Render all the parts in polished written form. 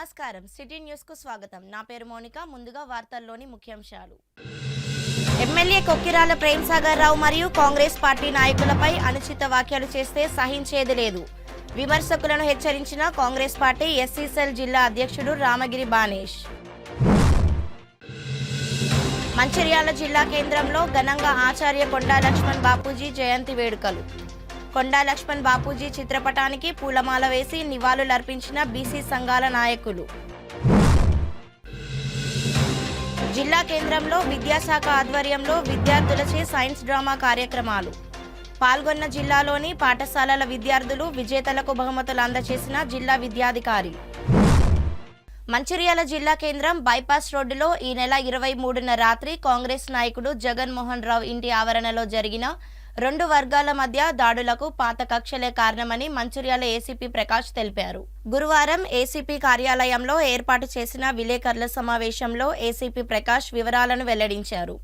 నమస్కారం city news కు స్వాగతం. నా పేరు మోనిక. ముందుగా వార్తల్లోని ముఖ్యాంశాలు. ఎమ్మెల్యే కొక్కిరాల ప్రేమ్సాగర్ రావు మరియు కాంగ్రెస్ పార్టీ నాయకులపై అనుచిత వ్యాఖ్యలు చేస్తే సహించేది లేదు. విమర్శకులను హెచ్చరించిన కాంగ్రెస్ పార్టీ ఎస్సీ సెల్ జిల్లా అధ్యక్షుడు రామగిరి బానేష్. మంచిర్యాల జిల్లా కేంద్రంలో ఘనంగా ఆచార్య కొండా లక్ష్మణ్ బాపూజీ జయంతి వేడుకలు. కొండా లక్ష్మణ్ బాపూజీ చిత్రపటానికి పూలమాల వేసి నివాళులర్పించిన బీసీ సంఘాల నాయకులు. జిల్లా కేంద్రంలో విద్యాశాఖ ఆధ్వర్యంలో విద్యార్థులచే సైన్స్ డ్రామా కార్యక్రమాలు. పాల్గొన్న జిల్లాలోని పాఠశాలల విద్యార్థులు విజేతలకు బహుమతులు అందజేసిన జిల్లా విద్యాధికారి. మంచిర్యాల జిల్లా కేంద్రం బైపాస్ రోడ్డులో ఈ నెల 23న రాత్రి కాంగ్రెస్ నాయకుడు జగన్మోహన్ రావు ఇంటి ఆవరణలో జరిగిన 2 వర్గాల మధ్య దాడులకు పాత కక్షలే కారణమని మంచిర్యాల ఏసీపీ ప్రకాష్ తెలిపారు. గురువారం ఏసీపీ కార్యాలయంలో ఏర్పాటు చేసిన విలేకరుల సమావేశంలో ఏసీపీ ప్రకాష్ వివరాలను వెల్లడించారు.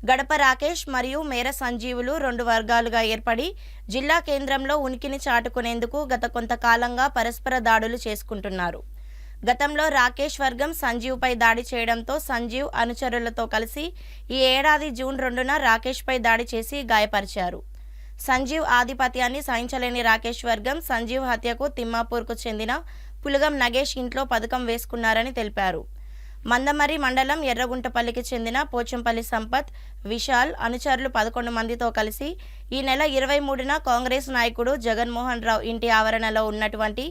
గడప రాకేష్ మరియు మేర సంజీవులు 2 వర్గాలుగా ఏర్పడి జిల్లా కేంద్రంలో ఉనికిని చాటుకునేందుకు గత కొంతకాలంగా పరస్పర దాడులు చేసుకుంటున్నారు. గతంలో రాకేష్ వర్గం సంజీవ్పై దాడి చేయడంతో సంజీవ్ అనుచరులతో కలిసి ఈ ఏడాది జూన్ 2న రాకేష్పై దాడి చేసి గాయపరిచారు. సంజీవ్ ఆధిపత్యాన్ని సహించలేని రాకేష్ వర్గం సంజీవ్ హత్యకు తిమ్మాపూర్కు చెందిన పులగం నగేష్ ఇంట్లో పథకం వేసుకున్నారని తెలిపారు. మందమరి మండలం ఎర్రగుంటపల్లికి చెందిన పోచంపల్లి సంపత్, విశాల్ అనుచరులు 11 మందితో కలిసి ఈ నెల 23న కాంగ్రెస్ నాయకుడు జగన్మోహన్ రావు ఇంటి ఆవరణలో ఉన్నటువంటి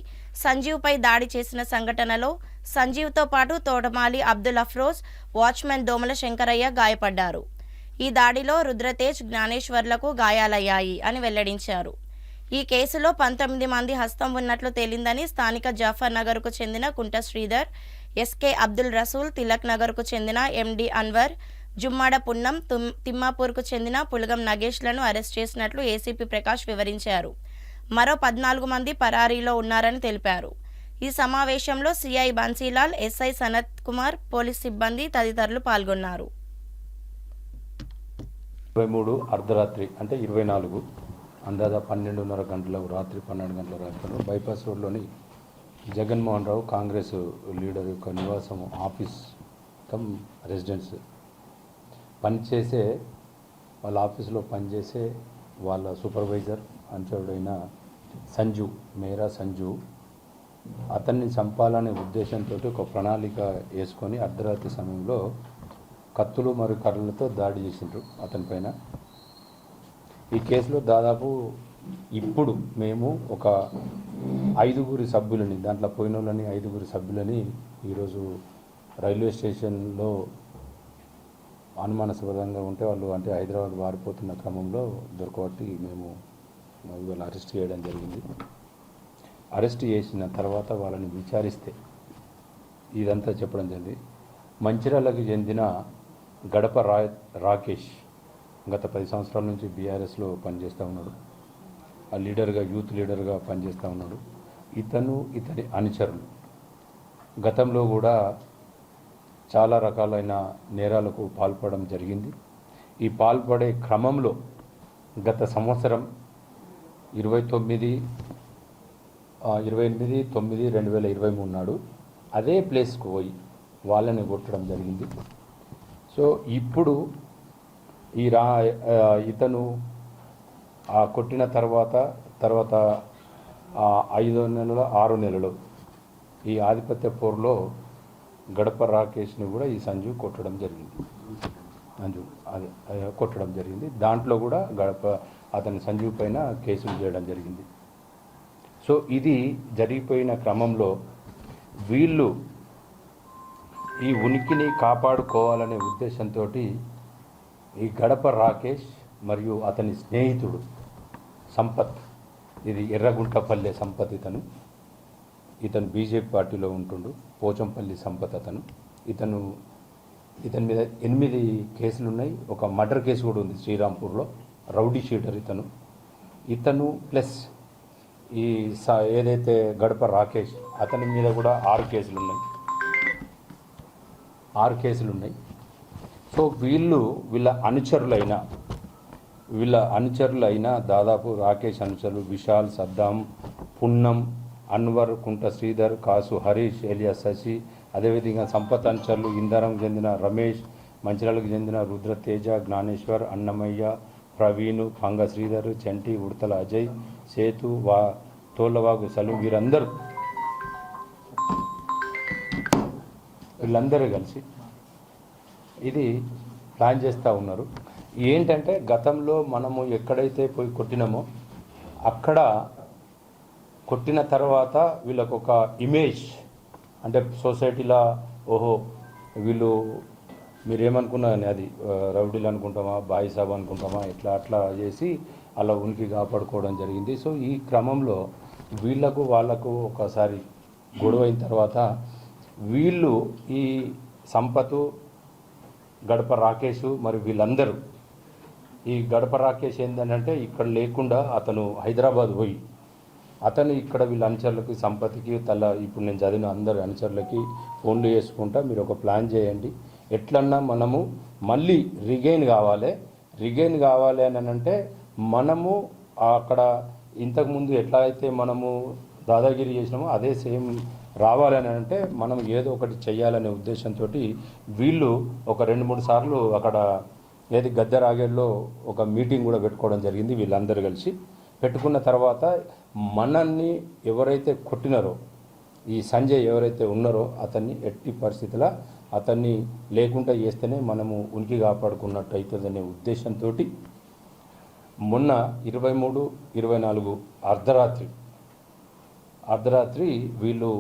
సంజీవ్పై దాడి చేసిన సంఘటనలో సంజీవ్తో పాటు తోటమాలి అబ్దుల్ అఫ్రోజ్, వాచ్మెన్ దోమల శంకరయ్య గాయపడ్డారు. ఈ దాడిలో రుద్రతేజ్, జ్ఞానేశ్వర్లకు గాయాలయ్యాయి అని వెల్లడించారు. ఈ కేసులో 19 మంది హస్తం ఉన్నట్లు తేలిందని స్థానిక జాఫర్ నగర్కు చెందిన కుంట శ్రీధర్, ఎస్కే అబ్దుల్ రసూల్, తిలక్ నగర్కు చెందిన ఎండి అన్వర్, జుమ్మాడ పున్నం, తిమ్మాపూర్కు చెందిన పులగం నగేష్లను అరెస్ట్ చేసినట్లు ఏసీపీ ప్రకాష్ వివరించారు. మరో 14 మంది పరారీలో ఉన్నారని తెలిపారు. ఈ సమావేశంలో CI Bansilal, SI Sanath Kumar, police సిబ్బంది తదితరులు పాల్గొన్నారు. 23 అర్ధరాత్రి అంటే 24 అందాజ 12:30 గంటలకు రాత్రి 12 గంటల రాత్రిలో బైపాస్ రోడ్లోని జగన్మోహన్ రావు కాంగ్రెస్ లీడర్ యొక్క నివాసం ఆఫీస్ కమ్ రెసిడెన్స్ పనిచేసే వాళ్ళ ఆఫీసులో పనిచేసే వాళ్ళ సూపర్వైజర్ అనుచరుడైన సంజు, మేరా సంజు అతన్ని చంపాలనే ఉద్దేశంతో ఒక ప్రణాళిక వేసుకొని అర్ధరాత్రి సమయంలో కత్తులు మరియు కర్రలతో దాడి చేసిండ్రు అతని పైన. ఈ కేసులో దాదాపు ఇప్పుడు మేము ఒక 5గురి సభ్యులని, దాంట్లో పోయిన వాళ్ళని 5గురి సభ్యులని ఈరోజు రైల్వే స్టేషన్లో అనుమానాస్పదంగా ఉంటే వాళ్ళు అంటే హైదరాబాద్ వారిపోతున్న క్రమంలో దొరకబట్టి మేము వాళ్ళని అరెస్ట్ చేయడం జరిగింది. అరెస్ట్ చేసిన తర్వాత వాళ్ళని విచారిస్తే ఇదంతా చెప్పడం జరిగింది. మంచిర్యాలకు చెందిన గడప రాకేష్ గత 10 సంవత్సరాల నుంచి బీఆర్ఎస్లో పనిచేస్తూ ఉన్నాడు. ఆ లీడర్గా, యూత్ లీడర్గా పనిచేస్తూ ఉన్నాడు. ఇతని అనుచరులు గతంలో కూడా చాలా రకాలైన నేరాలకు పాల్పడడం జరిగింది. ఈ పాల్పడే క్రమంలో గత సంవత్సరం 28/9/2023 నాడు అదే ప్లేస్కు పోయి వాళ్ళని కొట్టడం జరిగింది. సో ఇప్పుడు ఇతను కొట్టిన తర్వాత 5 నెలలు 6 నెలలు ఈ ఆధిపత్య పోరులో గడప రాకేష్ని కూడా ఈ సంజు కొట్టడం జరిగింది. దాంట్లో కూడా అతని సంజు పైన కేసులు చేయడం జరిగింది. సో ఇది జరిగిపోయిన క్రమంలో వీళ్ళు ఈ ఉనికిని కాపాడుకోవాలనే ఉద్దేశంతో ఈ గడప రాకేష్ మరియు అతని స్నేహితుడు సంపత్, ఇది ఎర్రగుంటపల్లె సంపత్, ఇతను బీజేపీ పార్టీలో ఉంటుండు. పోచంపల్లి సంపత్ ఇతని మీద 8 కేసులు ఉన్నాయి. ఒక మర్డర్ కేసు కూడా ఉంది శ్రీరాంపూర్లో. రౌడీ షీటర్ ఇతను ప్లస్ ఈ ఏదైతే గడప రాకేష్ అతని మీద కూడా 6 కేసులు ఉన్నాయి. సో వీళ్ళ అనుచరులైన దాదాపు రాకేష్ అనుచరులు విశాల్, సద్దాం, పున్నం, అన్వర్, కుంట శ్రీధర్, కాసు హరీష్ ఏలియా శశి, అదేవిధంగా సంపత్ అంచర్లు, ఇందారంకు చెందిన రమేష్, మంచిర్యాలకు చెందిన రుద్రతేజ, జ్ఞానేశ్వర్, అన్నమయ్య, ప్రవీణ్, పంగ శ్రీధర్, చంటి, ఉడతల అజయ్, సేతు, తోళ్ళవాగు సలీం, వీళ్ళందరూ కలిసి ఇది ప్లాన్ చేస్తూ ఉన్నారు. ఏంటంటే గతంలో మనము ఎక్కడైతే పోయి కొట్టినామో అక్కడ కొట్టిన తర్వాత వీళ్ళకు ఒక ఇమేజ్, అంటే సొసైటీలో ఓహో వీళ్ళు మీరేమనుకున్నా కానీ అది రౌడీలు అనుకుంటామా, బాయిసాబ్ అనుకుంటామా, ఇట్లా అట్లా చేసి అలా ఉనికి కాపాడుకోవడం జరిగింది. సో ఈ క్రమంలో వాళ్ళకు ఒకసారి గొడవ అయిన తర్వాత వీళ్ళు ఈ సంపత్, గడప రాకేష్ మరి వీళ్ళందరూ, ఈ గడప రాకేష్ ఏంటంటే ఇక్కడ లేకుండా అతను హైదరాబాద్ పోయి అతను ఇక్కడ వీళ్ళ అనుచరులకి, సంపత్కి ఇప్పుడు నేను చదివిన అందరు అనుచరులకి ఫోన్లు చేసుకుంటా మీరు ఒక ప్లాన్ చేయండి, ఎట్లన్నా మనము మళ్ళీ రిగైన్ కావాలి అని అంటే మనము అక్కడ ఇంతకుముందు ఎట్లా అయితే మనము దాదాగిరి చేసినామో అదే సేమ్ రావాలని అంటే మనం ఏదో ఒకటి చేయాలనే ఉద్దేశంతో వీళ్ళు ఒక 2-3 సార్లు అక్కడ గద్దెరాగేల్లో ఒక మీటింగ్ కూడా పెట్టుకోవడం జరిగింది. వీళ్ళందరూ కలిసి పెట్టుకున్న తర్వాత మనల్ని ఎవరైతే కొట్టినారో, ఈ సంజయ్ ఎవరైతే ఉన్నారో అతన్ని ఎట్టి పరిస్థితుల్లో అతన్ని లేకుండా చేస్తేనే మనము ఉనికి కాపాడుకున్నట్టు అవుతుందనే ఉద్దేశంతో మొన్న 23-24 అర్ధరాత్రి వీళ్ళు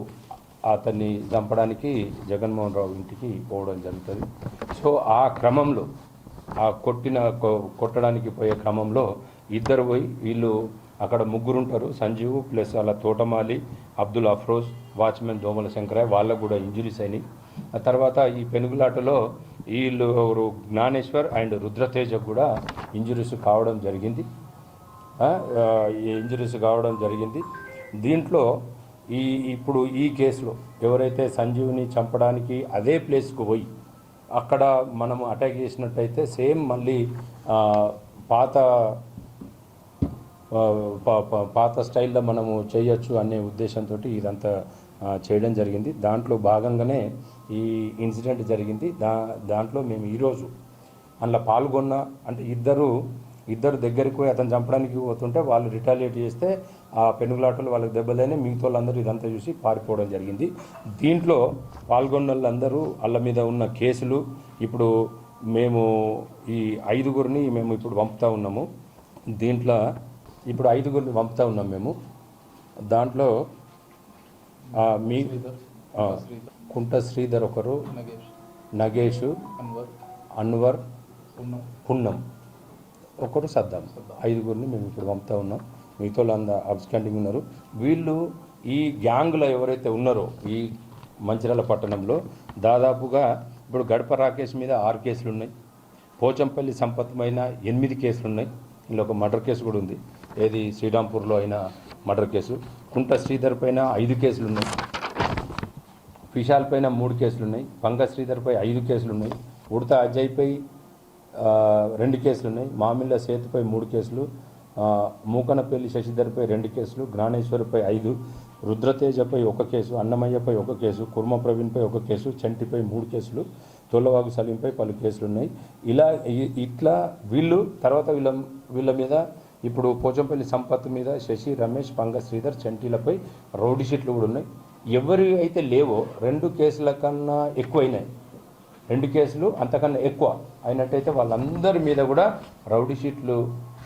అతన్ని చంపడానికి జగన్మోహన్ రావు ఇంటికి పోవడం జరుగుతుంది. సో ఆ క్రమంలో కొట్టడానికి పోయే క్రమంలో ఇద్దరు పోయి వీళ్ళు అక్కడ ముగ్గురు ఉంటారు, సంజీవ్ ప్లస్ అలా తోటమాలి, అబ్దుల్ అఫ్రోజ్, వాచ్మెన్ దోమల శంకరయ్య, వాళ్ళకు కూడా ఇంజురీస్ అయినాయి. ఆ తర్వాత ఈ పెనుగులాటలో వీళ్ళు జ్ఞానేశ్వర్ అండ్ రుద్రతేజకు కూడా ఇంజురీస్ కావడం జరిగింది. దీంట్లో ఇప్పుడు ఈ కేసులో ఎవరైతే సంజీవ్ని చంపడానికి అదే ప్లేస్కు పోయి అక్కడ మనము అటాక్ చేసినట్టయితే సేమ్ మళ్ళీ పాత స్టైల్లో మనము చేయొచ్చు అనే ఉద్దేశంతో ఇదంతా చేయడం జరిగింది. దాంట్లో భాగంగానే ఈ ఇన్సిడెంట్ జరిగింది. దాంట్లో మేము ఈరోజు అందులో పాల్గొన్న అంటే ఇద్దరు దగ్గరికి పోయి అతను చంపడానికి పోతుంటే వాళ్ళు రిటాలియేట్ చేస్తే ఆ పెనుగులాటలు వాళ్ళకి దెబ్బలైనా మిగతా వాళ్ళందరూ ఇదంతా చూసి పారిపోవడం జరిగింది. దీంట్లో పాల్గొన్న వాళ్ళందరూ వాళ్ళ మీద ఉన్న కేసులు ఇప్పుడు మేము ఈ 5గురిని మేము ఇప్పుడు పంపుతా ఉన్నాము. దీంట్లో ఇప్పుడు 5గురిని పంపుతా ఉన్నాం మేము. దాంట్లో మీ కుంట శ్రీధర్ ఒకరు, నగేష్, అన్వర్, పున్నం ఒకరు, సద్దాం, 5గురిని మేము ఇప్పుడు పంపుతా ఉన్నాం. మిగతా వాళ్ళందరూ అబ్స్కాండింగ్ ఉన్నారు. వీళ్ళు ఈ గ్యాంగ్లో ఎవరైతే ఉన్నారో ఈ మంచిర్యాల పట్టణంలో దాదాపుగా ఇప్పుడు గడప రాకేష్ మీద 6 కేసులు ఉన్నాయి, పోచంపల్లి సంపత్ పైన 8 కేసులు ఉన్నాయి. ఇందులో ఒక మర్డర్ కేసు కూడా ఉంది, ఏది శ్రీరాంపూర్లో అయిన మర్డర్ కేసు. కుంట శ్రీధర్ పైన 5 కేసులు ఉన్నాయి, ఫిషాల్ పైన 3 కేసులు ఉన్నాయి, పంగ శ్రీధర్పై 5 కేసులు ఉన్నాయి, ఉడత అజయ్పై 2 కేసులు ఉన్నాయి, మామిళ్ళ సేతుపై 3 కేసులు, మూకనపల్లి శశిధర్పై 2 కేసులు, జ్ఞానేశ్వర్పై 5, రుద్రతేజపై 1 కేసు, అన్నమయ్యపై 1 కేసు, కుర్మ ప్రవీణ్పై 1 కేసు, చంటిపై 3 కేసులు, తోళ్ళవాగు సలీంపై పలు కేసులు ఉన్నాయి. ఇట్లా వీళ్ళు తర్వాత వీళ్ళ మీద ఇప్పుడు పోచంపల్లి సంపత్ మీద శశి, రమేష్, పంగ శ్రీధర్, చంటీలపై రౌడీ షీట్లు కూడా ఉన్నాయి. ఎవరి అయితే లేవో 2 కేసుల కన్నా ఎక్కువైనాయి, 2 కేసులు అంతకన్నా ఎక్కువ అయినట్టయితే వాళ్ళందరి మీద కూడా రౌడీ షీట్లు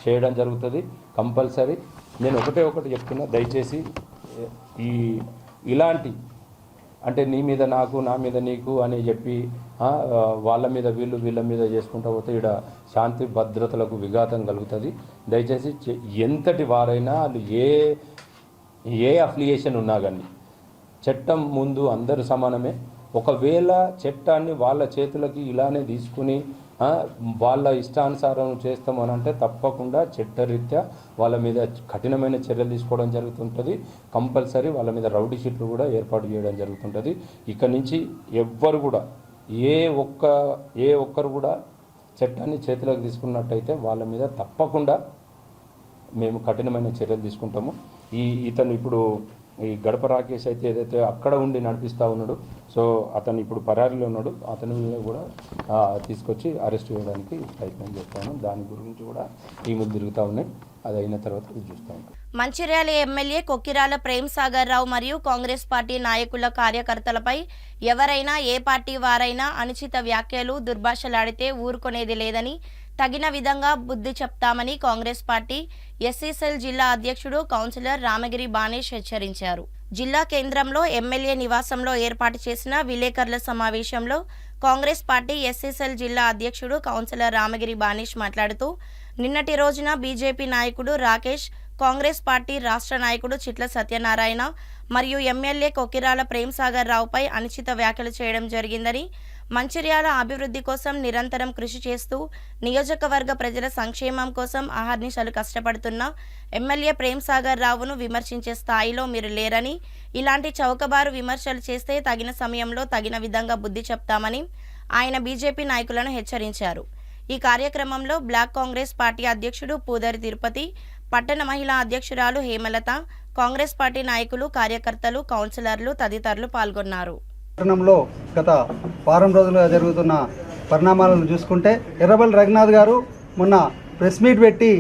చేయడం జరుగుతుంది కంపల్సరీ. నేను ఒకటి చెప్తున్నా, దయచేసి ఇలాంటి అంటే నీ మీద నాకు, నా మీద నీకు అని చెప్పి వాళ్ళ మీద వీళ్ళ మీద చేసుకుంటూ పోతే ఇక్కడ శాంతి భద్రతలకు విఘాతం కలుగుతుంది. దయచేసి ఎంతటి వారైనా వాళ్ళు ఏ అఫిలియేషన్ ఉన్నా కానీ చట్టం ముందు అందరూ సమానమే. ఒకవేళ చట్టాన్ని వాళ్ళ చేతులకి ఇలానే తీసుకుని వాళ్ళ ఇష్టానుసారం చేస్తామని అంటే తప్పకుండా చట్టరీత్యా వాళ్ళ మీద కఠినమైన చర్యలు తీసుకోవడం జరుగుతుంటుంది. కంపల్సరీ వాళ్ళ మీద రౌడీ షీట్లు కూడా ఏర్పాటు చేయడం జరుగుతుంటుంది. ఇక్కడి నుంచి ఎవ్వరు కూడా ఏ ఒక్కరు కూడా చట్టాన్ని చేతిలోకి తీసుకున్నట్టయితే వాళ్ళ మీద తప్పకుండా మేము కఠినమైన చర్యలు తీసుకుంటాము. ఇతను ఇప్పుడు ఈ గడప రాకేష్ అయితే ఏదైతే అక్కడ ఉండి నడిపిస్తూ ఉన్నాడు, సో అతను ఇప్పుడు పరారీలో ఉన్నాడు, అతని మీద కూడా తీసుకొచ్చి అరెస్ట్ చేయడానికి ప్రయత్నం చేస్తా ఉన్నాం. దాని గురించి కూడా టీములు తిరుగుతూ ఉన్నాయి. అది అయిన తర్వాత చూస్తూ ఉంటాం. మంచిర్యాల ఎమ్మెల్యే కొక్కిరాల ప్రేమ్ సాగర్ రావు మరియు కాంగ్రెస్ పార్టీ నాయకుల కార్యకర్తలపై ఎవరైనా ఏ పార్టీ వారైనా అనుచిత వ్యాఖ్యలు దుర్భాషలాడితే ఊరుకునేది లేదని, తగిన విధంగా బుద్ధి చెప్తామని కాంగ్రెస్ పార్టీ ఎస్సీ సెల్ జిల్లా అధ్యక్షుడు కౌన్సిలర్ రామగిరి బానేష్ హెచ్చరించారు. జిల్లా కేంద్రంలో ఎమ్మెల్యే నివాసంలో ఏర్పాటు చేసిన విలేకరుల సమావేశంలో కాంగ్రెస్ పార్టీ ఎస్సీ సెల్ జిల్లా అధ్యక్షుడు కౌన్సిలర్ రామగిరి బానేష్ మాట్లాడుతూ, నిన్నటి రోజున బీజేపీ నాయకుడు రాకేష్, కాంగ్రెస్ పార్టీ రాష్ట్ర నాయకుడు చిట్ల సత్యనారాయణ మరియు ఎమ్మెల్యే కొక్కిరాల ప్రేమ్ సాగర్ రావుపై అనుచిత వ్యాఖ్యలు చేయడం జరిగిందని, మంచిర్యాల అభివృద్ధి కోసం నిరంతరం కృషి చేస్తూ నియోజకవర్గ ప్రజల సంక్షేమం కోసం అహర్నిశలు కష్టపడుతున్న ఎమ్మెల్యే ప్రేమ్ సాగర్ రావును విమర్శించే స్థాయిలో మీరు లేరని, ఇలాంటి చౌకబారు విమర్శలు చేస్తే తగిన సమయంలో తగిన విధంగా బుద్ధి చెప్తామని ఆయన బీజేపీ నాయకులను హెచ్చరించారు. ఈ కార్యక్రమంలో బ్లాక్ కాంగ్రెస్ పార్టీ అధ్యక్షుడు పూదరి తిరుపతి, పట్టణ మహిళా అధ్యక్షురాలు హేమలత, కాంగ్రెస్ పార్టీ నాయకులు, కార్యకర్తలు, కౌన్సిలర్లు తదితరులు పాల్గొన్నారు. పట్టణంలో గత వారం రోజులుగా జరుగుతున్న పరిణామాలను చూసుకుంటే ఎర్రబెల్లి రఘునాథ్ గారు మొన్న ప్రెస్ మీట్ పెట్టి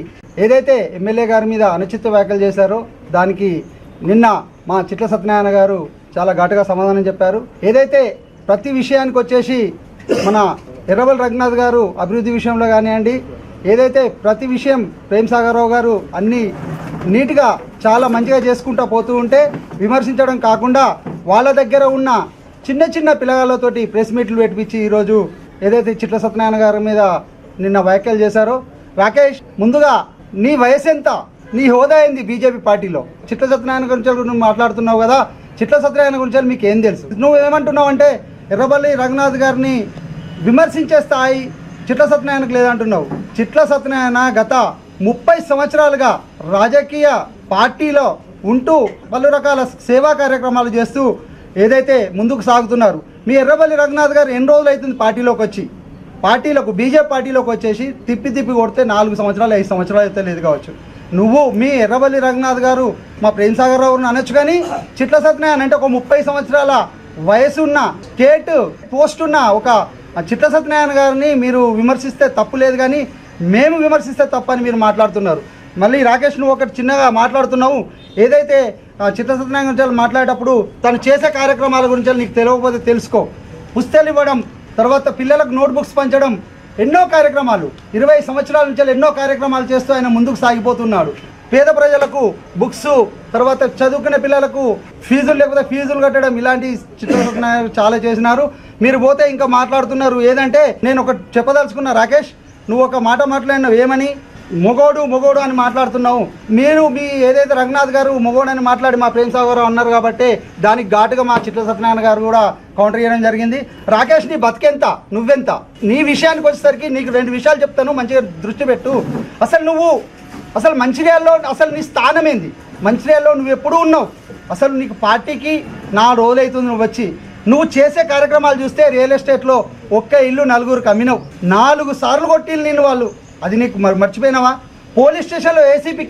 ఏదైతే ఎమ్మెల్యే గారి మీద అనుచిత వ్యాఖ్యలు చేశారో దానికి నిన్న మా చిట్ల సత్యనారాయణ గారు చాలా ఘాటుగా సమాధానం చెప్పారు. ఏదైతే ప్రతి విషయానికి వచ్చేసి మన ఎర్రబెల్లి రఘునాథ్ గారు అభివృద్ధి విషయంలో కానివ్వండి, ఏదైతే ప్రతి విషయం ప్రేమ్ సాగర్ రావు గారు అన్నీ నీట్గా చాలా మంచిగా చేసుకుంటూ పోతూ ఉంటే విమర్శించడం కాకుండా వాళ్ళ దగ్గర ఉన్న చిన్న చిన్న పిల్లగాళ్ళతోటి ప్రెస్ మీట్లు పెట్టించి ఈరోజు ఏదైతే చిట్ల సత్యనారాయణ గారి మీద నిన్న వ్యాఖ్యలు చేశారో, రాకేష్ ముందుగా నీ వయసు ఎంత, నీ హోదా ఏంది బీజేపీ పార్టీలో? చిట్ల సత్యనారాయణ గురించి నువ్వు మాట్లాడుతున్నావు కదా, చిట్ల సత్యనారాయణ గురించి మీకు ఏం తెలుసు? నువ్వు ఏమంటున్నావు అంటే ఎర్రబెల్లి రఘునాథ్ గారిని విమర్శించే స్థాయి చిట్ల సత్యనారాయణకు లేదంటున్నావు. చిట్ల సత్యనారాయణ గత 30 సంవత్సరాలుగా రాజకీయ పార్టీలో ఉంటూ పలు రకాల సేవా కార్యక్రమాలు చేస్తూ ఏదైతే ముందుకు సాగుతున్నారు. మీ ఎర్రబెల్లి రఘునాథ్ గారు ఎన్ని రోజులు అవుతుంది పార్టీలోకి వచ్చి, బీజేపీ పార్టీలోకి వచ్చేసి తిప్పి కొడితే 4 సంవత్సరాలు 5 సంవత్సరాలు అయితే లేదు కావచ్చు. నువ్వు మీ ఎర్రబెల్లి రఘునాథ్ గారు మా ప్రేమ్ సాగర్ రావుని అనొచ్చు, కానీ చిట్ల సత్యనారాయణ అంటే ఒక 30 సంవత్సరాల వయసున్న స్టేట్ పోస్ట్ ఉన్న ఒక చిట్ల సత్యనారాయణ గారిని మీరు విమర్శిస్తే తప్పు లేదు, కానీ మేము విమర్శిస్తే తప్పని మీరు మాట్లాడుతున్నారు. మళ్ళీ రాకేష్ నువ్వు ఒకటి చిన్నగా మాట్లాడుతున్నావు, ఏదైతే చిట్ల సత్యనారాయణ గురించి మాట్లాడేటప్పుడు తను చేసే కార్యక్రమాల గురించి నీకు తెలియకపోతే తెలుసుకో. పుస్తకాలు ఇవ్వడం, తర్వాత పిల్లలకు నోట్బుక్స్ పంచడం, ఎన్నో కార్యక్రమాలు 20 సంవత్సరాల నుంచి ఎన్నో కార్యక్రమాలు చేస్తూ ఆయన ముందుకు సాగిపోతున్నాడు. పేద ప్రజలకు బుక్స్, తర్వాత చదువుకునే పిల్లలకు ఫీజులు లేకపోతే ఫీజులు కట్టడం, ఇలాంటి చిత్ర చాలా చేసినారు. మీరు పోతే ఇంకా మాట్లాడుతున్నారు. ఏదంటే నేను ఒకటి చెప్పదలుచుకున్నా రాకేష్, నువ్వు ఒక మాట మాట్లాడినావు, ఏమని మొగోడు అని మాట్లాడుతున్నావు. మీరు మీ ఏదైతే రఘునాథ్ గారు మొగోడు అని మాట్లాడి మా ప్రేమ్ సాగర్ అన్నారు కాబట్టి దానికి ఘాటుగా మా చిట్ల సత్యనారాయణ గారు కూడా కౌంటర్ చేయడం జరిగింది. రాకేష్ నీ బతికెంత, నువ్వెంత? నీ విషయానికి వచ్చేసరికి నీకు 2 విషయాలు చెప్తాను, మంచిగా దృష్టి పెట్టు. అసలు మంచిర్యాలలో అసలు నీ స్థానం ఏంది? మంచిర్యాలలో నువ్వు ఎప్పుడు ఉన్నావు? అసలు నీకు పార్టీకి 4 రోజులు అవుతుంది నువ్వు వచ్చి. నువ్వు చేసే కార్యక్రమాలు చూస్తే రియల్ ఎస్టేట్లో ఒక్క ఇల్లు 4గురికి అమ్మినావు. 4 సార్లు కొట్టిల్లు నేను వాళ్ళు. అది నీకు మర్చిపోయినావా? పోలీస్ స్టేషన్లో ఏసీపీ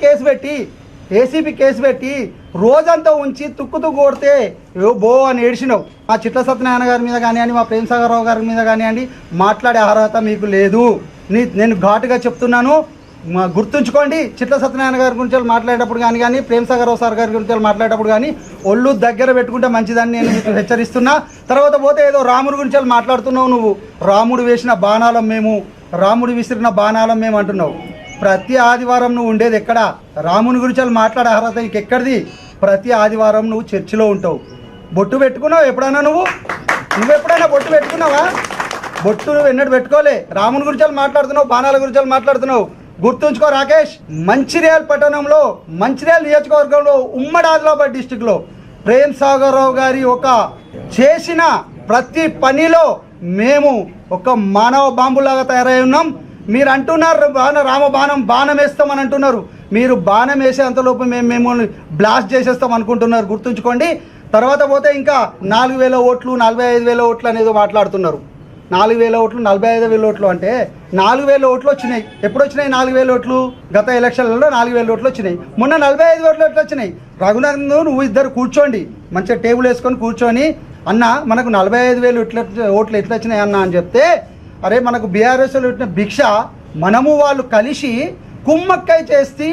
కేసు పెట్టి రోజంతా ఉంచి తుక్కు కొడితే బో అని ఏడ్చినావు. మా చిట్ల సత్యనారాయణ గారి మీద కానివ్వండి, మా ప్రేమ్ సాగర్ రావు గారి మీద కానివ్వండి మాట్లాడే అర్హత మీకు లేదు. నేను ఘాటుగా చెప్తున్నాను, గుర్తుంచుకోండి. చిట్ల సత్యనారాయణ గారి గురించి మాట్లాడేటప్పుడు కానీ ప్రేమ్ సాగర్ రావు సార్ గారి గురించి మాట్లాడేటప్పుడు కానీ ఒళ్ళు దగ్గర పెట్టుకుంటే మంచిదని నేను మీకు హెచ్చరిస్తున్నా. తర్వాత పోతే ఏదో రాముడి గురించి మాట్లాడుతున్నావు. నువ్వు రాముడు వేసిన బాణాలం మేము, రాముడు విసిరిన బాణాలం మేము అంటున్నావు. ప్రతి ఆదివారం నువ్వు ఉండేది ఎక్కడ? రాముని గురించి మాట్లాడే అర్హత నీకు ఎక్కడిది? ప్రతి ఆదివారం నువ్వు చర్చిలో ఉంటావు. బొట్టు పెట్టుకున్నావు ఎప్పుడైనా? నువ్వు ఎప్పుడైనా బొట్టు పెట్టుకున్నావా? బొట్టు నువ్వు ఎన్నడూ పెట్టుకోలే. రాముని గురించి మాట్లాడుతున్నావు, బాణాల గురించి మాట్లాడుతున్నావు. గుర్తుంచుకో రాకేష్, మంచిర్యాల పట్టణంలో, మంచిర్యాల నియోజకవర్గంలో, ఉమ్మడి ఆదిలాబాద్ డిస్టిక్లో ప్రేమ్ సాగర్ రావు గారి ఒక చేసిన ప్రతి పనిలో మేము ఒక మానవ బాంబులాగా తయారై ఉన్నాం. మీరు అంటున్నారు బాణం వేస్తామని అంటున్నారు. మీరు బాణం వేసేంతలోపు మేము బ్లాస్ట్ చేసేస్తాం అనుకుంటున్నారు. గుర్తుంచుకోండి. తర్వాత పోతే ఇంకా 4,000 ఓట్లు 45,000 ఓట్లు అనేది మాట్లాడుతున్నారు. 4,000 ఓట్లు 45,000 ఓట్లు అంటే 4,000 ఓట్లు వచ్చినాయి. ఎప్పుడు వచ్చినాయి 4,000 ఓట్లు? గత ఎలక్షన్లలో 4,000 ఓట్లు వచ్చినాయి. మొన్న 45 ఓట్లు ఎట్లా వచ్చినాయి? రఘునాథ్ నువ్వు ఇద్దరు కూర్చోండి, మంచిగా టేబుల్ వేసుకొని కూర్చొని, అన్న మనకు 45,000 ఓట్లు ఎట్లా వచ్చినాయి అన్న అని చెప్తే, అరే మనకు బీఆర్ఎస్లో పెట్టిన భిక్ష మనము వాళ్ళు కలిసి కుమ్మక్కై చేసి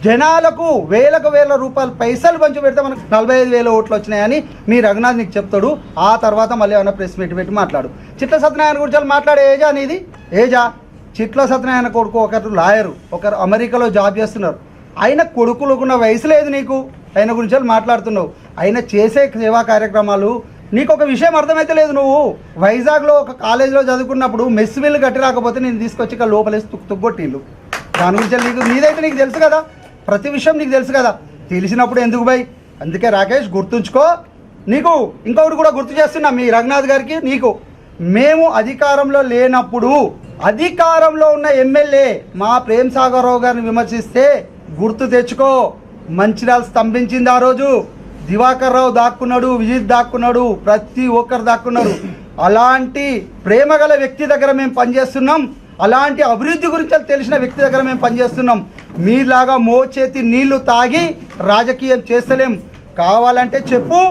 జనాలకు వేల రూపాయలు పైసలు పంచి పెడితే మనకు 45,000 ఓట్లు వచ్చినాయని మీ రఘునాథ్ నీకు చెప్తాడు. ఆ తర్వాత మళ్ళీ ఏమైనా ప్రెస్ మీట్ పెట్టి మాట్లాడు. చిట్ల సత్యనారాయణ గురించి మాట్లాడే ఏజా నీది? ఏజా? చిట్ల సత్యనారాయణ కొడుకు ఒకరు లాయరు, ఒకరు అమెరికాలో జాబ్ చేస్తున్నారు. ఆయన కొడుకులుకున్న వయసు లేదు నీకు, ఆయన గురించి మాట్లాడుతున్నావు. ఆయన చేసే సేవా కార్యక్రమాలు నీకు ఒక విషయం అర్థమైతే లేదు. నువ్వు వైజాగ్లో ఒక కాలేజీలో చదువుకున్నప్పుడు మెస్ బిల్లు కట్టి రాకపోతే నేను తీసుకొచ్చి ఇక్కడ లోపలేసి తుగ్గొట్టిళ్ళు. దాని గురించి నీదైతే నీకు తెలుసు కదా, ప్రతి విషయం నీకు తెలుసు కదా. తెలిసినప్పుడు ఎందుకు భయ్? అందుకే రాకేష్ గుర్తుంచుకో. నీకు ఇంకొకటి కూడా గుర్తు చేస్తున్నా మీ రఘునాథ్ గారికి, నీకు మేము అధికారంలో లేనప్పుడు అధికారంలో ఉన్న ఎమ్మెల్యే మా ప్రేమ్ సాగర్ రావు గారిని విమర్శిస్తే గుర్తు తెచ్చుకో. మంచిర్యాల స్తంభించింది ఆ రోజు. దివాకర్ రావు దాక్కున్నాడు, విజిత్ దాక్కున్నాడు, ప్రతి ఒక్కరు దాక్కున్నారు. అలాంటి ప్రేమగల వ్యక్తి దగ్గర మేము పనిచేస్తున్నాం. అలాంటి అభివృద్ధి గురించి తెలిసిన వ్యక్తి దగ్గర మేము పనిచేస్తున్నాం. మీలాగా మోచేతి నీళ్లు తాగి రాజకీయం చేస్తలేం. కావాలంటే చెప్పు,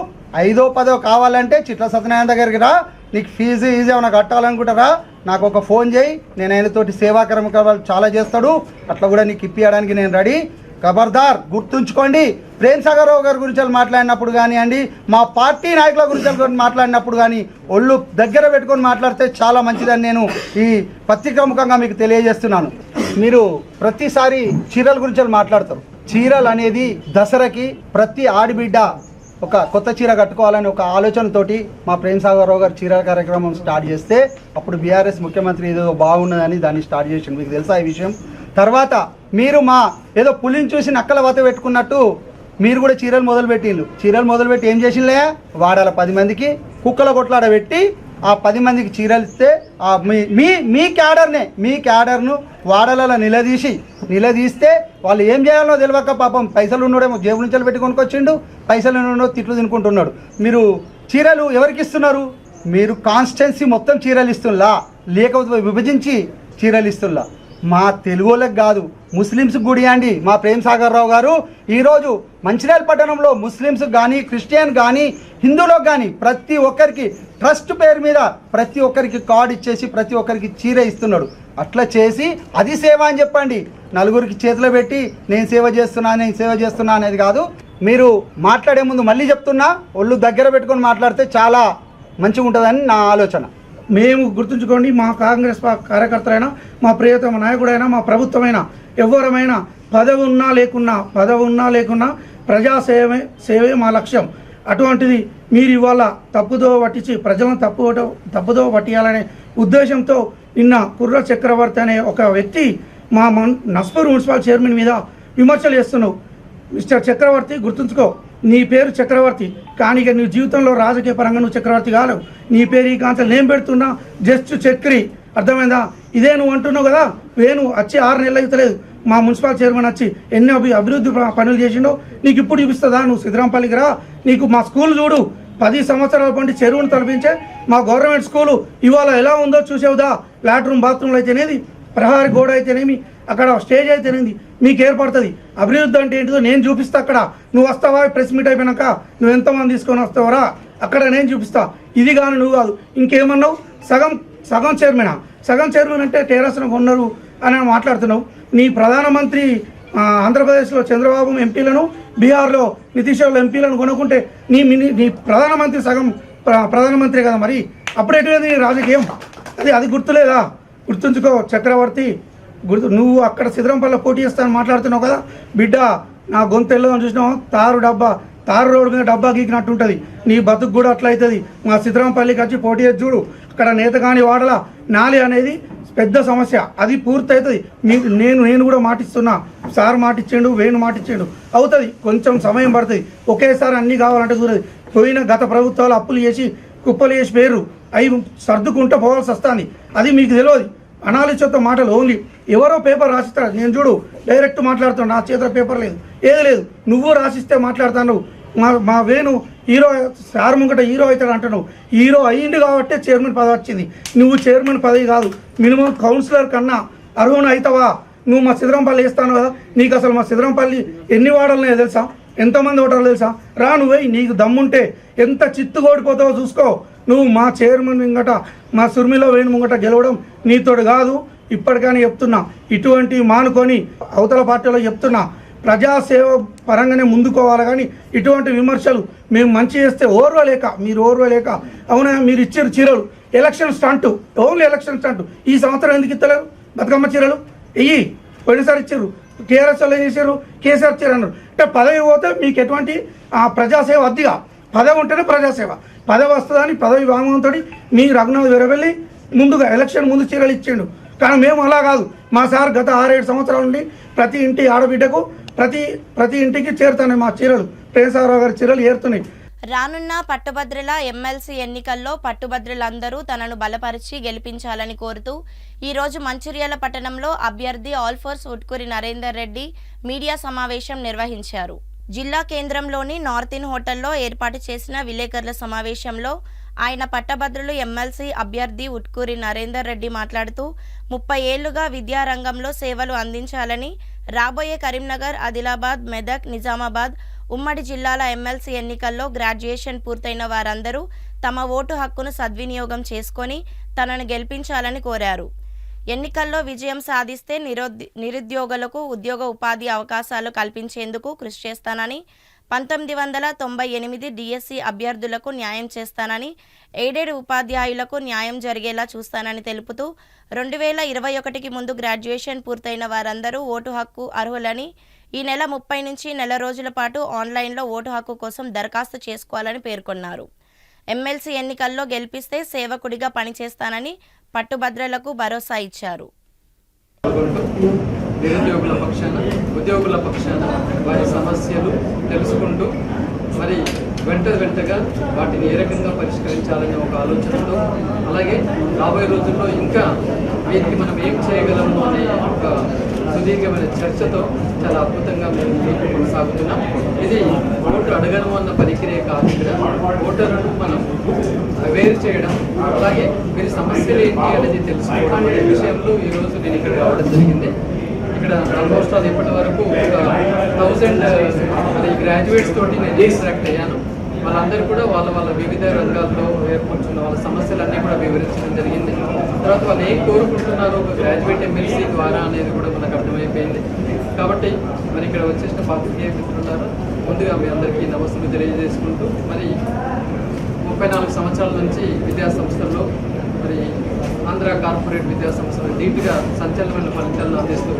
5వ 10వ కావాలంటే చిట్ల సత్యనారాయణ దగ్గరికి రా. నీకు ఫీజు ఏమైనా కట్టాలనుకుంటారా నాకు ఒక ఫోన్ చేయి, నేను ఆయనతోటి సేవా కార్యక్రమాలు చాలా చేస్తాడు. అట్లా కూడా నీకు ఇప్పియడానికి నేను రెడీ. ఖబర్దార్ గుర్తుంచుకోండి. ప్రేమ్ సాగర్ రావు గారి గురించి మాట్లాడినప్పుడు కానివ్వండి, మా పార్టీ నాయకుల గురించి మాట్లాడినప్పుడు కానీ ఒళ్ళు దగ్గర పెట్టుకొని మాట్లాడితే చాలా మంచిదని నేను ఈ పత్రికాముఖంగా మీకు తెలియజేస్తున్నాను. మీరు ప్రతిసారి చీరల గురించి మాట్లాడతారు. చీరలు అనేది దసరాకి ప్రతి ఆడబిడ్డ ఒక కొత్త చీర కట్టుకోవాలని ఒక ఆలోచనతోటి మా ప్రేమ్ సాగర్ రావు గారు చీరల కార్యక్రమం స్టార్ట్ చేస్తే అప్పుడు బీఆర్ఎస్ ముఖ్యమంత్రి ఏదో బాగున్నదని దాన్ని స్టార్ట్ చేసింది. మీకు తెలుసా ఈ విషయం? తర్వాత మీరు మా ఏదో పులిని చూసి నక్కల వాత పెట్టుకున్నట్టు మీరు కూడా చీరలు మొదలుపెట్టిండ్రు. చీరలు మొదలుపెట్టి ఏం చేసిండే? వాడాల 10 మందికి కుక్కల కొట్లాడ పెట్టి ఆ 10 మందికి చీరలు ఇస్తే మీ క్యాడర్ను వాడలలో నిలదీస్తే వాళ్ళు ఏం చేయాలో తెలియక పాపం పైసలు ఉన్నోడేమో జేబు నుంచి పెట్టి కొనుక్కొచ్చిండు, పైసలు ఉన్నోడో తిట్లు తినుకుంటున్నాడు. మీరు చీరలు ఎవరికి ఇస్తున్నారు? మీరు కాన్స్టెన్సీ మొత్తం చీరలు ఇస్తున్నా, లేకపోతే విభజించి చీరలు ఇస్తున్నా. మా తెలుగులకు కాదు, ముస్లిమ్స్కి కూడా అండి. మా ప్రేమ్ సాగర్ రావు గారు ఈరోజు మంచిర్యాల పట్టణంలో ముస్లిమ్స్ కానీ, క్రిస్టియన్ కానీ, హిందువులకు కానీ ప్రతి ఒక్కరికి ట్రస్ట్ పేరు మీద ప్రతి ఒక్కరికి కార్డు ఇచ్చేసి ప్రతి ఒక్కరికి చీర ఇస్తున్నాడు. అట్లా చేసి అది సేవ అని చెప్పండి. నలుగురికి చేతిలో పెట్టి నేను సేవ చేస్తున్నా అనేది కాదు. మీరు మాట్లాడే ముందు మళ్ళీ చెప్తున్నా, ఒళ్ళు దగ్గర పెట్టుకొని మాట్లాడితే చాలా మంచిగా ఉంటుందని నా ఆలోచన. మేము గుర్తుంచుకోండి, మా కాంగ్రెస్ కార్యకర్తలైనా, మా ప్రియతమ నాయకుడైనా, మా ప్రభుత్వమైనా, ఎవరమైనా పదవి ఉన్నా లేకున్నా ప్రజాసేవే మా లక్ష్యం. అటువంటిది మీరు ఇవాళ తప్పుదో పట్టించి ప్రజలను తప్పుదో పట్టియాలనే ఉద్దేశంతో నిన్న కుర్ర చక్రవర్తి అనే ఒక వ్యక్తి మా నస్పూర్ మున్సిపల్ చైర్మన్ మీద విమర్శలు చేస్తున్నావు. మిస్టర్ చక్రవర్తి గుర్తుంచుకో, నీ పేరు చక్రవర్తి, కానీ ఇక నీ జీవితంలో రాజకీయ పరంగా నువ్వు చక్రవర్తి కాలేవు. నీ పేరు ఈ కాంచెలు నేను పెడుతున్నా జస్ట్ చక్రి, అర్థమైందా? ఇదే నువ్వు అంటున్నావు కదా. వేణు వచ్చి 6 నెలలు అవుతలేదు, మా మున్సిపల్ చైర్మన్ వచ్చి ఎన్ని అభివృద్ధి పనులు చేసిండో నీకు ఇప్పుడు చూపిస్తుందా? నువ్వు సిద్ధరాంపల్లికి రా, నీకు మా స్కూల్ చూడు. 10 సంవత్సరాల పండి చెరువును తలపించే మా గవర్నమెంట్ స్కూలు ఇవాళ ఎలా ఉందో చూసేవుదా? లాట్రూమ్ బాత్రూమ్లు అయితేనేది, ప్రహారీ గోడ అయితేనేమి, అక్కడ స్టేజ్ అయితేనేది మీకు ఏర్పడుతుంది. అభివృద్ధి అంటే ఏంటిదో నేను చూపిస్తా. అక్కడ నువ్వు వస్తావా? ప్రెస్ మీట్ అయిపోయినాక నువ్వు ఎంతమంది తీసుకొని వస్తావరా అక్కడ నేను చూపిస్తా. ఇది కానీ నువ్వు కాదు. ఇంకేమన్నావు? సగం చైర్మన్ అంటే టెర్రస్ను కొన్నారు అని మాట్లాడుతున్నావు. నీ ప్రధానమంత్రి ఆంధ్రప్రదేశ్లో చంద్రబాబు ఎంపీలను, బీహార్లో నితీష్ ఎంపీలను కొనుక్కుంటే నీ ప్రధానమంత్రి సగం ప్రధానమంత్రి కదా. మరి అప్పుడేంటి నీ రాజకీయం? అది గుర్తులేదా? గుర్తుంచుకో చక్రవర్తి. నువ్వు అక్కడ సిద్ధరంపల్లిలో పోటీ చేస్తానని మాట్లాడుతున్నావు కదా బిడ్డ. నా గొంతు వెళ్ళదని చూసినావు, తారు రోడ్డు మీద డబ్బా గీకినట్టు ఉంటుంది. నీ బతుకు కూడా అట్లా అవుతుంది. మా సిద్ధరంపల్లికి వచ్చి పోటీ చేసి చూడు. అక్కడ నేత కాని వాడల నాలి అనేది పెద్ద సమస్య. అది పూర్తవుతుంది. నేను కూడా మాటిస్తున్నా. సార్ మాటిచ్చాడు, వేణు మాటిచ్చాడు. అవుతుంది, కొంచెం సమయం పడుతుంది. ఒకేసారి అన్నీ కావాలంటే చూడదు. పోయిన గత ప్రభుత్వాలు అప్పులు చేసి కుప్పలు చేసి పేరు అవి సర్దుకుంటూ పోవాల్సి వస్తుంది. అది మీకు తెలియదు. అనాలిసితో మాటలు ఓన్లీ ఎవరో పేపర్ రాసిస్తాడు. నేను చూడు డైరెక్ట్ మాట్లాడుతాను, నా చేతిలో పేపర్ లేదు, ఏది లేదు. నువ్వు రాసిస్తే మాట్లాడుతాను. మా వేణు హీరో సార్ ముంగట హీరో అవుతాడు అంటున్నావు. హీరో అయ్యింది కాబట్టి చైర్మన్ పదవి వచ్చింది. నువ్వు చైర్మన్ పదవి కాదు, మినిమం కౌన్సిలర్ కన్నా అర్హుని అవుతావా? నువ్వు మా సిద్ధరంపల్లి వేస్తాను కదా, నీకు అసలు మా సిద్ధరంపల్లి ఎన్ని వాడలున్నాయో తెలుసా, ఎంతమంది ఓటర్లు తెలుసా? రా నువ్వే, నీకు దమ్ముంటే ఎంత చిత్తుకోడిపోతావో చూసుకో. నువ్వు మా చైర్మన్ ముంగట, మా సుర్మిలో వేణు ముంగట గెలవడం నీతోడు కాదు. ఇప్పటికైనా చెప్తున్నా, ఇటువంటి మానుకొని అవతల పార్టీలో చెప్తున్నా, ప్రజాసేవ పరంగానే ముందుకోవాలి. కానీ ఇటువంటి విమర్శలు మేము మంచి చేస్తే మీరు ఓర్వలేక అవునా మీరు ఇచ్చారు చీరలు election stunt, only election stunt. ఈ సంవత్సరం ఎందుకు ఇస్తలేరు బతుకమ్మ చీరలు? వెయ్యి పోయినసారి ఇచ్చారు, టీఆర్ఎస్ వాళ్ళు ఏం చేశారు, కేసీఆర్ చీర అన్నారు. అంటే పదవి పోతే మీకు ఎటువంటి ప్రజాసేవ అద్దిగా, పదవి ఉంటేనే ప్రజాసేవ. పదవి వస్తుందని పదవి వాంగంతో మీ రఘునాథ్ వీరవెల్లి ముందుగా ఎలక్షన్ ముందు చీరలు ఇచ్చిండు. కానీ మేము అలా కాదు. మా సార్ గత 6-7 సంవత్సరాల నుండి ప్రతి ఇంటి ఆడబిడ్డకు ప్రతి ఇంటికి చేరుతున్నాయి మా చీరలు. ప్రేమసాగరరావు గారి చీరలు ఏరుతున్నాయి. రానున్న పట్టుభద్రుల ఎమ్మెల్సీ ఎన్నికల్లో పట్టుభద్రులందరూ తనను బలపరిచి గెలిపించాలని కోరుతూ ఈరోజు మంచిర్యాల పట్టణంలో అభ్యర్థి ఆల్ఫోర్స్ ఉట్కూరి నరేందర్ రెడ్డి మీడియా సమావేశం నిర్వహించారు. జిల్లా కేంద్రంలోని నార్త్ ఇన్ హోటల్లో ఏర్పాటు చేసిన విలేకరుల సమావేశంలో ఆయన పట్టభద్రులు ఎమ్మెల్సీ అభ్యర్థి ఉట్కూరి నరేందర్ రెడ్డి మాట్లాడుతూ 30 ఏళ్లుగా విద్యారంగంలో సేవలు అందించాలని, రాబోయే కరీంనగర్, ఆదిలాబాద్, మెదక్, నిజామాబాద్ ఉమ్మడి జిల్లాల ఎమ్మెల్సీ ఎన్నికల్లో గ్రాడ్యుయేషన్ పూర్తయిన వారందరూ తమ ఓటు హక్కును సద్వినియోగం చేసుకొని తనను గెలిపించాలని కోరారు. ఎన్నికల్లో విజయం సాధిస్తే నిరుద్యోగులకు ఉద్యోగ ఉపాధి అవకాశాలు కల్పించేందుకు కృషి చేస్తానని, 1998 డిఎస్సి అభ్యర్థులకు న్యాయం చేస్తానని, ఎయిడెడ్ ఉపాధ్యాయులకు న్యాయం జరిగేలా చూస్తానని తెలుపుతూ 2021కి ముందు గ్రాడ్యుయేషన్ పూర్తయిన వారందరూ ఓటు హక్కు అర్హులని, ఈ నెల 30 నుంచి నెల రోజుల పాటు ఆన్లైన్లో ఓటు హక్కు కోసం దరఖాస్తు చేసుకోవాలని పేర్కొన్నారు. ఎమ్మెల్సీ ఎన్నికల్లో గెలిపిస్తే సేవకుడిగా పనిచేస్తానని పట్టుభద్రులకు భరోసా ఇచ్చారు. నిరుద్యోగుల పక్షాన, ఉద్యోగుల పక్షాన వారి సమస్యలు తెలుసుకుంటూ మరి వెంటగా వాటిని ఏ రకంగా పరిష్కరించాలనే ఒక ఆలోచనతో, అలాగే రాబోయే రోజుల్లో ఇంకా వీరికి మనం ఏం చేయగలము అనే ఒక సుదీర్ఘమైన చర్చతో చాలా అద్భుతంగా మేము కొనసాగుతున్నాం. ఇది ఓటు అడగడం అన్న పరిక్రియ కాదు. ఇక్కడ ఓటర్లను మనం వేరు చేయడం, అలాగే వీరి సమస్యలు ఏంటి అనేది తెలుసుకోవడం అనే విషయంలో ఈరోజు నేను ఇక్కడ రావడం జరిగింది. ఇక్కడ ఆల్మోస్ట్ అది ఇప్పటి వరకు 1000 గ్రాడ్యుయేట్స్ తోటి నేను ఇంటరాక్ట్ అయ్యాను. వాళ్ళందరూ కూడా వాళ్ళ వివిధ రంగాల్లో ఏర్పడుతున్న వాళ్ళ సమస్యలన్నీ కూడా వివరించడం జరిగింది. తర్వాత వాళ్ళు ఏం కోరుకుంటున్నారో ఒక గ్రాడ్యుయేట్ ఎమ్మెల్సీ ద్వారా అనేది కూడా మనకు అర్థమైపోయింది. కాబట్టి మరి ఇక్కడ వచ్చేసిన పాత్రికేయ మిత్రులారా, ముందుగా మీ అందరికీ నమస్సులు తెలియజేసుకుంటూ, మరి 34 సంవత్సరాల నుంచి విద్యా సంస్థల్లో, మరి ఆంధ్ర కార్పొరేట్ విద్యా సంస్థలు ధీటుగా సంచలనమైన ఫలితాలను అందిస్తూ,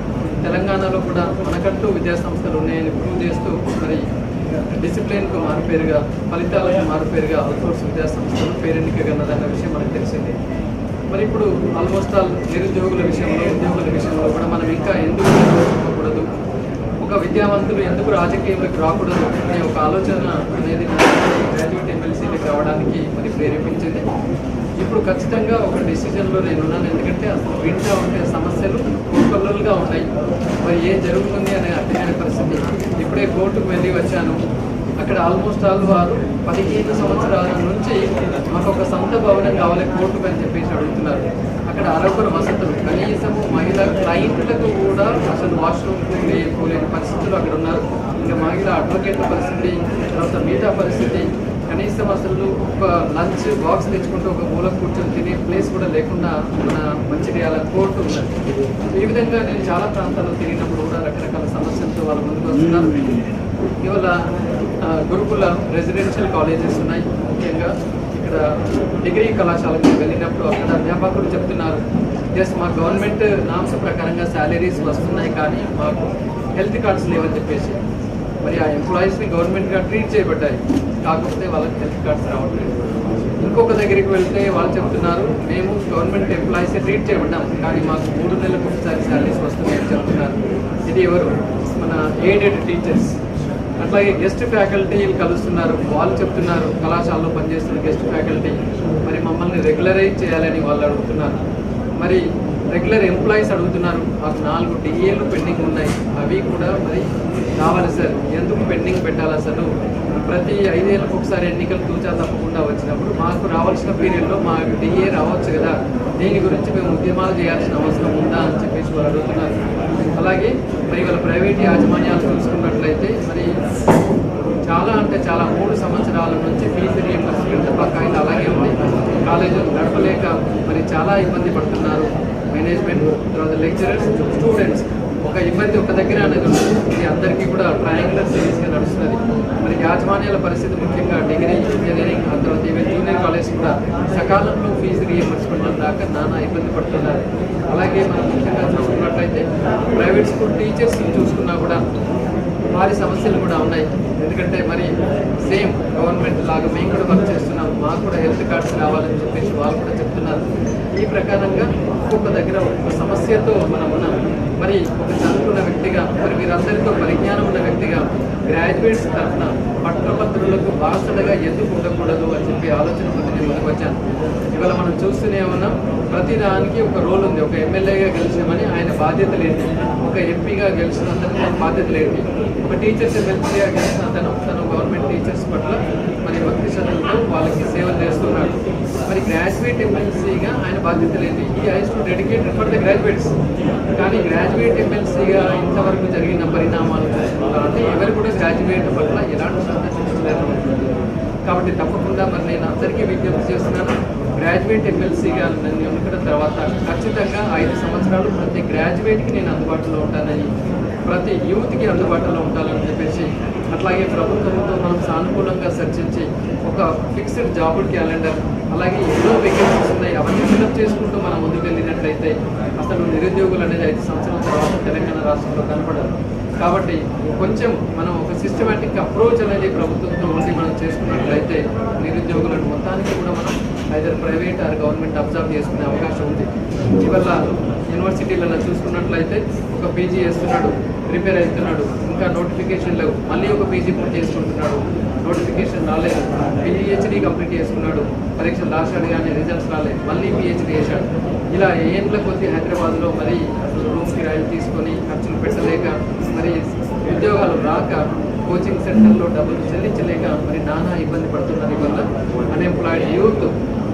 తెలంగాణలో కూడా మనకంటూ విద్యా సంస్థలు ఉన్నాయని ప్రూవ్ చేస్తూ, మరి డిసిప్లిన్కు మారుపేరుగా, ఫలితాలకు మారుపేరుగా ఆల్ఫోర్స్ విద్యా సంస్థలు పేరెన్నికగలదన్న విషయం మనకు తెలిసింది. మరి ఇప్పుడు ఆల్మోస్ట్ ఆల్ నిరుద్యోగుల విషయంలో, ఉద్యోగుల విషయంలో కూడా మనం ఇంకా ఎందుకు చెప్పకూడదు, ఒక విద్యావంతులు ఎందుకు రాజకీయంలోకి రాకూడదు అనే ఒక ఆలోచన అనేది గ్రాడ్యుయేట్ ఎమ్మెల్సీలకు రావడానికి మరి ప్రేరేపించింది. ఇప్పుడు ఖచ్చితంగా ఒక డిసిజన్లో నేను ఉన్నాను. ఎందుకంటే అసలు వింటా ఉంటే సమస్యలు కొల్లలుగా ఉన్నాయి. మరి ఏం జరుగుతుంది అనే అర్థమైన పరిస్థితి. ఇప్పుడే కోర్టుకు వెళ్ళి వచ్చాను. అక్కడ ఆల్మోస్ట్ ఆల్ వారు 15 సంవత్సరాల నుంచి మాకు ఒక సొంత భవనం కావాలి కోర్టుకు అని చెప్పేసి అడుగుతున్నారు. అక్కడ అరొకరు వసతులు, కనీసము మహిళా క్లయింట్లకు కూడా అసలు వాష్రూమ్కు లేని పరిస్థితులు అక్కడ ఉన్నారు. ఇంకా మహిళా అడ్వకేట్ల పరిస్థితి, తర్వాత మిగతా పరిస్థితి, కనీసం అసలు ఒక లంచ్ బాక్స్ తెచ్చుకుంటూ ఒక మూల కూర్చొని తినే ప్లేస్ కూడా లేకుండా మన మంచిర్యాల కోర్టు ఉన్నది. ఈ విధంగా నేను చాలా ప్రాంతాల్లో తిరిగినప్పుడు కూడా రకరకాల సమస్యలతో వాళ్ళ ముందుకు వస్తున్నారు. ఇవాళ గురుకుల రెసిడెన్షియల్ కాలేజెస్ ఉన్నాయి. ముఖ్యంగా ఇక్కడ డిగ్రీ కళాశాలకు వెళ్ళినప్పుడు అక్కడ అధ్యాపకులు చెప్తున్నారు, జస్ట్ మా గవర్నమెంట్ నామ్స్ ప్రకారంగా శాలరీస్ వస్తున్నాయి, కానీ మాకు హెల్త్ కార్డ్స్ లేవని చెప్పేసి. మరి ఆ ఎంప్లాయీస్ని గవర్నమెంట్గా ట్రీట్ చేయబడ్డాయి, కాకపోతే వాళ్ళకి హెల్త్ కార్డ్స్ రావట్లేదు. ఇంకొక దగ్గరికి వెళ్తే వాళ్ళు చెప్తున్నారు, మేము గవర్నమెంట్ ఎంప్లాయీసే ట్రీట్ చేయబడ్డాం, కానీ మాకు 3 నెలలకు ఒకసారి శాలరీస్ వస్తున్నాయని చెప్తున్నారు. ఇది ఎవరు? మన ఎయిడెడ్ టీచర్స్. అట్లాగే గెస్ట్ ఫ్యాకల్టీలు కలుస్తున్నారు. వాళ్ళు చెప్తున్నారు, కళాశాలలో పనిచేస్తున్న గెస్ట్ ఫ్యాకల్టీ మరి మమ్మల్ని రెగ్యులరైజ్ చేయాలని వాళ్ళు అడుగుతున్నారు. మరి రెగ్యులర్ ఎంప్లాయీస్ అడుగుతున్నారు, మాకు 4 DAలు పెండింగ్ ఉన్నాయి, అవి కూడా మరి కావాలి సార్. ఎందుకు పెండింగ్ పెట్టాలి అసలు? ప్రతి 5 ఏళ్ళకు ఒకసారి ఎన్నికలు తూచా తప్పకుండా వచ్చినప్పుడు మాకు రావాల్సిన పీరియడ్లో మా డిఏ రావచ్చు కదా, దీని గురించి మేము ఉద్యమాలు చేయాల్సిన అవసరం ఉందా అని చెప్పేసి వాళ్ళు అడుగుతున్నారు. అలాగే మరి వాళ్ళ ప్రైవేట్ యాజమాన్యాలు చూసుకున్నట్లయితే మరి చాలా అంటే చాలా 3 సంవత్సరాల నుంచి ఫీజు రీయింబర్స్మెంట్ బకాయిలు అలాగే ఉంది. కాలేజీలు నడపలేక మరి చాలా ఇబ్బంది పడుతున్నారు మేనేజ్మెంట్, తర్వాత లెక్చరర్స్, స్టూడెంట్స్. ఒక ఇబ్బంది ఒక దగ్గర అనేది ఉంది, ఇది అందరికీ కూడా ట్రయాంగులర్ సిరీస్గా నడుస్తున్నది. మరి యాజమాన్యాల పరిస్థితి ముఖ్యంగా డిగ్రీ, ఇంజనీరింగ్, ఆ తర్వాత ఈవెన్ జూనియర్ కాలేజ్ కూడా సకాలంలో ఫీజు రీయింబర్స్మెంట్ దాకా నానా ఇబ్బంది పడుతున్నారు. అలాగే మనం ముఖ్యంగా చూసుకున్నట్లయితే ప్రైవేట్ స్కూల్ టీచర్స్ చూసుకున్నా కూడా వారి సమస్యలు కూడా ఉన్నాయి. ఎందుకంటే మరి సేమ్ గవర్నమెంట్ లాగా మేము కూడా వర్క్ చేస్తున్నాం, మాకు కూడా హెల్త్ కార్డ్స్ రావాలని చెప్పేసి వాళ్ళు కూడా చెప్తున్నారు. ఈ ప్రకారంగా ఒక్కొక్క దగ్గర ఒక్కొక్క సమస్యతో మనం ఉన్నాం. మరి ఒక చదువుకున్న వ్యక్తిగా మరి వీరందరితో పరిజ్ఞానం ఉన్న వ్యక్తిగా గ్రాడ్యుయేట్స్ తరఫున పట్టభద్రులకు బాసటగా ఎందుకు ఉండకూడదు అని చెప్పి ఆలోచన నేను ముందుకు వచ్చాను. ఇవాళ మనం చూస్తూనే ఉన్నాం, ప్రతి దానికి ఒక రోల్ ఉంది. ఒక ఎమ్మెల్యేగా గెలిచామని ఆయన బాధ్యతలు ఏంటి, ఒక ఎంపీగా గెలిచిన అతను బాధ్యతలు ఏంటి, ఒక టీచర్స్ ఎమ్మెల్యేగా గెలిచిన తను గవర్నమెంట్ టీచర్స్ పట్ల మరి భక్తి శ్రద్ధలతో వాళ్ళకి సేవలు చేస్తున్నాడు. మరి గ్రాడ్యుయేట్ ఎమ్మెల్సీగా ఆయన బాధ్యతలు ఏంటి, ఈ ice to dedicated for the graduates. కానీ గ్రాడ్యుయేట్ ఎమ్మెల్సీగా ఇంతవరకు జరిగిన పరిణామాలు చూసుకుంటారంటే ఎవరు కూడా గ్రాడ్యుయేట్ పట్ల ఎలాంటి శ్రద్ధ చూపించలేదు. కాబట్టి తప్పకుండా మరి నేను అందరికీ విజ్ఞప్తి చేస్తున్నాను, గ్రాడ్యుయేట్ ఎమ్మెల్సీగా నన్ను ఎన్నుకున్న తర్వాత ఖచ్చితంగా 5 సంవత్సరాలు ప్రతి గ్రాడ్యుయేట్కి నేను అందుబాటులో ఉంటానని, ప్రతి యూత్కి అందుబాటులో ఉండాలని చెప్పేసి, అట్లాగే ప్రభుత్వంతో మనం సానుకూలంగా చర్చించి ఒక ఫిక్స్డ్ జాబుల్ క్యాలెండర్, అలాగే ఎన్నో వేకెన్సీస్ ఉన్నాయి అవన్నీ ఫిల్అప్ చేసుకుంటూ మనం ముందుకు వెళ్ళినట్లయితే అసలు నిరుద్యోగులు అనేది 5 సంవత్సరాల తర్వాత తెలంగాణ రాష్ట్రంలో కనపడదు. కాబట్టి కొంచెం మనం ఒక సిస్టమేటిక్ అప్రోచ్ అనేది ప్రభుత్వంతో ఉండి మనం చేసుకున్నట్లయితే నిరుద్యోగులను మొత్తానికి కూడా మనం either private or government observe చేసుకునే అవకాశం ఉంది. ఇవల్ల యూనివర్సిటీలలో చూసుకున్నట్లయితే ఒక పీజీ చేస్తున్నాడు, ప్రిపేర్ అవుతున్నాడు, ఇంకా నోటిఫికేషన్ లేవు, మళ్ళీ ఒక పీజీ పూర్తి చేసుకుంటున్నాడు, నోటిఫికేషన్ రాలేదు, పిహెచ్డీ కంప్లీట్ చేసుకున్నాడు, పరీక్షలు రాశాడు కానీ రిజల్ట్స్ రాలేదు, మళ్ళీ పిహెచ్డీ చేశాడు. ఇలా ఏండ్ల కొద్ది హైదరాబాద్లో మరి అసలు రూమ్ కిరాయిలు తీసుకొని ఖర్చులు పెట్టలేక మరి ఉద్యోగాలు రాక కోచింగ్ సెంటర్లో డబ్బులు చెల్లించలేక మరి నానా ఇబ్బంది పడుతున్నారు. వల్ల అన్ఎంప్లాయిడ్ యూత్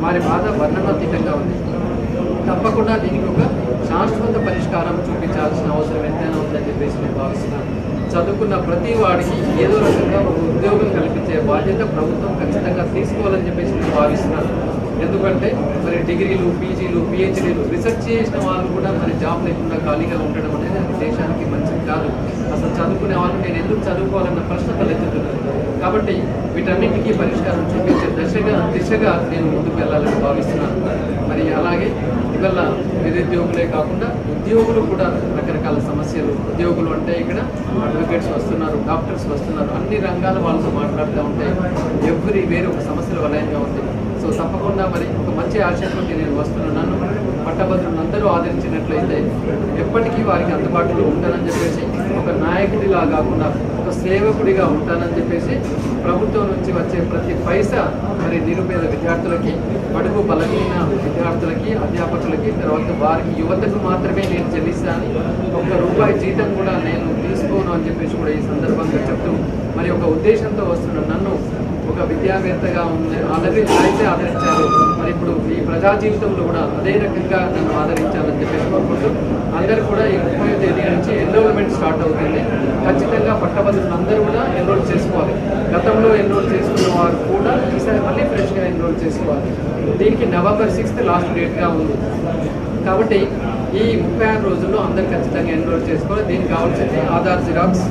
వారి బాధ వర్ణనాతీతంగా ఉంది. తప్పకుండా దీనికి ఒక శాశ్వత పరిష్కారం చూపించాల్సిన అవసరం ఎంతైనా ఉందని చెప్పేసి నేను భావిస్తున్నాను. చదువుకున్న ప్రతి వాడికి ఏదో రకంగా ఒక ఉద్యోగం కల్పించే బాధ్యత ప్రభుత్వం ఖచ్చితంగా తీసుకోవాలని చెప్పేసి నేను భావిస్తున్నాను. ఎందుకంటే మరి డిగ్రీలు, పీజీలు, పిహెచ్డీలు రీసెర్చ్ చేసిన వాళ్ళు కూడా మరి జాబ్ లేకుండా ఖాళీగా ఉండడం అనేది దేశానికి మంచిది కాదు. అసలు చదువుకునే వాళ్ళు నేను ఎందుకు చదువుకోవాలన్న ప్రశ్న తలెత్తుతున్నారు. కాబట్టి వీటన్నిటికీ పరిష్కారం చూపించే దిశగా నేను ముందుకు వెళ్ళాలని భావిస్తున్నాను. మరి అలాగే ఇవల్ల నిరుద్యోగులే కాకుండా ఉద్యోగులు కూడా రకరకాల సమస్యలు, ఉద్యోగులు అంటే ఇక్కడ అడ్వకేట్స్ వస్తున్నారు, డాక్టర్స్ వస్తున్నారు, అన్ని రంగాల వాళ్ళతో మాట్లాడుతూ ఉంటే ఎవరి వేరే ఒక సమస్యల వలయంగా ఉంది. సో తప్పకుండా మరి ఒక మంచి ఆశయంతో నేను వస్తున్నాను. పట్టభద్రులను అందరూ ఆదరించినట్లయితే ఎప్పటికీ వారికి అందుబాటులో ఉంటానని చెప్పేసి, ఒక నాయకుడిలా కాకుండా ఒక సేవకుడిగా ఉంటానని చెప్పేసి, ప్రభుత్వం నుంచి వచ్చే ప్రతి పైసా మరి నిరుపేద విద్యార్థులకి, బడుగు బలహీన విద్యార్థులకి, అధ్యాపకులకి, తర్వాత వారికి యువతకు మాత్రమే నేను చెల్లిస్తాను, ₹1 జీతం కూడా నేను తీసుకోను అని చెప్పేసి కూడా ఈ సందర్భంగా చెప్తూ మరి ఒక ఉద్దేశంతో వస్తున్న నన్ను ఒక విద్యావేత్తగా అయితే ఆదరించారు. మరి ఇప్పుడు ఈ ప్రజా జీవితంలో కూడా అదే రకంగా నన్ను ఆదరించాలని చెప్పేసి కోరుకుంటూ అందరూ కూడా ఈ 30వ తేదీ నుంచి ఎన్రోల్మెంట్ స్టార్ట్ అవుతుంది. ఖచ్చితంగా పట్టభద్రులు అందరూ కూడా ఎన్రోల్ చేసుకోవాలి. గతంలో ఎన్రోల్ చేసుకున్న వారు కూడా ఈసారి మళ్ళీ ఫ్రెష్గా ఎన్రోల్ చేసుకోవాలి. దీనికి November 6th లాస్ట్ డేట్గా ఉంది. కాబట్టి ఈ 36 రోజుల్లో అందరూ ఖచ్చితంగా ఎన్రోల్ చేసుకోవాలి. దీనికి కావాల్సింది ఆధార్ జిరాక్స్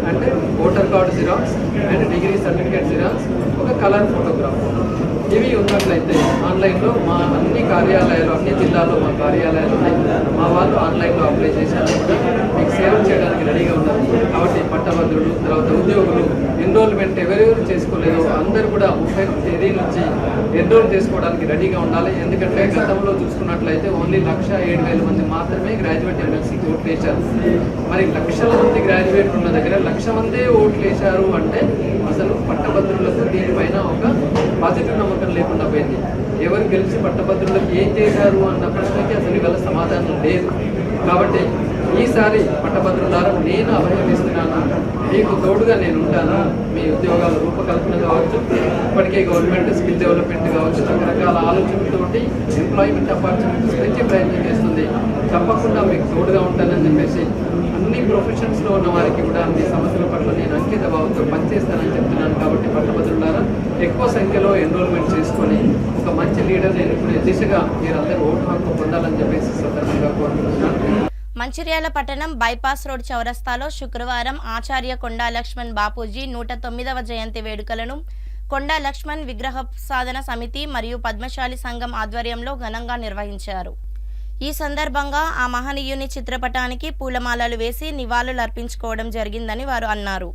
అంటే voter card xerox and degree certificate xerox, ఒక కలర్ ఫోటోగ్రాఫ్. ఇవి ఉన్నట్లయితే ఆన్లైన్లో మా అన్ని కార్యాలయాలు, అన్ని జిల్లాల్లో మా కార్యాలయాలు ఉన్నాయి. మా వాళ్ళు ఆన్లైన్లో అప్లై చేశారు కూడా మీకు సేవ చేయడానికి రెడీగా ఉన్నారు. కాబట్టి పట్టభద్రులు, తర్వాత ఉద్యోగులు ఎన్రోల్మెంట్ ఎవరెవరు చేసుకోలేదో అందరూ కూడా 30వ తేదీ నుంచి ఎన్రోల్ చేసుకోవడానికి రెడీగా ఉండాలి. ఎందుకంటే గతంలో చూసుకున్నట్లయితే ఓన్లీ 1,07,000 మంది మాత్రమే గ్రాడ్యుయేట్ ఎమ్మెల్సీకి ఓట్లు వేశారు. మరి లక్షల మంది గ్రాడ్యుయేట్ ఉన్న దగ్గర 1,00,000 మందే ఓట్లు వేశారు అంటే అసలు పట్టభద్రులకు దీనిపైన ఒక పాజిటివ్ నమ్మకం లేకుండా పోయింది. ఎవరు గెలిచి పట్టభద్రులకు ఏం చేశారు అన్న ప్రశ్నకి అసలు ఇవాళ సమాధానం లేదు. కాబట్టి ఈసారి పట్టభద్రులారా నేను అభయం ఇస్తున్నాను, మీకు తోడుగా నేను ఉంటాను. మీ ఉద్యోగాల రూపకల్పన కావచ్చు, ఇప్పటికే గవర్నమెంట్ స్కిల్ డెవలప్మెంట్ కావచ్చు, రకరకాల ఆలోచనలతోటి ఎంప్లాయ్మెంట్ ఆపర్చునిటీస్ పెంచి ప్రయత్నం చేస్తుంది. తప్పకుండా మీకు తోడుగా ఉంటానని చెప్పేసి అన్ని ప్రొఫెషన్స్లో ఉన్న వారికి కూడా అన్ని సమస్యల పట్ల నేను అంకిత భావంతో పనిచేస్తానని చెప్తున్నాను. కాబట్టి పట్టభద్రులారా ఎక్కువ సంఖ్యలో ఎన్రోల్మెంట్ చేసుకొని ఒక మంచి లీడర్ని ఎన్నుకునే దిశగా మీరందరూ ఓటు హక్కు పొందాలని చెప్పేసి సందర్భంగా కోరుకుంటున్నాను. మంచిర్యాల పట్టణం బైపాస్ రోడ్ చౌరస్తాలో శుక్రవారం ఆచార్య కొండా లక్ష్మణ్ బాపూజీ 109వ జయంతి వేడుకలను కొండా లక్ష్మణ్ విగ్రహ సాధన సమితి మరియు పద్మశాలి సంఘం ఆధ్వర్యంలో ఘనంగా నిర్వహించారు. ఈ సందర్భంగా ఆ మహనీయుని చిత్రపటానికి పూలమాలలు వేసి నివాళులర్పించుకోవడం జరిగిందని వారు అన్నారు.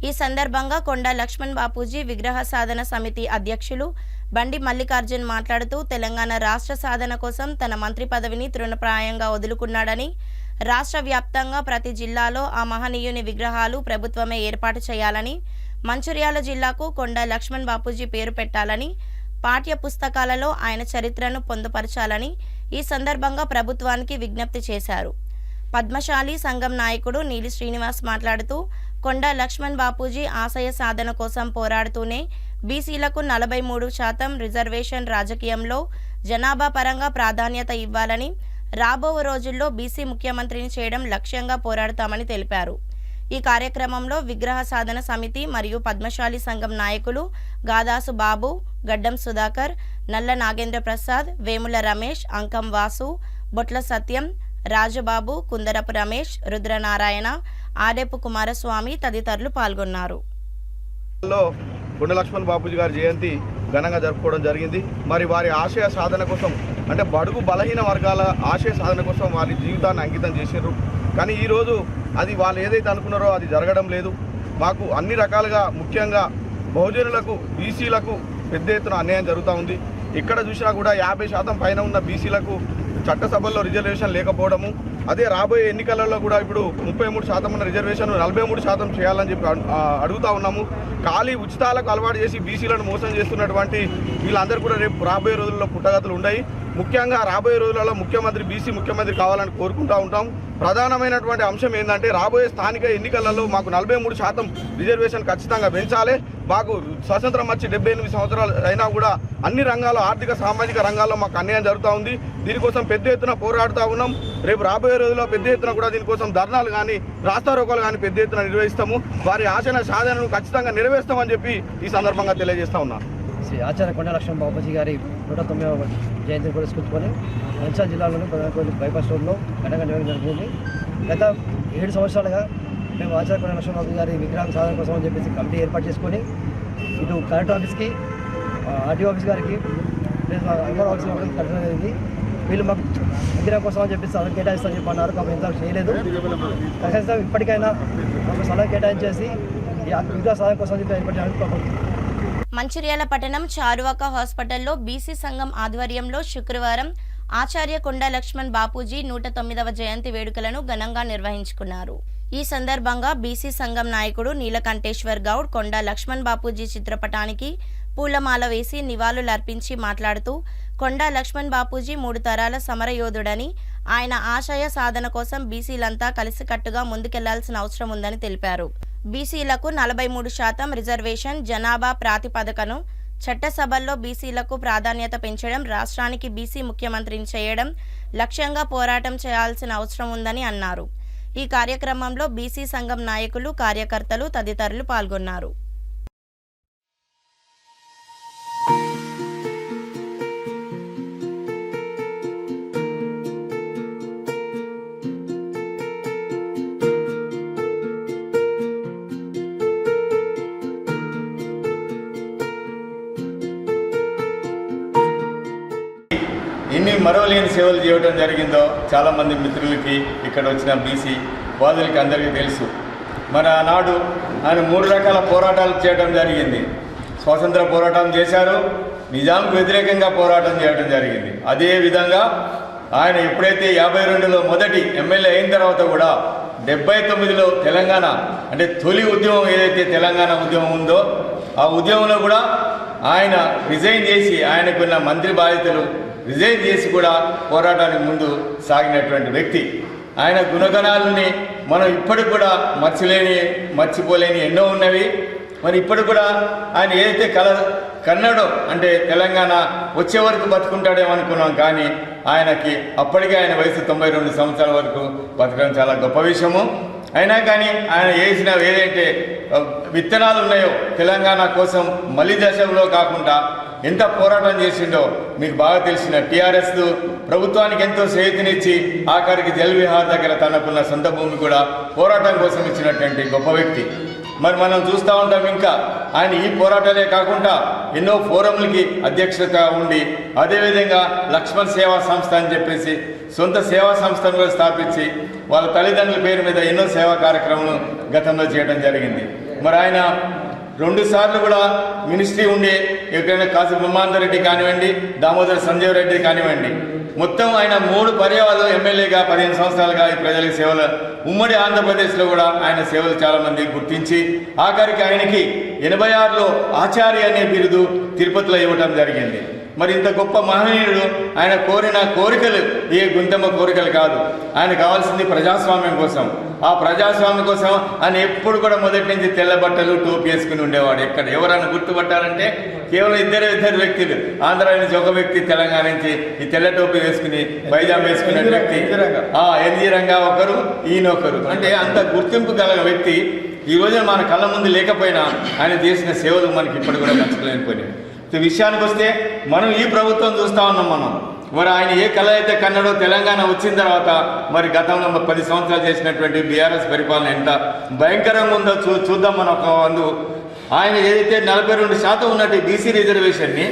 ఈ సందర్భంగా కొండా లక్ష్మణ్ బాపూజీ విగ్రహ సాధన సమితి అధ్యక్షులు బండి మల్లికార్జున్ మాట్లాడుతూ తెలంగాణ రాష్ట్ర సాధన కోసం తన మంత్రి పదవిని తృణప్రాయంగా వదులుకున్నాడని, రాష్ట్ర వ్యాప్తంగా ప్రతి జిల్లాలో ఆ మహనీయుని విగ్రహాలు ప్రభుత్వమే ఏర్పాటు చేయాలని, మంచిర్యాల జిల్లాకు కొండా లక్ష్మణ్ బాపూజీ పేరు పెట్టాలని, పాఠ్య పుస్తకాలలో ఆయన చరిత్రను పొందుపరచాలని ఈ సందర్భంగా ప్రభుత్వానికి విజ్ఞప్తి చేశారు. పద్మశాలి సంఘం నాయకుడు నీలి శ్రీనివాస్ మాట్లాడుతూ కొండా లక్ష్మణ్ బాపూజీ ఆశయ సాధన కోసం పోరాడుతూనే బీసీలకు 43% రిజర్వేషన్ రాజకీయంలో జనాభా పరంగా ప్రాధాన్యత ఇవ్వాలని, రాబో రోజుల్లో బీసీ ముఖ్యమంత్రిని చేయడం లక్ష్యంగా పోరాడతామని తెలిపారు. ఈ కార్యక్రమంలో విగ్రహ సాధన సమితి మరియు పద్మశాలి సంఘం నాయకులు గాదాసు బాబు, గడ్డం సుధాకర్, నల్ల నాగేంద్ర ప్రసాద్, వేముల రమేష్, అంకం వాసు, బొట్ల సత్యం, రాజబాబు, కుందరపు రమేష్, రుద్రనారాయణ, ఆడేపు కుమారస్వామి తదితరులు పాల్గొన్నారు. కొండా లక్ష్మణ్ బాపూజీ గారి జయంతి ఘనంగా జరుపుకోవడం జరిగింది. మరి వారి ఆశయ సాధన కోసం, అంటే బడుగు బలహీన వర్గాల ఆశయ సాధన కోసం వారి జీవితాన్ని అంకితం చేశారు. కానీ ఈరోజు అది వాళ్ళు ఏదైతే అనుకున్నారో అది జరగడం లేదు. మాకు అన్ని రకాలుగా, ముఖ్యంగా బహుజనులకు, బీసీలకు పెద్ద ఎత్తున అన్యాయం జరుగుతూ ఉంది. ఎక్కడ చూసినా కూడా 50% పైన ఉన్న బీసీలకు చట్టసభల్లో రిజర్వేషన్ లేకపోవడము, అదే రాబోయే ఎన్నికలలో కూడా ఇప్పుడు 33% ఉన్న రిజర్వేషన్ 43% చేయాలని చెప్పి అడుగుతూ ఉన్నాము. ఖాళీ ఉచితాలకు అలవాటు చేసి బీసీలను మోసం చేస్తున్నటువంటి వీళ్ళందరూ కూడా రేపు రాబోయే రోజుల్లో పుట్టగతులు ఉన్నాయి. ముఖ్యంగా రాబోయే రోజులలో ముఖ్యమంత్రి బీసీ ముఖ్యమంత్రి కావాలని కోరుకుంటూ ఉంటాం. ప్రధానమైనటువంటి అంశం ఏంటంటే రాబోయే స్థానిక ఎన్నికలలో మాకు 43% రిజర్వేషన్ ఖచ్చితంగా పెంచాలి. మాకు స్వతంత్రం వచ్చి 78 సంవత్సరాలు అయినా కూడా అన్ని రంగాల్లో, ఆర్థిక సామాజిక రంగాల్లో మాకు అన్యాయం జరుగుతూ ఉంది. దీనికోసం పెద్ద ఎత్తున పోరాడుతూ ఉన్నాం. రేపు రాబోయే రోజుల్లో పెద్ద ఎత్తున కూడా దీనికోసం ధర్నాలు కానీ, రాస్తారోకోలు కానీ పెద్ద ఎత్తున నిర్వహిస్తాము. వారి ఆశయ సాధనను ఖచ్చితంగా నెరవేరుస్తామని చెప్పి ఈ సందర్భంగా తెలియజేస్తా ఉన్నాను. శ్రీ ఆచార్య కొండా లక్ష్మణ్ బాపూజీ గారి 109వ జయంతిని పురస్కరించుకొని మంచిర్యాల జిల్లాలోని ప్రధాన బైపాస్ రోడ్లో ఘనంగా నిర్వహించడం జరిగింది. గత 7 సంవత్సరాలుగా మేము ఆచార్య కొండా లక్ష్మణ్ బాపూజీ గారి విగ్రహం సాధన కోసం అని చెప్పేసి కమిటీ ఏర్పాటు చేసుకొని ఇటు కలెక్టర్ ఆఫీస్కి, ఆర్టీఓ ఆఫీస్ గారికి, ఎంఆర్ ఆఫీస్ గారికి కట్టడం జరిగింది. వీళ్ళు మాకు విగ్రహం కోసం అని చెప్పేసి స్థలం కేటాయిస్తామని చెప్పి అన్నారు. కాబట్టి ఇంతవరకు చేయలేదు. కనీసం ఇప్పటికైనా మాకు స్థలం కేటాయించేసి ఈ విగ్రహ సాధన కోసం చెప్పి ఏర్పాటు. మంచిర్యాల పట్టణం చారువాక హాస్పిటల్లో బీసీ సంఘం ఆధ్వర్యంలో శుక్రవారం ఆచార్య కొండా లక్ష్మణ్ బాపూజీ 109వ జయంతి వేడుకలను ఘనంగా నిర్వహించుకున్నారు. ఈ సందర్భంగా బీసీ సంఘం నాయకుడు నీలకంఠేశ్వర్ గౌడ్ కొండా లక్ష్మణ్ బాపూజీ చిత్రపటానికి పూలమాల వేసి నివాళులర్పించి మాట్లాడుతూ కొండా లక్ష్మణ్ బాపూజీ 3 తరాల సమరయోధుడని, ఆయన ఆశయ సాధన కోసం బీసీలంతా కలిసికట్టుగా ముందుకెళ్లాల్సిన అవసరం ఉందని తెలిపారు. బీసీలకు 43% రిజర్వేషన్ జనాభా ప్రాతిపదికను చట్టసభల్లో బీసీలకు ప్రాధాన్యత పెంచడం, రాష్ట్రానికి బీసీ ముఖ్యమంత్రిని చేయడం లక్ష్యంగా పోరాటం చేయాల్సిన అవసరం ఉందని అన్నారు. ఈ కార్యక్రమంలో బీసీ సంఘం నాయకులు, కార్యకర్తలు తదితరులు పాల్గొన్నారు. ఎన్ని మరవలేని సేవలు చేయడం జరిగిందో చాలామంది మిత్రులకి, ఇక్కడ వచ్చిన బీసీ వాదులకి అందరికీ తెలుసు. మన నాడు ఆయన 3 రకాల పోరాటాలు చేయడం జరిగింది. స్వాతంత్ర పోరాటం చేశారు, నిజాంకు వ్యతిరేకంగా పోరాటం చేయడం జరిగింది. అదేవిధంగా ఆయన ఎప్పుడైతే 52లో మొదటి ఎమ్మెల్యే అయిన తర్వాత కూడా 79లో తెలంగాణ అంటే తొలి ఉద్యమం ఏదైతే తెలంగాణ ఉద్యమం ఉందో ఆ ఉద్యమంలో కూడా ఆయన రిజైన్ చేసి, ఆయనకున్న మంత్రి బాధ్యతలు రిజైన్ చేసి కూడా పోరాటానికి ముందు సాగినటువంటి వ్యక్తి. ఆయన గుణగణాలని మనం ఇప్పటికి కూడా మర్చిపోలేని ఎన్నో ఉన్నవి. మరి ఇప్పటికి కూడా ఆయన ఏదైతే కన్నడో అంటే తెలంగాణ వచ్చే వరకు బతుకుంటాడేమో అనుకున్నాం, కానీ ఆయనకి అప్పటికే ఆయన వయసు 92 సంవత్సరాల వరకు బతకడం చాలా గొప్ప విషయము. అయినా కానీ ఆయన వేసిన ఏదైతే విత్తనాలు ఉన్నాయో తెలంగాణ కోసం మళ్ళీ దశలో కాకుండా ఎంత పోరాటం చేసిండో మీకు బాగా తెలిసిన టీఆర్ఎస్ ప్రభుత్వానికి ఎంతో చేతినిచ్చి ఆఖరికి జలవిహార్ దగ్గర తనకున్న సొంత భూమి కూడా పోరాటం కోసం ఇచ్చినటువంటి గొప్ప వ్యక్తి. మరి మనం చూస్తూ ఉంటాం, ఇంకా ఆయన ఈ పోరాటాలే కాకుండా ఎన్నో ఫోరంలకి అధ్యక్షత ఉండి అదేవిధంగా లక్ష్మణ్ సేవా సంస్థ అని చెప్పేసి సొంత సేవా సంస్థను కూడా స్థాపించి వాళ్ళ తల్లిదండ్రుల పేరు మీద ఎన్నో సేవా కార్యక్రమాలు గతంలో చేయడం జరిగింది. మరి ఆయన 2 సార్లు కూడా మినిస్ట్రీ ఉండి ఎక్కడైనా కాశీ బ్రహ్మానంద రెడ్డి కానివ్వండి, దామోదర సంజీవ్ రెడ్డి కానివ్వండి, మొత్తం ఆయన 3 పర్యాయాలు ఎమ్మెల్యేగా 15 సంవత్సరాలుగా ఈ ప్రజలకు సేవలు ఉమ్మడి ఆంధ్రప్రదేశ్లో కూడా ఆయన సేవలు చాలామంది గుర్తించి ఆఖరికి ఆయనకి 86లో ఆచార్య అనే బిరుదు తిరుపతిలో ఇవ్వటం జరిగింది. మరి ఇంత గొప్ప మహనీయుడు ఆయన కోరిన కోరికలు ఏ గుంతమ్మ కోరికలు కాదు, ఆయన కావాల్సింది ప్రజాస్వామ్యం కోసం. ఆ ప్రజాస్వామ్యం కోసం ఆయన ఎప్పుడు కూడా మొదటి నుంచి తెల్ల బట్టలు టోపీ వేసుకుని ఉండేవాడు. ఎక్కడ ఎవరైనా గుర్తుపట్టాలంటే కేవలం ఇద్దరు వ్యక్తులు, ఆంధ్ర నుంచి ఒక వ్యక్తి, తెలంగాణ నుంచి ఈ తెల్ల టోపీ వేసుకుని పైజామా వేసుకునే వ్యక్తి ఎన్జీ రంగా ఒకరు, ఈయన ఒకరు. అంటే అంత గుర్తింపు గల వ్యక్తి ఈ రోజున మన కళ్ళ ముందు లేకపోయినా ఆయన చేసిన సేవలు మనకి ఇప్పటి కూడా మర్చిపోలేకపోయినాయి. విషయానికి వస్తే మనం ఈ ప్రభుత్వం చూస్తూ ఉన్నాం. మరి ఆయన ఏ కళ అయితే కన్నడో తెలంగాణ వచ్చిన తర్వాత మరి గతంలో 10 సంవత్సరాలు చేసినటువంటి బీఆర్ఎస్ పరిపాలన ఎంత భయంకరంగా ఉందో చూద్దాం మనం. ఒక వందు ఆయన ఏదైతే 42% ఉన్నట్టు బీసీ రిజర్వేషన్ని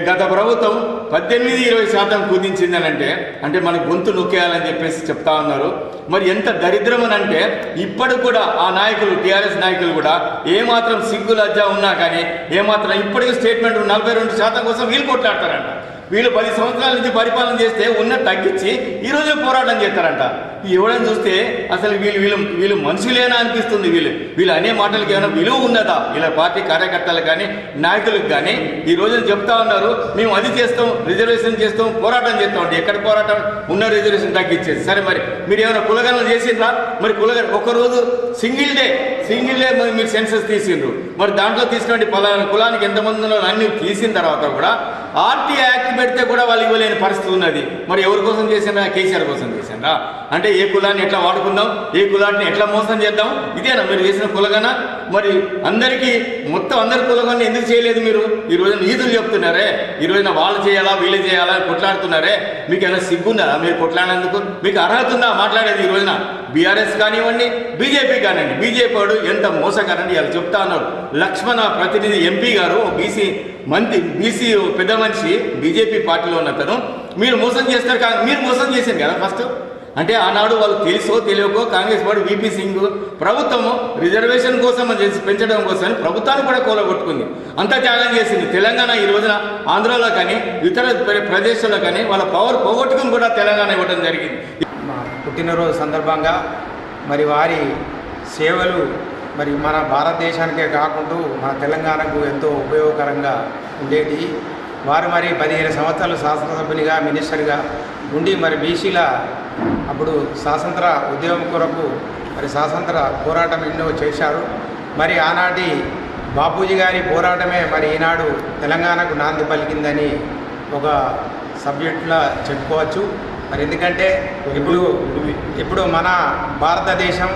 గత ప్రభుత్వం 18-20% కుదించిందనంటే అంటే మన గొంతు నొక్కేయాలని చెప్పేసి చెప్తా ఉన్నారు. మరి ఎంత దరిద్రమనంటే ఇప్పటికి కూడా ఆ నాయకులు, టీఆర్ఎస్ నాయకులు కూడా ఏమాత్రం సిగ్గు లజ్జ ఉన్నా కానీ ఏమాత్రం ఇప్పటికీ స్టేట్మెంట్ 42% కోసం వీళ్ళు కొట్లాడతారంట. వీళ్ళు 10 సంవత్సరాల నుంచి పరిపాలన చేస్తే ఉన్న తగ్గించి ఈరోజు పోరాటం చేస్తారంట. ఎవడని చూస్తే అసలు వీళ్ళు మనుషులేనా అనిపిస్తుంది. వీళ్ళు అనే మాటలకి ఏమైనా విలువ ఉన్నదా? వీళ్ళ పార్టీ కార్యకర్తలకు కానీ నాయకులకు కానీ ఈ రోజున చెప్తా ఉన్నారు, మేము అది చేస్తాం, రిజర్వేషన్ చేస్తాం, పోరాటం చేస్తాం. అంటే ఎక్కడ పోరాటం? ఉన్న రిజర్వేషన్ తగ్గించేది. సరే, మరి మీరు ఏమైనా కులగణన చేసిండ్రా? మరి ఒకరోజు సింగిల్ డే మీరు సెన్సస్ తీసిండ్రు. మరి దాంట్లో తీసినటువంటి పలానా కులానికి ఎంతమంది ఉన్నారో అన్ని తీసిన తర్వాత కూడా ఆర్టీ యాక్ట్ పెడితే కూడా వాళ్ళు ఇవ్వలేని పరిస్థితి ఉన్నది. మరి ఎవరి కోసం చేసిండ్రా? కేసీఆర్ కోసం చేసిండ్రా? అంటే ఏ కులాన్ని ఎట్లా వాడుకుందాం, ఏ కులాన్ని ఎట్లా మోసం చేద్దాం, ఇదేనా మీరు చేసిన కులగన? మరి అందరికీ మొత్తం అందరి కులగన ఎందుకు చేయలేదు మీరు? ఈ రోజున నీతులు చెప్తున్నారే, ఈ రోజున వాళ్ళు చేయాలా వీళ్ళు చేయాలా కొట్లాడుతున్నారే, మీకు ఏమైనా సిగ్గున్నదా? మీరు కొట్లాడేందుకు మీకు అర్హత ఉందా మాట్లాడేది? ఈ రోజున బీఆర్ఎస్ కానివ్వండి, బీజేపీ కానివ్వండి, బీజేపీ వాడు ఎంత మోసగారండి వాళ్ళు చెప్తా ఉన్నారు. లక్ష్మణ ప్రతినిధి ఎంపీ గారు బీసీ పెద్ద మనిషి బీజేపీ పార్టీలో ఉన్నతను మీరు మోసం చేస్తారు. మీరు మోసం చేశారు కదా ఫస్ట్. అంటే ఆనాడు వాళ్ళు తెలుసో తెలియకో కాంగ్రెస్ పార్టీ వీపీ సింగ్ ప్రభుత్వము రిజర్వేషన్ కోసం పెంచడం కోసం ప్రభుత్వాన్ని కూడా కూలగొట్టుకుంది, అంతా త్యాగం చేసింది. తెలంగాణ ఈ రోజున ఆంధ్రాలో కానీ ఇతర ప్రదేశాల్లో కానీ వాళ్ళ పవర్ పోగొట్టుకుని కూడా తెలంగాణ ఇవ్వడం జరిగింది. పుట్టినరోజు సందర్భంగా మరి వారి సేవలు మరి మన భారతదేశానికే కాకుండా మన తెలంగాణకు ఎంతో ఉపయోగకరంగా ఉండేది. వారు మరి 15 సంవత్సరాలు శాసనసభ్యునిగా, మినిస్టర్గా ఉండి మరి బీసీల అప్పుడు స్వాతంత్ర ఉద్యమం కొరకు మరి స్వాతంత్ర పోరాటం ఎన్నో చేశారు. మరి ఆనాటి బాపూజీ గారి పోరాటమే మరి ఈనాడు తెలంగాణకు నాంది పలికిందని ఒక సబ్జెక్టులా చెప్పుకోవచ్చు. మరి ఎందుకంటే ఇప్పుడు మన భారతదేశం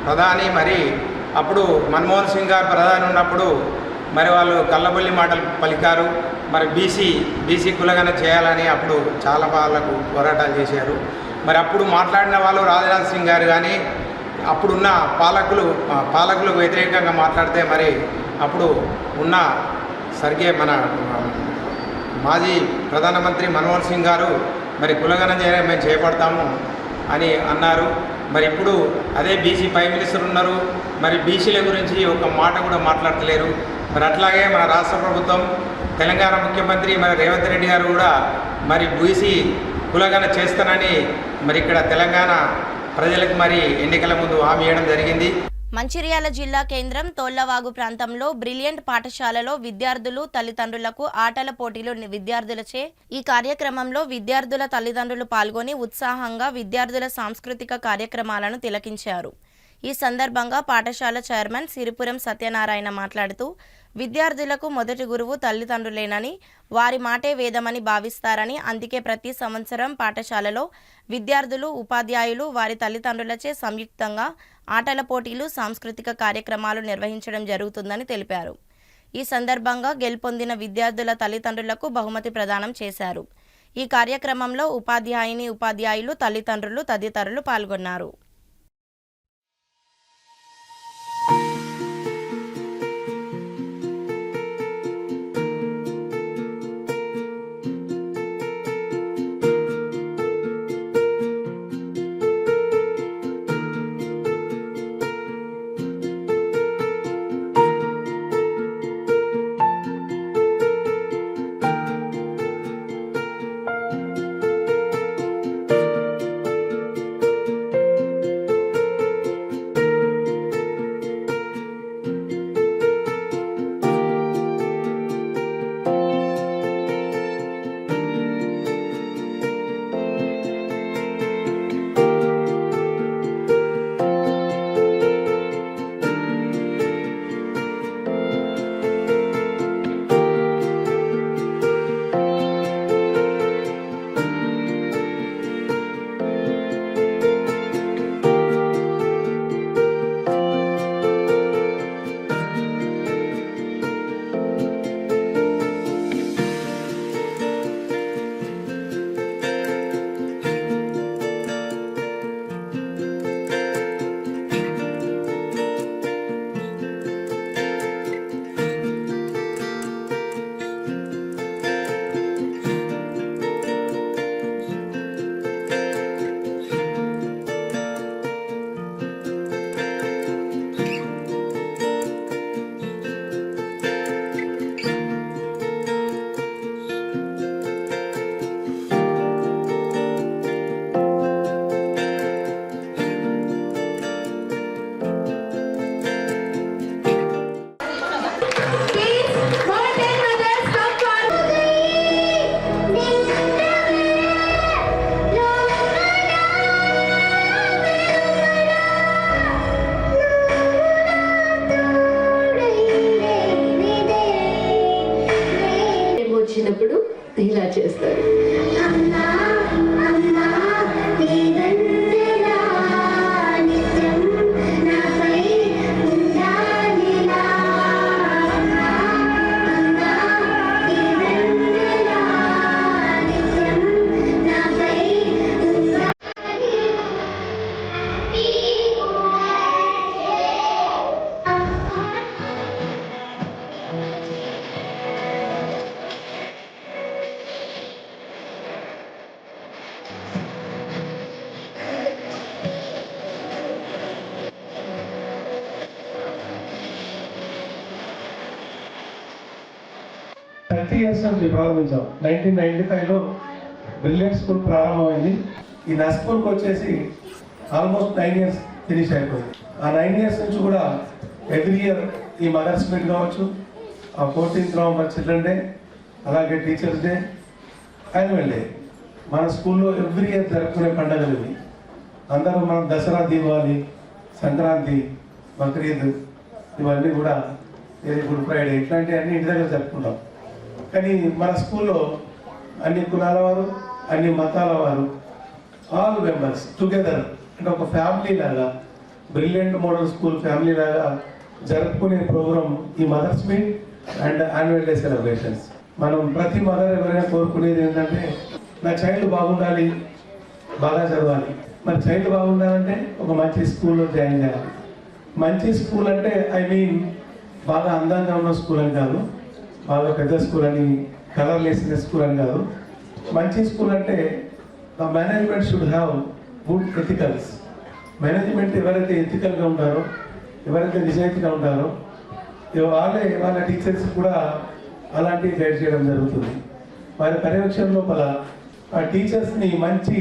ప్రధాని మరి అప్పుడు మన్మోహన్ సింగ్ గారు ప్రధాని ఉన్నప్పుడు మరి వాళ్ళు కళ్ళబొల్లి మాటలు పలికారు. మరి బీసీ కులగన చేయాలని అప్పుడు చాలా వాళ్ళకు పోరాటాలు చేశారు. మరి అప్పుడు మాట్లాడిన వాళ్ళు రాజ్నాథ్ సింగ్ గారు కానీ అప్పుడున్న పాలకులకు వ్యతిరేకంగా మాట్లాడితే మరి అప్పుడు ఉన్న మన మాజీ ప్రధానమంత్రి మన్మోహన్ సింగ్ గారు మరి కులగన చేయడం మేము చేపడతాము అని అన్నారు. మరి ఇప్పుడు అదే బీసీ ప్రైమ్ మినిస్టర్ ఉన్నారు, మరి బీసీల గురించి ఒక మాట కూడా మాట్లాడతలేరు. మరి అట్లాగే మన రాష్ట్ర ప్రభుత్వం తెలంగాణ ముఖ్యమంత్రి మరి రేవంత్ రెడ్డి గారు కూడా మరి బీసీ కులగన చేస్తానని మరి ఇక్కడ తెలంగాణ ప్రజలకు మరి ఎన్నికల ముందు హామీ ఇవ్వడం జరిగింది. మంచిర్యాల జిల్లా కేంద్రం తోళ్లవాగు ప్రాంతంలో బ్రిలియంట్ పాఠశాలలో విద్యార్థులు తల్లిదండ్రులకు ఆటల పోటీలు విద్యార్థులచే ఈ కార్యక్రమంలో విద్యార్థుల తల్లిదండ్రులు పాల్గొని ఉత్సాహంగా విద్యార్థుల సాంస్కృతిక కార్యక్రమాలను తిలకించారు. ఈ సందర్భంగా పాఠశాల చైర్మన్ సిరిపురం సత్యనారాయణ మాట్లాడుతూ విద్యార్థులకు మొదటి గురువు తల్లిదండ్రులేనని, వారి మాటే వేదమని భావిస్తారని, అందుకే ప్రతి సంవత్సరం పాఠశాలలో విద్యార్థులు, ఉపాధ్యాయులు వారి తల్లిదండ్రులచే సంయుక్తంగా ఆటల పోటీలు, సాంస్కృతిక కార్యక్రమాలు నిర్వహించడం జరుగుతుందని తెలిపారు. ఈ సందర్భంగా గెలుపొందిన విద్యార్థుల తల్లిదండ్రులకు బహుమతి ప్రదానం చేశారు. ఈ కార్యక్రమంలో ఉపాధ్యాయులు, తల్లిదండ్రులు తదితరులు పాల్గొన్నారు. వచ్చినప్పుడు ఇలా చేస్తారు. నుంచి ప్రారంభించాం. 1995లో బ్రిలియంట్ స్కూల్ ప్రారంభమైంది. ఈ నా స్కూల్కి వచ్చేసి ఆల్మోస్ట్ 9 years ఫినిష్ అయిపోయింది. ఆ 9 years నుంచి కూడా ఎవ్రీ ఇయర్ ఈ మదర్స్ మీట్ కావచ్చు, ఆ 14th November చిల్డ్రన్ డే, అలాగే టీచర్స్ డే, యాన్యువల్ డే మన స్కూల్లో ఎవ్రీ ఇయర్ జరుపుకునే పండుగలు ఇవి. అందరూ మనం దసరా, దీపావళి, సంక్రాంతి, బక్రీద్ ఇవన్నీ కూడా గుడ్ ఫ్రైడే ఇట్లాంటివన్నీ ఇంటి దగ్గర జరుపుకుంటాం. కానీ మన స్కూల్లో అన్ని కులాల వారు, అన్ని మతాల వారు, ఆల్ మెంబర్స్ టుగెదర్ అంటే ఒక ఫ్యామిలీ లాగా, బ్రిలియంట్ మోడల్ స్కూల్ ఫ్యామిలీ లాగా జరుపుకునే ప్రోగ్రామ్ ఈ mothers meet and annual day celebrations. మనం ప్రతి మదర్ ఎవరైనా కోరుకునేది ఏంటంటే నా చైల్డ్ బాగుండాలి, బాగా చదవాలి. మరి చైల్డ్ బాగుండాలంటే ఒక మంచి స్కూల్లో జాయిన్ చేయాలి. మంచి స్కూల్ అంటే ఐ మీన్ బాగా అందంగా ఉన్న స్కూల్ అని కాదు, బాగా పెద్ద స్కూల్ అని, కలర్ వేసిన స్కూల్ అని కాదు. మంచి స్కూల్ అంటే the management should have good ethicals. Management ఎవరైతే ఎథికల్గా ఉంటారో, ఎవరైతే నిజాయితీగా ఉంటారో వాళ్ళ టీచర్స్ కూడా అలాంటివి గైడ్ చేయడం జరుగుతుంది. వారి పర్యవేక్షణ లోపల ఆ టీచర్స్ని మంచి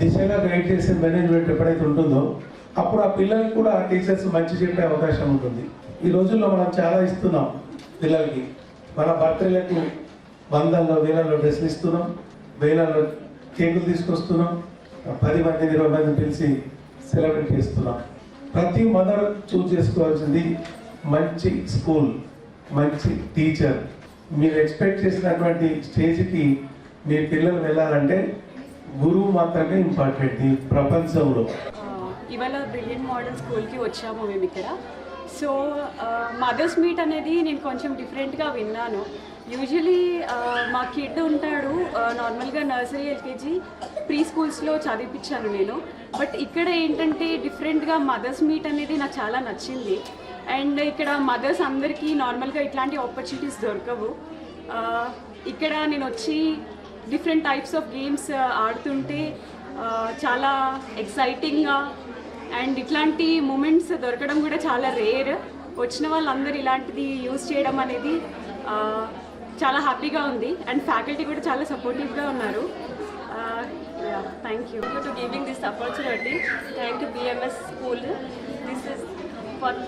దిశగా గైడ్ చేసే మేనేజ్మెంట్ ఎప్పుడైతే ఉంటుందో అప్పుడు ఆ పిల్లలకి కూడా టీచర్స్ మంచి చెప్పే అవకాశం ఉంటుంది. ఈ రోజుల్లో మనం చాలా ఇస్తున్నాం పిల్లలకి. మన బర్త్డేలకు వందల్లో వేలలో డ్రెస్సులు ఇస్తున్నాం, వేలలో కేకులు తీసుకొస్తున్నాం, 10 మంది 20 మందిని పిలిచి సెలబ్రేట్ చేస్తున్నాం. ప్రతి మదర్ చూస్ చేసుకోవాల్సింది మంచి స్కూల్, మంచి టీచర్. మీరు ఎక్స్పెక్ట్ చేసినటువంటి స్టేజ్కి మీ పిల్లలు వెళ్ళాలంటే గురువు మాత్రమే ఇంపార్టెంట్ ఈ ప్రపంచంలో. ఇవాళ బ్రిలియంట్ మోడల్ స్కూల్కి వచ్చాము మేము ఇక్కడ. సో మదర్స్ మీట్ అనేది నేను కొంచెం డిఫరెంట్గా విన్నాను. యూజువలీ మా కిడ్ ఉంటాడు, నార్మల్గా నర్సరీ, ఎల్కేజీ, ప్రీ స్కూల్స్లో చదివించాను నేను. బట్ ఇక్కడ ఏంటంటే డిఫరెంట్గా మదర్స్ మీట్ అనేది నాకు చాలా నచ్చింది. అండ్ ఇక్కడ మదర్స్ అందరికీ నార్మల్గా ఇట్లాంటి ఆపర్చునిటీస్ దొరకవు. ఇక్కడ నేను వచ్చి డిఫరెంట్ టైప్స్ ఆఫ్ గేమ్స్ ఆడుతుంటే చాలా ఎక్సైటింగ్గా అండ్ ఇట్లాంటి మూమెంట్స్ దొరకడం కూడా చాలా రేర్. వచ్చిన వాళ్ళందరూ ఇలాంటిది యూజ్ చేయడం అనేది చాలా హ్యాపీగా ఉంది. అండ్ ఫ్యాకల్టీ కూడా చాలా సపోర్టివ్గా ఉన్నారు. Thank you to giving this opportunity. Thank you BMS school. This is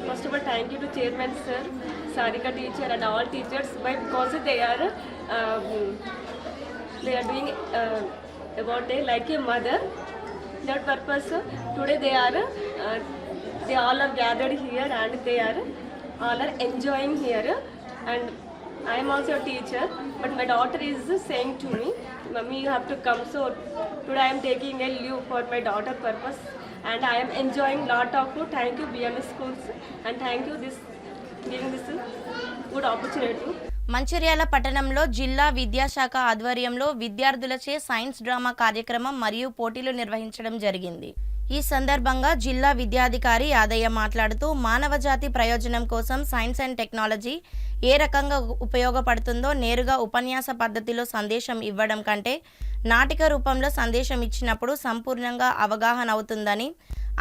first of all thank you to chairman sir, Sarika teacher and all teachers, but because they are doing about a like a mother. That purpose today they all are gathered here and they are all are enjoying here. And I am also a teacher, but my daughter is saying to me, "Mummy, you have to come." So today I am taking a leave for my daughter purpose. And I am enjoying lot of food. Thank you BMS schools and thank you this giving this good opportunity. Mancherial పట్టణంలో జిల్లా విద్యాశాఖ ఆధ్వర్యంలో విద్యార్థులచే science drama కార్యక్రమం మరియు పోటీలు నిర్వహించడం జరిగింది. ఈ సందర్భంగా జిల్లా విద్యాధికారి యాదయ్య మాట్లాడుతూ మానవజాతి ప్రయోజనం కోసం సైన్స్ అండ్ టెక్నాలజీ ఏ రకంగా ఉపయోగపడుతుందో నేరుగా ఉపన్యాస పద్ధతిలో సందేశం ఇవ్వడం కంటే నాటిక రూపంలో సందేశం ఇచ్చినప్పుడు సంపూర్ణంగా అవగాహన అవుతుందని,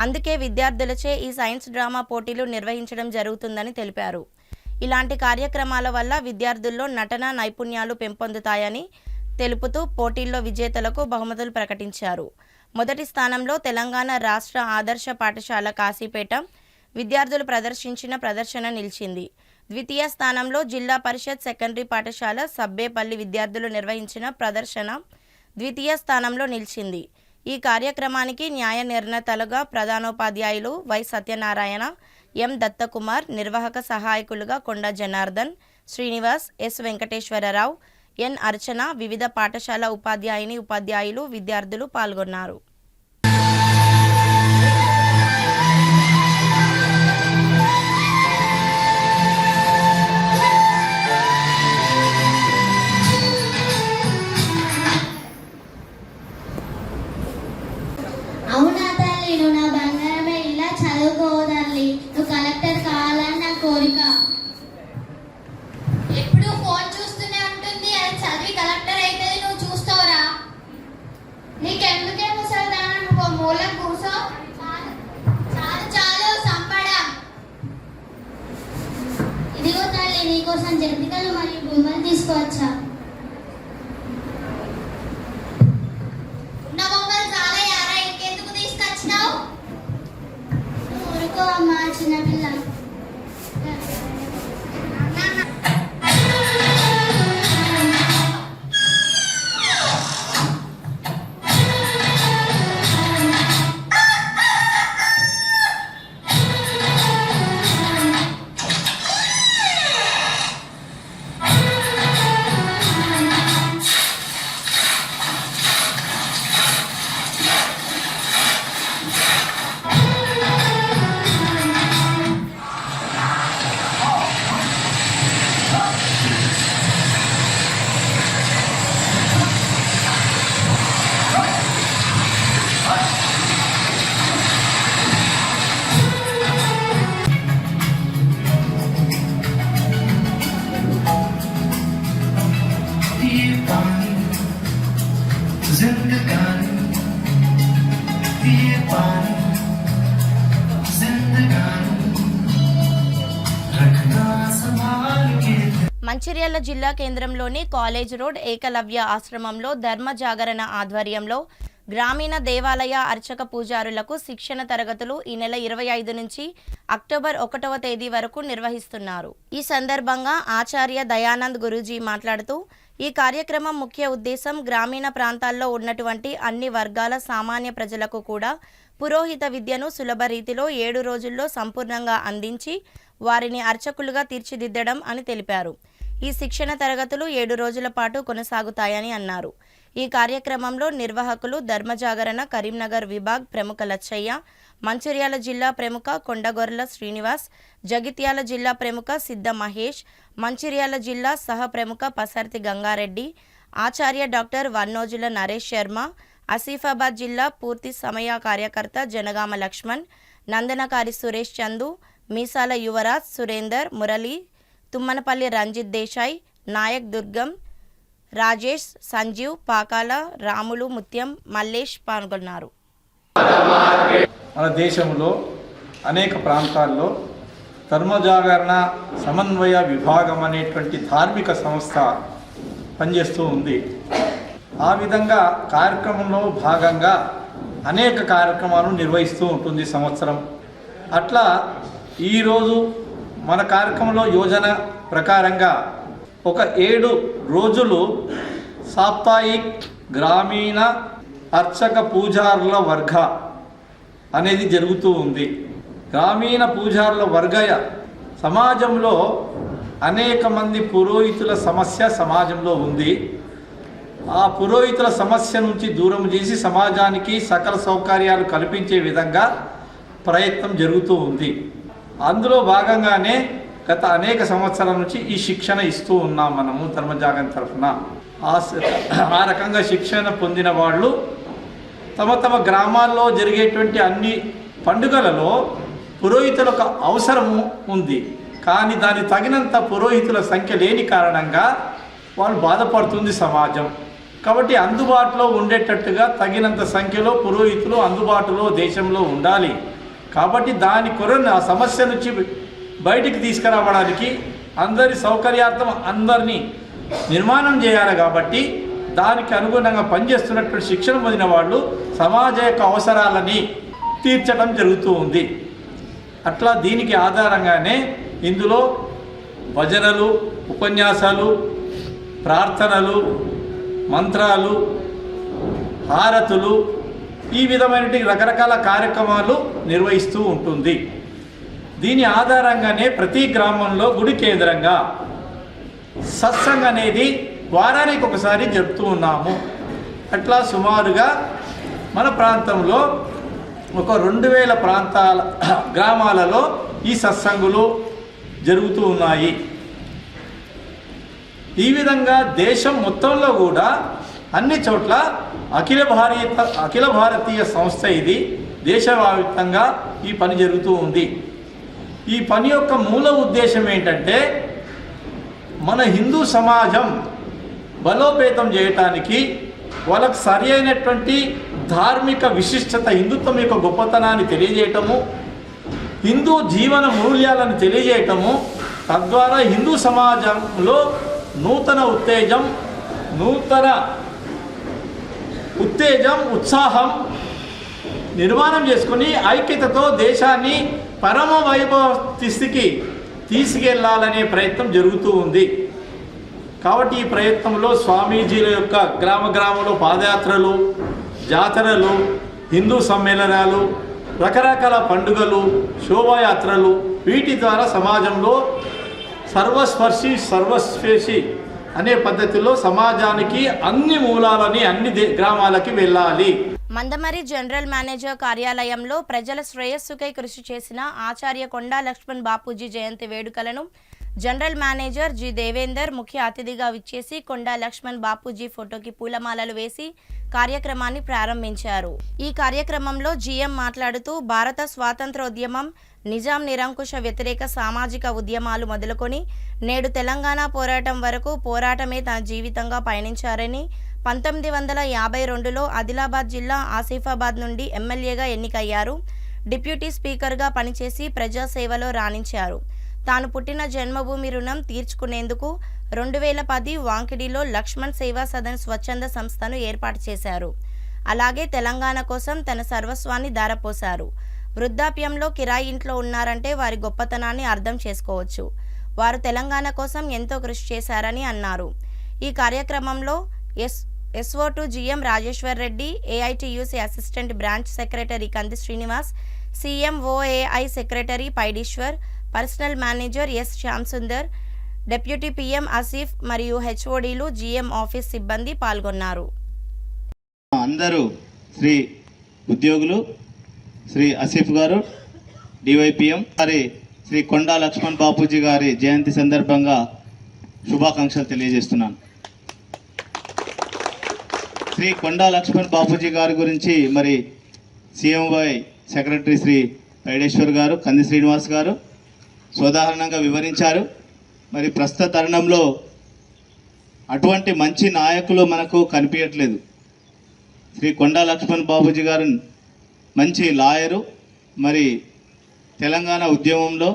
అందుకే విద్యార్థులచే ఈ సైన్స్ డ్రామా పోటీలు నిర్వహించడం జరుగుతుందని తెలిపారు. ఇలాంటి కార్యక్రమాల వల్ల విద్యార్థుల్లో నటన నైపుణ్యాలు పెంపొందుతాయని తెలుపుతూ పోటీల్లో విజేతలకు బహుమతులు ప్రకటించారు. మొదటి స్థానంలో తెలంగాణ రాష్ట్ర ఆదర్శ పాఠశాల కాశీపేట విద్యార్థులు ప్రదర్శించిన ప్రదర్శన నిలిచింది. ద్వితీయ స్థానంలో జిల్లా పరిషత్ సెకండరీ పాఠశాల సబ్బేపల్లి విద్యార్థులు నిర్వహించిన ప్రదర్శన ద్వితీయ స్థానంలో నిలిచింది. ఈ కార్యక్రమానికి న్యాయ నిర్ణేతలుగా ప్రధానోపాధ్యాయులు వై సత్యనారాయణ, ఎం దత్తకుమార్, నిర్వాహక సహాయకులుగా కొండ జనార్దన్, శ్రీనివాస్, ఎస్ వెంకటేశ్వరరావు, ఎన్ అర్చన, వివిధ పాఠశాల ఉపాధ్యాయులు విద్యార్థులు పాల్గొన్నారు. అవునా తల్లి, నువ్వు నా బంగారమే, ఇలా చదువుకోవదాల్లి, నువ్వు కలెక్టర్ కావాలని నా కోరిక. ఎప్పుడు ఫోన్ చూస్తూనే ఉంటుంది, అది చదివి కలెక్టర్ అయితే నువ్వు చూస్తావురా? నీకెందుకే ముసలిదానా, నువ్వు మూల కూర్చో. చాలు చాలు సంపడం. ఇదిగో తల్లి, నీకోసం జంతికలు మరియు బొమ్మలు తీసుకువచ్చా. ఊరుకో అమ్మా, చిన్నపిల్ల. మంచిర్యాల జిల్లా కేంద్రంలోని కాలేజ్ రోడ్ ఏకలవ్య ఆశ్రమంలో ధర్మ జాగరణ ఆధ్వర్యంలో గ్రామీణ దేవాలయ అర్చక పూజారులకు శిక్షణ తరగతులు ఈ నెల 25 నుంచి అక్టోబర్ 1వ తేదీ వరకు నిర్వహిస్తున్నారు. ఈ సందర్భంగా ఆచార్య దయానంద్ గురూజీ మాట్లాడుతూ ఈ కార్యక్రమం ముఖ్య ఉద్దేశం గ్రామీణ ప్రాంతాల్లో ఉన్నటువంటి అన్ని వర్గాల సామాన్య ప్రజలకు కూడా పురోహిత విద్యను సులభ రీతిలో 7 రోజుల్లో సంపూర్ణంగా అందించి వారిని అర్చకులుగా తీర్చిదిద్దడం అని తెలిపారు. ఈ శిక్షణ తరగతులు 7 రోజుల పాటు కొనసాగుతాయని అన్నారు. ఈ కార్యక్రమంలో నిర్వాహకులు ధర్మజాగరణ కరీంనగర్ విభాగ్ ప్రముఖ లచ్చయ్య, మంచిర్యాల జిల్లా ప్రముఖ కొండగొర్ల శ్రీనివాస్, జగిత్యాల జిల్లా ప్రముఖ సిద్ధ మహేష్, మంచిర్యాల జిల్లా సహ ప్రముఖ పసర్తి గంగారెడ్డి, ఆచార్య డాక్టర్ వన్నోజుల నరేష్ శర్మ, ఆసిఫాబాద్ జిల్లా పూర్తి సమయ కార్యకర్త జనగామ లక్ష్మణ్, నందనకారి సురేష్ చందు, మీసాల యువరాజ్, సురేందర్, మురళి, తుమ్మనపల్లి రంజిత్ దేశాయ్, నాయక్ దుర్గం, రాజేష్, సంజీవ్, పాకాల, రాములు, ముత్యం, మల్లేష్ పాల్గొన్నారు. మన దేశంలో అనేక ప్రాంతాల్లో ధర్మజాగరణ సమన్వయ విభాగం అనేటువంటి ధార్మిక సంస్థ పనిచేస్తూ ఉంది. ఆ విధంగా కార్యక్రమంలో భాగంగా అనేక కార్యక్రమాలు నిర్వహిస్తూ ఉంటుంది సంవత్సరం. అట్లా ఈరోజు మన కార్యక్రమంలో యోజన ప్రకారంగా ఒక 7 రోజులు సాప్తాహిక్ గ్రామీణ అర్చక పూజారుల వర్గ అనేది జరుగుతూ ఉంది. గ్రామీణ పూజారుల వర్గయ సమాజంలో అనేక మంది పురోహితుల సమస్య సమాజంలో ఉంది. ఆ పురోహితుల సమస్య నుంచి దూరం చేసి సమాజానికి సకల సౌకర్యాలు కల్పించే విధంగా ప్రయత్నం జరుగుతూ ఉంది. అందులో భాగంగానే గత అనేక సంవత్సరాల నుంచి ఈ శిక్షణ ఇస్తూ ఉన్నాం మనము ధర్మజాగరణ తరఫున. ఆ రకంగా శిక్షణ పొందిన వాళ్ళు తమ తమ గ్రామాల్లో జరిగేటువంటి అన్ని పండుగలలో పురోహితులకు అవసరము ఉంది. కానీ దాని తగినంత పురోహితుల సంఖ్య లేని కారణంగా వాళ్ళు బాధపడుతుంది సమాజం. కాబట్టి అందుబాటులో ఉండేటట్టుగా తగినంత సంఖ్యలో పురోహితులు అందుబాటులో దేశంలో ఉండాలి. కాబట్టి దాని కొరకు ఆ సమస్య నుంచి బయటికి తీసుకురావడానికి అందరి సౌకర్యార్థం అందరినీ నిర్మాణం చేయాలి. కాబట్టి దానికి అనుగుణంగా పనిచేస్తున్నటువంటి శిక్షణ పొందిన వాళ్ళు సమాజ యొక్క అవసరాలని తీర్చడం జరుగుతూ ఉంది. అట్లా దీనికి ఆధారంగానే ఇందులో భజనలు, ఉపన్యాసాలు, ప్రార్థనలు, మంత్రాలు, హారతులు, ఈ విధమైనటువంటి రకరకాల కార్యక్రమాలు నిర్వహిస్తూ ఉంటుంది. దీని ఆధారంగానే ప్రతి గ్రామంలో గుడి కేంద్రంగా సత్సంగ్ అనేది వారానికి ఒకసారి జరుపుతూ ఉన్నాము. అట్లా సుమారుగా మన ప్రాంతంలో ఒక 2000 గ్రామాలలో ఈ సత్సంగులు జరుగుతూ ఉన్నాయి. ఈ విధంగా దేశం మొత్తంలో కూడా అన్ని చోట్ల అఖిల భారతీయ సంస్థ ఇది. దేశవ్యాప్తంగా ఈ పని జరుగుతూ ఉంది. ఈ పని యొక్క మూల ఉద్దేశం ఏంటంటే మన హిందూ సమాజం బలోపేతం చేయటానికి, వాళ్ళకు సరి అయినటువంటి ధార్మిక విశిష్టత, హిందుత్వం యొక్క గొప్పతనాన్ని తెలియజేయటము, హిందూ జీవన మూల్యాలను తెలియజేయటము, తద్వారా హిందూ సమాజంలో నూతన ఉత్తేజం, ఉత్సాహం నిర్మాణం చేసుకుని ఐక్యతతో దేశాన్ని పరమ వైభవ స్థితికి తీసుకెళ్లాలనే ప్రయత్నం జరుగుతూ ఉంది. కాబట్టి ఈ ప్రయత్నంలో స్వామీజీల యొక్క గ్రామంలో పాదయాత్రలు, జాతరలు, హిందూ సమ్మేళనాలు, రకరకాల పండుగలు, శోభాయాత్రలు, వీటి ద్వారా సమాజంలో సర్వస్పర్శి అనే పద్ధతిలో సమాజానికి అన్ని మూలాలని అన్ని గ్రామాలకి వెళ్ళాలి. మందమరి జనరల్ మేనేజర్ కార్యాలయంలో ప్రజల శ్రేయస్సుకై కృషి చేసిన ఆచార్య కొండా లక్ష్మణ్ బాపూజీ జయంతి వేడుకలను జనరల్ మేనేజర్ జి దేవేందర్ ముఖ్య అతిథిగా విచ్చేసి కొండా లక్ష్మణ్ బాపూజీ ఫోటోకి పూలమాలలు వేసి కార్యక్రమాన్ని ప్రారంభించారు. ఈ కార్యక్రమంలో జీఎం మాట్లాడుతూ భారత స్వాతంత్రోద్యమం, నిజాం నిరంకుశ వ్యతిరేక సామాజిక ఉద్యమాలు మొదలుకొని నేడు తెలంగాణ పోరాటం వరకు పోరాటమే తన జీవితంగా పయనించారని, 1952లో ఆదిలాబాద్ జిల్లా ఆసిఫాబాద్ నుండి ఎమ్మెల్యేగా ఎన్నికయ్యారు. డిప్యూటీ స్పీకర్గా పనిచేసి ప్రజాసేవలో రాణించారు. తాను పుట్టిన జన్మభూమి రుణం తీర్చుకునేందుకు 2010 వాంకిడిలో లక్ష్మణ్ సేవా సదన్ స్వచ్ఛంద సంస్థను ఏర్పాటు చేశారు. అలాగే తెలంగాణ కోసం తన సర్వస్వాన్ని ధారపోశారు. వృద్ధాప్యంలో కిరాయి ఇంట్లో ఉన్నారంటే వారి గొప్పతనాన్ని అర్థం చేసుకోవచ్చు. వారు తెలంగాణ కోసం ఎంతో కృషి చేశారని అన్నారు. ఈ కార్యక్రమంలో SO2 GM Rajeshwar Reddy, AITUC assistant branch secretary Kandi Srinivas, CMOAI secretary Paideeshwar, personal manager S Shyamsundar, deputy PM Asif మరియు HODలు, GM ఆఫీస్ సిబ్బంది పాల్గొన్నారు. అందరూ శ్రీ ఉద్యోగులు, శ్రీ ఆసిఫ్ గారు DYPM గారి శ్రీ కొండా లక్ష్మణ్ బాపూజీ గారి జయంతి సందర్భంగా శుభాకాంక్షలు తెలియజేస్తున్నాను. శ్రీ కొండా లక్ష్మణ్ బాపూజీ గారి గురించి మరి CMOAI సెక్రటరీ శ్రీ పైడేశ్వర్ గారు, కంది శ్రీనివాస్ గారు సోదాహరణంగా వివరించారు. మరి ప్రస్తుత తరుణంలో అటువంటి మంచి నాయకులు మనకు కనిపించట్లేదు. శ్రీ కొండా లక్ష్మణ్ బాపూజీ గారు మంచి లాయరు. మరి తెలంగాణ ఉద్యమంలో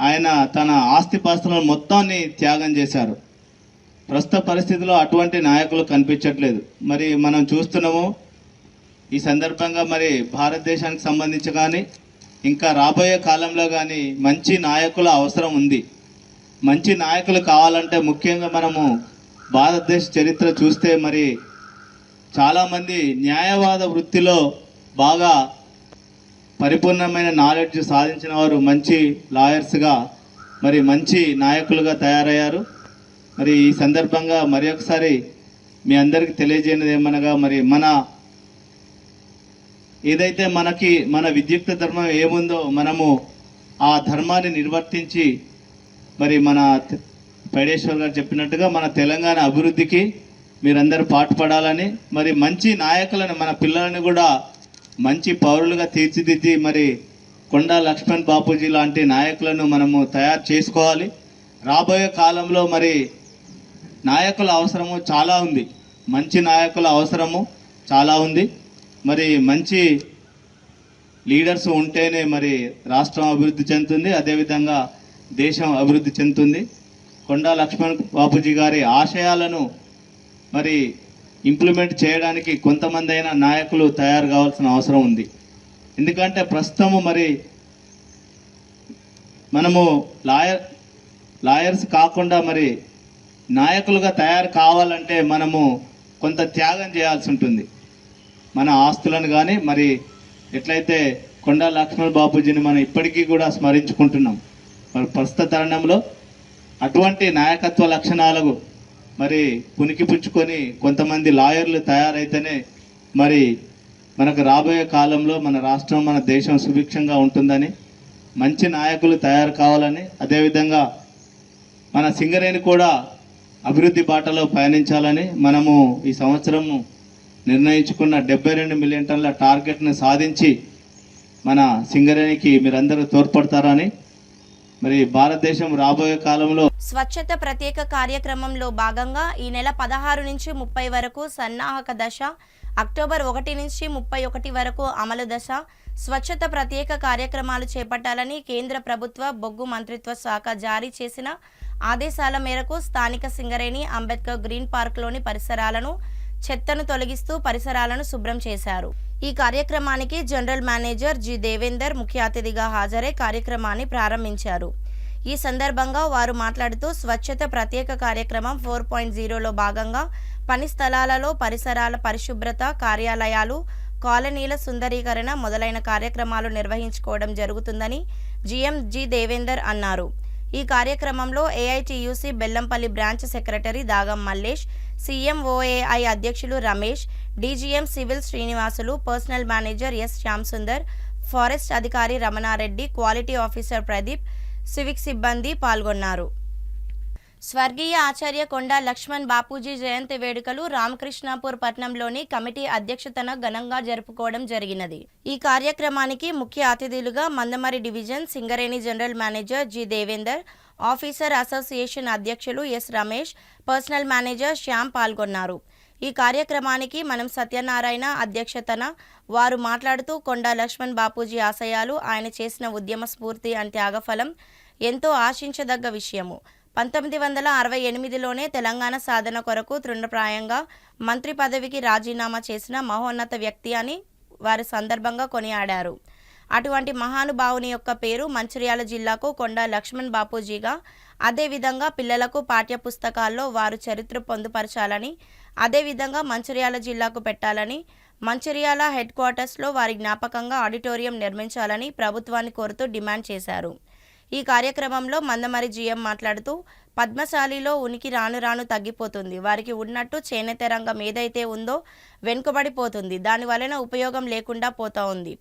ఆయన తన ఆస్తిపాస్తులను మొత్తాన్ని త్యాగం చేశారు. ప్రస్తుత పరిస్థితిలో అటువంటి నాయకులు కనిపించట్లేదు. మరి మనం చూస్తున్నాము. ఈ సందర్భంగా మరి భారతదేశానికి సంబంధించి కానీ ఇంకా రాబోయే కాలంలో కానీ మంచి నాయకుల అవసరం ఉంది. మంచి నాయకులు కావాలంటే ముఖ్యంగా మనము భారతదేశ చరిత్ర చూస్తే మరి చాలామంది న్యాయవాద వృత్తిలో బాగా పరిపూర్ణమైన నాలెడ్జ్ సాధించిన వారు మంచి లాయర్స్గా మరి మంచి నాయకులుగా తయారయ్యారు. మరి ఈ సందర్భంగా మరి ఒకసారి మీ అందరికీ తెలియజేయనిది ఏమనగా మరి ఏదైతే మన విద్యుక్త ధర్మం ఏముందో మనము ఆ ధర్మాన్ని నిర్వర్తించి మరి మన పైడేశ్వర్ గారు చెప్పినట్టుగా మన తెలంగాణ అభివృద్ధికి మీరందరూ పాటుపడాలని, మరి మంచి నాయకులను మన పిల్లలను కూడా మంచి పౌరులుగా తీర్చిదిద్ది మరి కొండా లక్ష్మణ్ బాపూజీ లాంటి నాయకులను మనము తయారు చేసుకోవాలి. రాబోయే కాలంలో మరి నాయకుల అవసరము చాలా ఉంది. మంచి నాయకుల అవసరము చాలా ఉంది. మరి మంచి లీడర్స్ ఉంటేనే మరి రాష్ట్రం అభివృద్ధి చెందుతుంది, అదేవిధంగా దేశం అభివృద్ధి చెందుతుంది. కొండా లక్ష్మణ్ బాపూజీ గారి ఆశయాలను మరి ఇంప్లిమెంట్ చేయడానికి కొంతమంది అయినా నాయకులు తయారు కావాల్సిన అవసరం ఉంది. ఎందుకంటే ప్రస్తుతము మరి మనము లాయర్స్ కాకుండా మరి నాయకులుగా తయారు కావాలంటే మనము కొంత త్యాగం చేయాల్సి ఉంటుంది. మన ఆస్తులను కానీ మరి ఎట్లయితే కొండా లక్ష్మణ్ బాపూజీని మనం ఇప్పటికీ కూడా స్మరించుకుంటున్నాం. మరి ప్రస్తుత తరుణంలో అటువంటి నాయకత్వ లక్షణాలకు మరి పుణికిపుచ్చుకొని కొంతమంది లాయర్లు తయారైతేనే మరి మనకు రాబోయే కాలంలో మన రాష్ట్రం మన దేశం సుభిక్షంగా ఉంటుందని, మంచి నాయకులు తయారు కావాలని, అదేవిధంగా మన సింగరేణి కూడా అభివృద్ధి బాటలో పయనించాలని మనము ఈ సంవత్సరము నిర్ణయించుకున్న 72 మిలియన్ టన్నుల టార్గెట్ను సాధించి మన సింగరేణికి మీరందరూ తోడ్పడతారని, మరి భారతదేశం రాబోయే కాలంలో స్వచ్ఛత ప్రత్యేక కార్యక్రమంలో భాగంగా ఈ నెల 16 నుంచి 30 వరకు సన్నాహక దశ, అక్టోబర్ 1 నుంచి 31 వరకు అమలు దశ స్వచ్ఛత ప్రత్యేక కార్యక్రమాలు చేపట్టాలని కేంద్ర ప్రభుత్వ బొగ్గు మంత్రిత్వ శాఖ జారీ చేసిన ఆదేశాల మేరకు స్థానిక సింగరేణి అంబేద్కర్ గ్రీన్ పార్క్లోని పరిసరాలను చెత్తను తొలగిస్తూ పరిసరాలను శుభ్రం చేశారు. ఈ కార్యక్రమానికి జనరల్ మేనేజర్ జి దేవేందర్ ముఖ్య అతిథిగా హాజరై కార్యక్రమాన్ని ప్రారంభించారు. ఈ సందర్భంగా వారు మాట్లాడుతూ స్వచ్ఛత ప్రత్యేక కార్యక్రమం 4.0లో భాగంగా పని స్థలాలలో పరిసరాల పరిశుభ్రత, కార్యాలయాలు, కాలనీల సుందరీకరణ మొదలైన కార్యక్రమాలు నిర్వహించుకోవడం జరుగుతుందని GM జి దేవేందర్ అన్నారు. ఈ కార్యక్రమంలో AITUC Bellampalli branch secretary Dagam Mallesh, CMOAI అధ్యక్షులు Ramesh, DGM civil Srinivasulu, personal manager S Shyamsundar, forest అధికారి Ramanareddy, quality officer Pradeep, civic సిబ్బంది పాల్గొన్నారు. స్వర్గీయ ఆచార్య కొండా లక్ష్మణ్ బాపూజీ జయంతి వేడుకలు రామకృష్ణాపూర్ పట్టణంలోని కమిటీ అధ్యక్షతన ఘనంగా జరుపుకోవడం జరిగినది. ఈ కార్యక్రమానికి ముఖ్య అతిథులుగా Mandamarri division Singareni general manager G Devender, officer association అధ్యక్షులు S Ramesh, personal manager Shyam పాల్గొన్నారు. ఈ కార్యక్రమానికి మనం సత్యనారాయణ అధ్యక్షతన వారు మాట్లాడుతూ కొండా లక్ష్మణ్ బాపూజీ ఆశయాలు, ఆయన చేసిన ఉద్యమ స్ఫూర్తి అండ్ త్యాగఫలం ఎంతో ఆశించదగ్గ విషయము. 1968లోనే తెలంగాణ సాధన కొరకు తృణప్రాయంగా మంత్రి పదవికి రాజీనామా చేసిన మహోన్నత వ్యక్తి అని వారి సందర్భంగా కొనియాడారు. అటువంటి మహానుభావుని యొక్క పేరు మంచిర్యాల జిల్లాకు కొండా లక్ష్మణ్ బాపూజీగా, అదేవిధంగా పిల్లలకు పాఠ్యపుస్తకాల్లో వారు చరిత్ర పొందుపరచాలని, అదేవిధంగా మంచిర్యాల జిల్లాకు పెట్టాలని, మంచిర్యాల హెడ్ క్వార్టర్స్లో వారి జ్ఞాపకంగా ఆడిటోరియం నిర్మించాలని ప్రభుత్వాన్ని కోరుతూ డిమాండ్ చేశారు. ఈ కార్యక్రమంలో మందమరి జీఎం మాట్లాడుతూ, పద్మశాలిలో ఉనికి రాను రాను తగ్గిపోతుంది. వారికి ఉన్నట్టు చేనేత రంగం ఏదైతే ఉందో వెనుకబడిపోతుంది. దాని వలన ఉపయోగం లేకుండా పోతా ఉంది.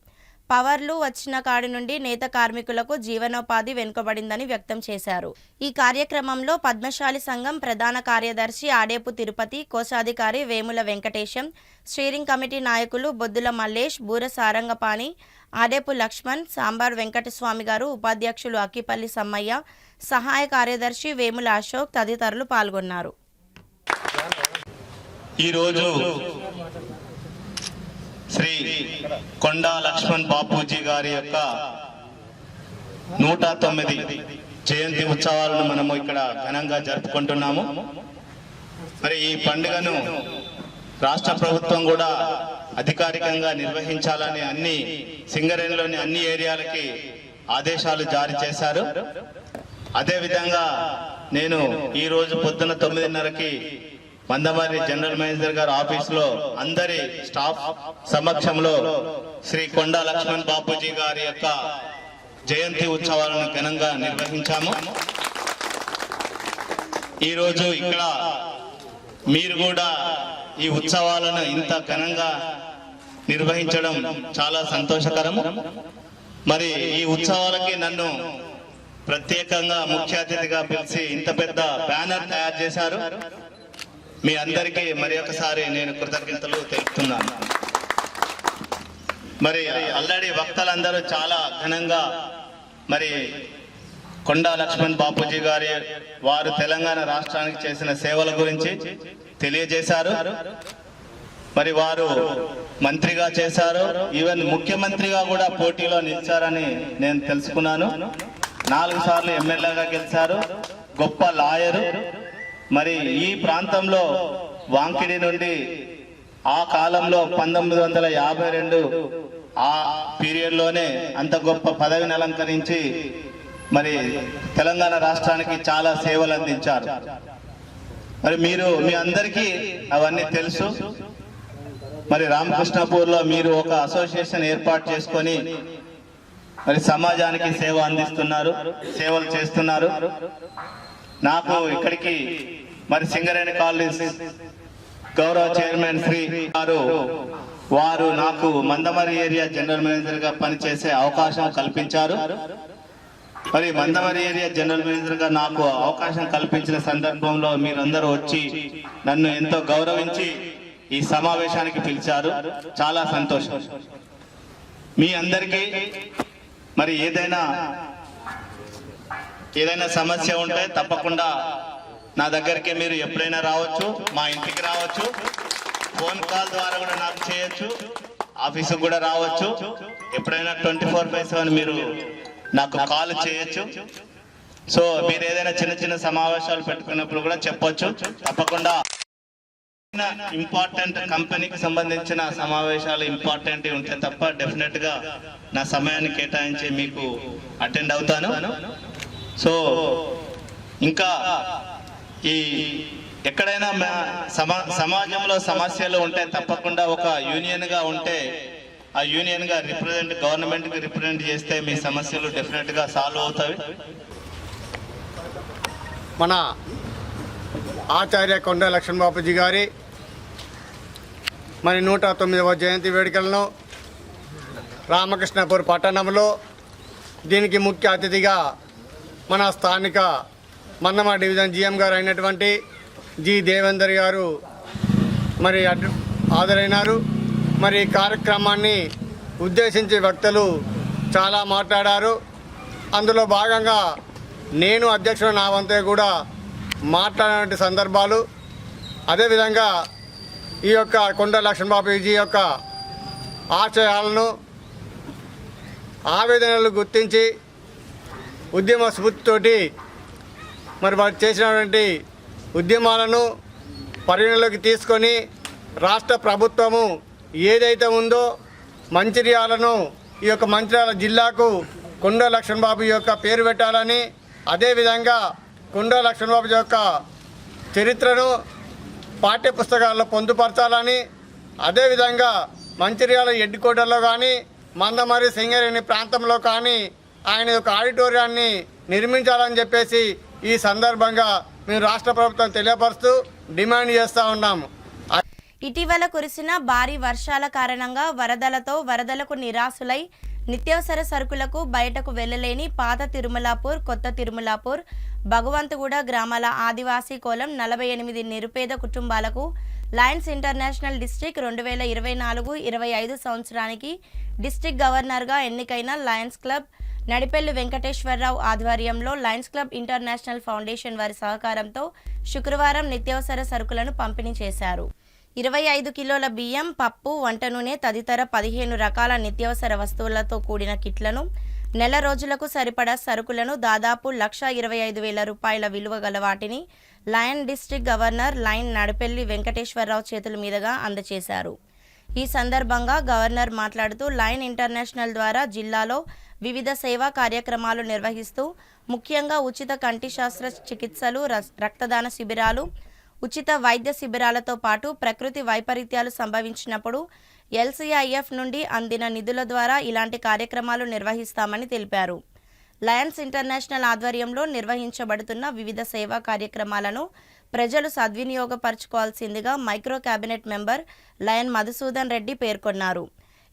పవర్లు వచ్చిన కాడి నుండి నేత కార్మికులకు జీవనోపాధి వెనుకబడిందని వ్యక్తం చేశారు. ఈ కార్యక్రమంలో పద్మశాలి సంఘం ప్రధాన కార్యదర్శి ఆడేపు తిరుపతి, కోశాధికారి వేముల వెంకటేశం, స్టీరింగ్ కమిటీ నాయకులు బొద్దుల మల్లేష్, బూర సారంగపాణి, ఆడేపు లక్ష్మణ్, సాంబార్ వెంకటస్వామి గారు, ఉపాధ్యక్షులు అక్కిపల్లి సమ్మయ్య, సహాయ కార్యదర్శి వేముల అశోక్ తదితరులు పాల్గొన్నారు. ఈరోజు శ్రీ కొండా లక్ష్మణ్ బాపూజీ గారి యొక్క 109 జయంతి ఉత్సవాలను మనము ఇక్కడ ఘనంగా జరుపుకుంటున్నాము. మరి ఈ పండుగను రాష్ట్ర ప్రభుత్వం కూడా అధికారికంగా నిర్వహించాలని అన్ని సింగరేణిలోని అన్ని ఏరియాలకి ఆదేశాలు జారీ చేశారు. అదేవిధంగా నేను ఈరోజు పొద్దున 9:30కి మందమరి జనరల్ మేనేజర్ గారి ఆఫీసులో అందరి స్టాఫ్ సమక్షంలో శ్రీ కొండా లక్ష్మణ్ బాపూజీ గారి యొక్క జయంతి ఉత్సవాలను ఘనంగా నిర్వహించాము. ఈరోజు ఇక్కడ మీరు కూడా ఈ ఉత్సవాలను ఇంత ఘనంగా నిర్వహించడం చాలా సంతోషకరం. మరి ఈ ఉత్సవాలకి నన్ను ప్రత్యేకంగా ముఖ్య అతిథిగా పిలిచి ఇంత పెద్ద బ్యానర్ తయారు చేశారు. మీ అందరికీ మరి ఒకసారి నేను కృతజ్ఞతలు తెలుపుతున్నాను. మరి ఆల్రెడీ వక్తలందరూ చాలా ఘనంగా మరి కొండా లక్ష్మణ్ బాపూజీ గారి వారు తెలంగాణ రాష్ట్రానికి చేసిన సేవల గురించి తెలియజేశారు. మరి వారు మంత్రిగా చేశారు, ఈవెన్ ముఖ్యమంత్రిగా కూడా పోటీలో నిలిచారని నేను తెలుసుకున్నాను. 4 సార్లు ఎమ్మెల్యేగా గెలిచారు, గొప్ప లాయరు. మరి ఈ ప్రాంతంలో వాంకిడి నుండి ఆ కాలంలో 1952 ఆ పీరియడ్లోనే అంత గొప్ప పదవిని అలంకరించి మరి తెలంగాణ రాష్ట్రానికి చాలా సేవలు అందించారు. మరి మీ అందరికీ అవన్నీ తెలుసు. మరి రామకృష్ణపూర్లో మీరు ఒక అసోసియేషన్ ఏర్పాటు చేసుకొని మరి సమాజానికి సేవ అందిస్తున్నారు, సేవలు చేస్తున్నారు. నాకు ఇక్కడికి మరి సింగరేణి కాలనీస్ గౌరవ చైర్మన్ శ్రీ గారు వారు నాకు మందమరి ఏరియా జనరల్ మేనేజర్ గా పనిచేసే అవకాశం కల్పించారు. మరి మందమరి ఏరియా జనరల్ మేనేజర్ గా నాకు అవకాశం కల్పించిన సందర్భంలో మీరందరూ వచ్చి నన్ను ఎంతో గౌరవించి ఈ సమావేశానికి పిలిచారు. చాలా సంతోషం. మీ అందరికీ మరి ఏదైనా సమస్య ఉంటే తప్పకుండా నా దగ్గరికి మీరు ఎప్పుడైనా రావచ్చు, మా ఇంటికి రావచ్చు, ఫోన్ కాల్ ద్వారా కూడా నాకు చేయొచ్చు, ఆఫీసుకు కూడా రావచ్చు. ఎప్పుడైనా 24/7 మీరు నాకు కాల్ చేయొచ్చు. సో మీరు ఏదైనా చిన్న సమావేశాలు పెట్టుకున్నప్పుడు కూడా చెప్పొచ్చు. తప్పకుండా ఇంపార్టెంట్ కంపెనీకి సంబంధించిన సమావేశాలు ఇంపార్టెంట్ ఉంటే తప్ప డెఫినెట్ గా నా సమయాన్ని కేటాయించి మీకు అటెండ్ అవుతాను. సో ఇంకా ఈ ఎక్కడైనా సమాజంలో సమస్యలు ఉంటే తప్పకుండా ఒక యూనియన్ గా ఉంటే ఆ యూనియన్ గా గవర్నమెంట్ కి రిప్రజెంట్ చేస్తే మీ సమస్యలు డెఫినెట్ గా సాల్వ్ అవుతాయి. మన ఆచార్య కొండా లక్ష్మణ్ బాపూజీ గారి మరి 109వ జయంతి వేడుకలను రామకృష్ణపూర్ పట్టణంలో దీనికి ముఖ్య అతిథిగా మన స్థానిక మందమరి డివిజన్ జిఎం గారు అయినటువంటి జి దేవేందర్ గారు మరి హాజరైనారు. మరి కార్యక్రమాన్ని ఉద్దేశించి వక్తలు చాలా మాట్లాడారు. అందులో భాగంగా నేను అధ్యక్షుడు నా వంతే కూడా మాట్లాడిన సందర్భాలు, అదేవిధంగా ఈ యొక్క కొండా లక్ష్మణ్ బాపూజీ యొక్క ఆశయాలను ఆవేదనలు గుర్తించి ఉద్యమ స్ఫూర్తితోటి మరి వారు చేసినటువంటి ఉద్యమాలను పరిగణలోకి తీసుకొని రాష్ట్ర ప్రభుత్వము ఏదైతే ఉందో మంచిర్యాలను ఈ యొక్క మంచిర్యాల జిల్లాకు కొండ లక్ష్మణ్ బాబు యొక్క పేరు పెట్టాలని, అదేవిధంగా కొండ లక్ష్మణ్ బాబు యొక్క చరిత్రను పాఠ్యపుస్తకాల్లో పొందుపరచాలని, అదేవిధంగా మంచిర్యాల ఎడ్డికోటలో కానీ మందమరి సింగరేణి ప్రాంతంలో కానీ ఆయన యొక్క ఆడిటోరియాన్ని నిర్మించాలని చెప్పేసి ఈ సందర్భంగా మేము రాష్ట్ర ప్రభుత్వం తెలియపరుస్తూ డిమాండ్ చేస్తూ ఉన్నాము. ఇటీవల కురిసిన భారీ వర్షాల కారణంగా వరదలకు నిరాశులై నిత్యావసర సరుకులకు బయటకు వెళ్లలేని పాత తిరుమలాపూర్, కొత్త తిరుమలాపూర్, భగవంతగూడ గ్రామాల ఆదివాసీ కోలం 48 నిరుపేద కుటుంబాలకు లయన్స్ ఇంటర్నేషనల్ డిస్ట్రిక్ట్ 2024-25 సంవత్సరానికి డిస్ట్రిక్ట్ గవర్నర్గా ఎన్నికైన లయన్స్ క్లబ్ నడిపెల్లి వెంకటేశ్వరరావు ఆధ్వర్యంలో లయన్స్ క్లబ్ ఇంటర్నేషనల్ ఫౌండేషన్ వారి సహకారంతో శుక్రవారం నిత్యావసర సరుకులను పంపిణీ చేశారు. 25 కిలోల బియ్యం, పప్పు, వంట నూనె తదితర 15 రకాల నిత్యావసర వస్తువులతో కూడిన కిట్లను, నెల రోజులకు సరిపడా సరుకులను దాదాపు 1,25,000 రూపాయల విలువ గల వాటిని lion district governor lion Nadipelli Venkateswararao చేతుల మీదుగా అందజేశారు. ఈ సందర్భంగా గవర్నర్ మాట్లాడుతూ లయన్ ఇంటర్నేషనల్ ద్వారా జిల్లాలో వివిధ సేవా కార్యక్రమాలు నిర్వహిస్తూ ముఖ్యంగా ఉచిత కంటి శాస్త్ర చికిత్సలు, రక్తదాన శిబిరాలు, ఉచిత వైద్య శిబిరాలతో పాటు ప్రకృతి వైపరీత్యాలు సంభవించినప్పుడు LCIF నుండి అందిన నిధుల ద్వారా ఇలాంటి కార్యక్రమాలు నిర్వహిస్తామని తెలిపారు. లయన్స్ ఇంటర్నేషనల్ ఆధ్వర్యంలో నిర్వహించబడుతున్న వివిధ సేవా కార్యక్రమాలను ప్రజలు సద్వినియోగపరచుకోవాల్సిందిగా micro cabinet member lion Madhusudan Reddy పేర్కొన్నారు.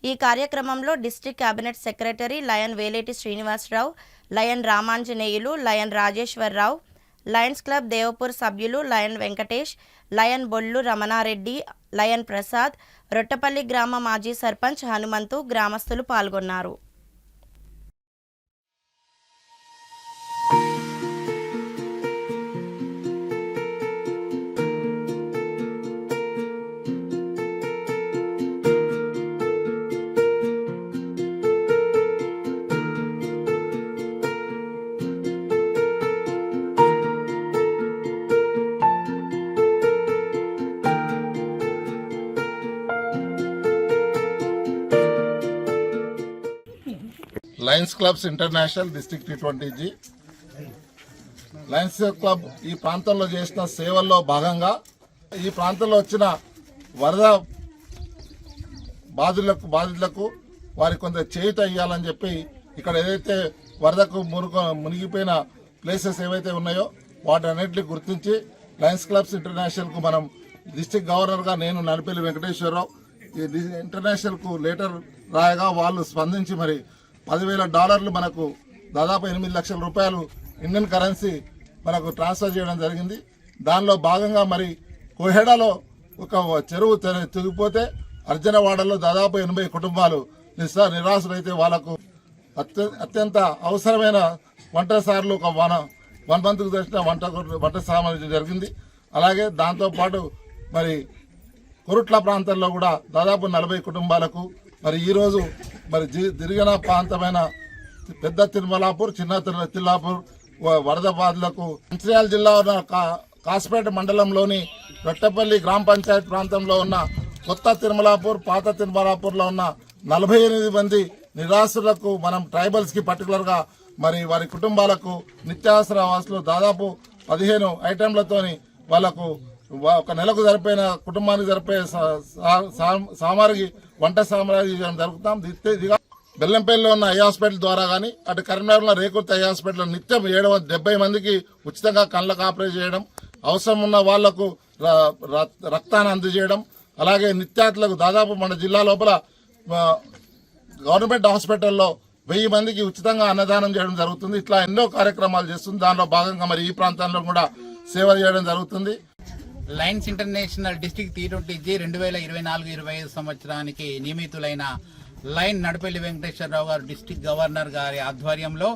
ఈ కార్యక్రమంలో district cabinet secretary lion Veleti Srinivasarao, lion Ramanjaneyulu, lion Rajeswararao, lions club Devapur సభ్యులు lion Venkatesh, lion Bollu Ramanareddy, lion Prasad, Rottapalli గ్రామ మాజీ సర్పంచ్ హనుమంతు, గ్రామస్తులు పాల్గొన్నారు. Lions clubs international district T20G lions club ఈ ప్రాంతంలో చేసిన సేవల్లో భాగంగా ఈ ప్రాంతంలో వచ్చిన వరద బాధితులకు వారి కొంత చేయూత ఇవ్వాలని చెప్పి ఇక్కడ ఏదైతే వరదకు మునిగిపోయిన ప్లేసెస్ ఏవైతే ఉన్నాయో వాటన్నిటిని గుర్తించి లయన్స్ క్లబ్స్ ఇంటర్నేషనల్కు మనం డిస్ట్రిక్ట్ గవర్నర్గా నేను నడిపెల్లి వెంకటేశ్వరరావు ఈ ఇంటర్నేషనల్కు లెటర్ రాయగా వాళ్ళు స్పందించి మరి $10,000 మనకు దాదాపు 8 లక్షల రూపాయలు ఇండియన్ కరెన్సీ మనకు ట్రాన్స్ఫర్ చేయడం జరిగింది. దానిలో భాగంగా మరి కోహెడాలో ఒక చెరువు తెగిపోతే అర్జనవాడలో దాదాపు 80 కుటుంబాలు నిరాశలైతే వాళ్లకు అత్యంత అవసరమైన వంట సార్లు ఒక 1 మంత్కు తెచ్చిన వంట సామాగ్రి జరిగింది. అలాగే దాంతోపాటు మరి కొరుట్ల ప్రాంతంలో కూడా దాదాపు 40 కుటుంబాలకు మరి ఈరోజు మరి దిరిగన ప్రాంతమైన పెద్ద తిరుమలాపూర్, చిన్న తిల్లాపూర్ వరద బాధలకు మంచిర్యాల జిల్లా ఉన్న కాసిపేట మండలంలోని రొట్టపల్లి గ్రామ పంచాయతీ ప్రాంతంలో ఉన్న కొత్త తిరుమలాపూర్, పాత తిరుమలాపూర్లో ఉన్న 48 మంది నిరాశ్రులకు మనం ట్రైబల్స్ కి పర్టికులర్ గా మరి వారి కుటుంబాలకు నిత్యావసర వస్తువులు దాదాపు 15 ఐటెంలతోని వాళ్లకు ఒక నెలకు సరిపోయిన కుటుంబానికి సరిపోయే సామాగ్రి వంట సామాగ్రి జరుగుతాం. బెల్లంపల్లిలో ఉన్న ఐ హాస్పిటల్ ద్వారా కానీ అటు కరీంనగర్లో రేకుర్తి ఐ హాస్పిటల్ నిత్యం 70 మందికి ఉచితంగా కళ్ళకు ఆపరేట్ చేయడం, అవసరం ఉన్న వాళ్లకు రక్తాన్ని అందజేయడం, అలాగే నిత్యార్థులకు దాదాపు మన జిల్లా లోపల గవర్నమెంట్ హాస్పిటల్లో 1000 మందికి ఉచితంగా అన్నదానం చేయడం జరుగుతుంది. ఇట్లా ఎన్నో కార్యక్రమాలు చేస్తుంది. దానిలో భాగంగా మరి ఈ ప్రాంతంలో కూడా సేవ చేయడం జరుగుతుంది. లయన్స్ ఇంటర్నేషనల్ డిస్ట్రిక్ట్ T20G 2024-25 సంవత్సరానికి నియమితులైన లయన్ నడిపెల్లి వెంకటేశ్వరరావు గారు డిస్ట్రిక్ట్ గవర్నర్ గారి ఆధ్వర్యంలో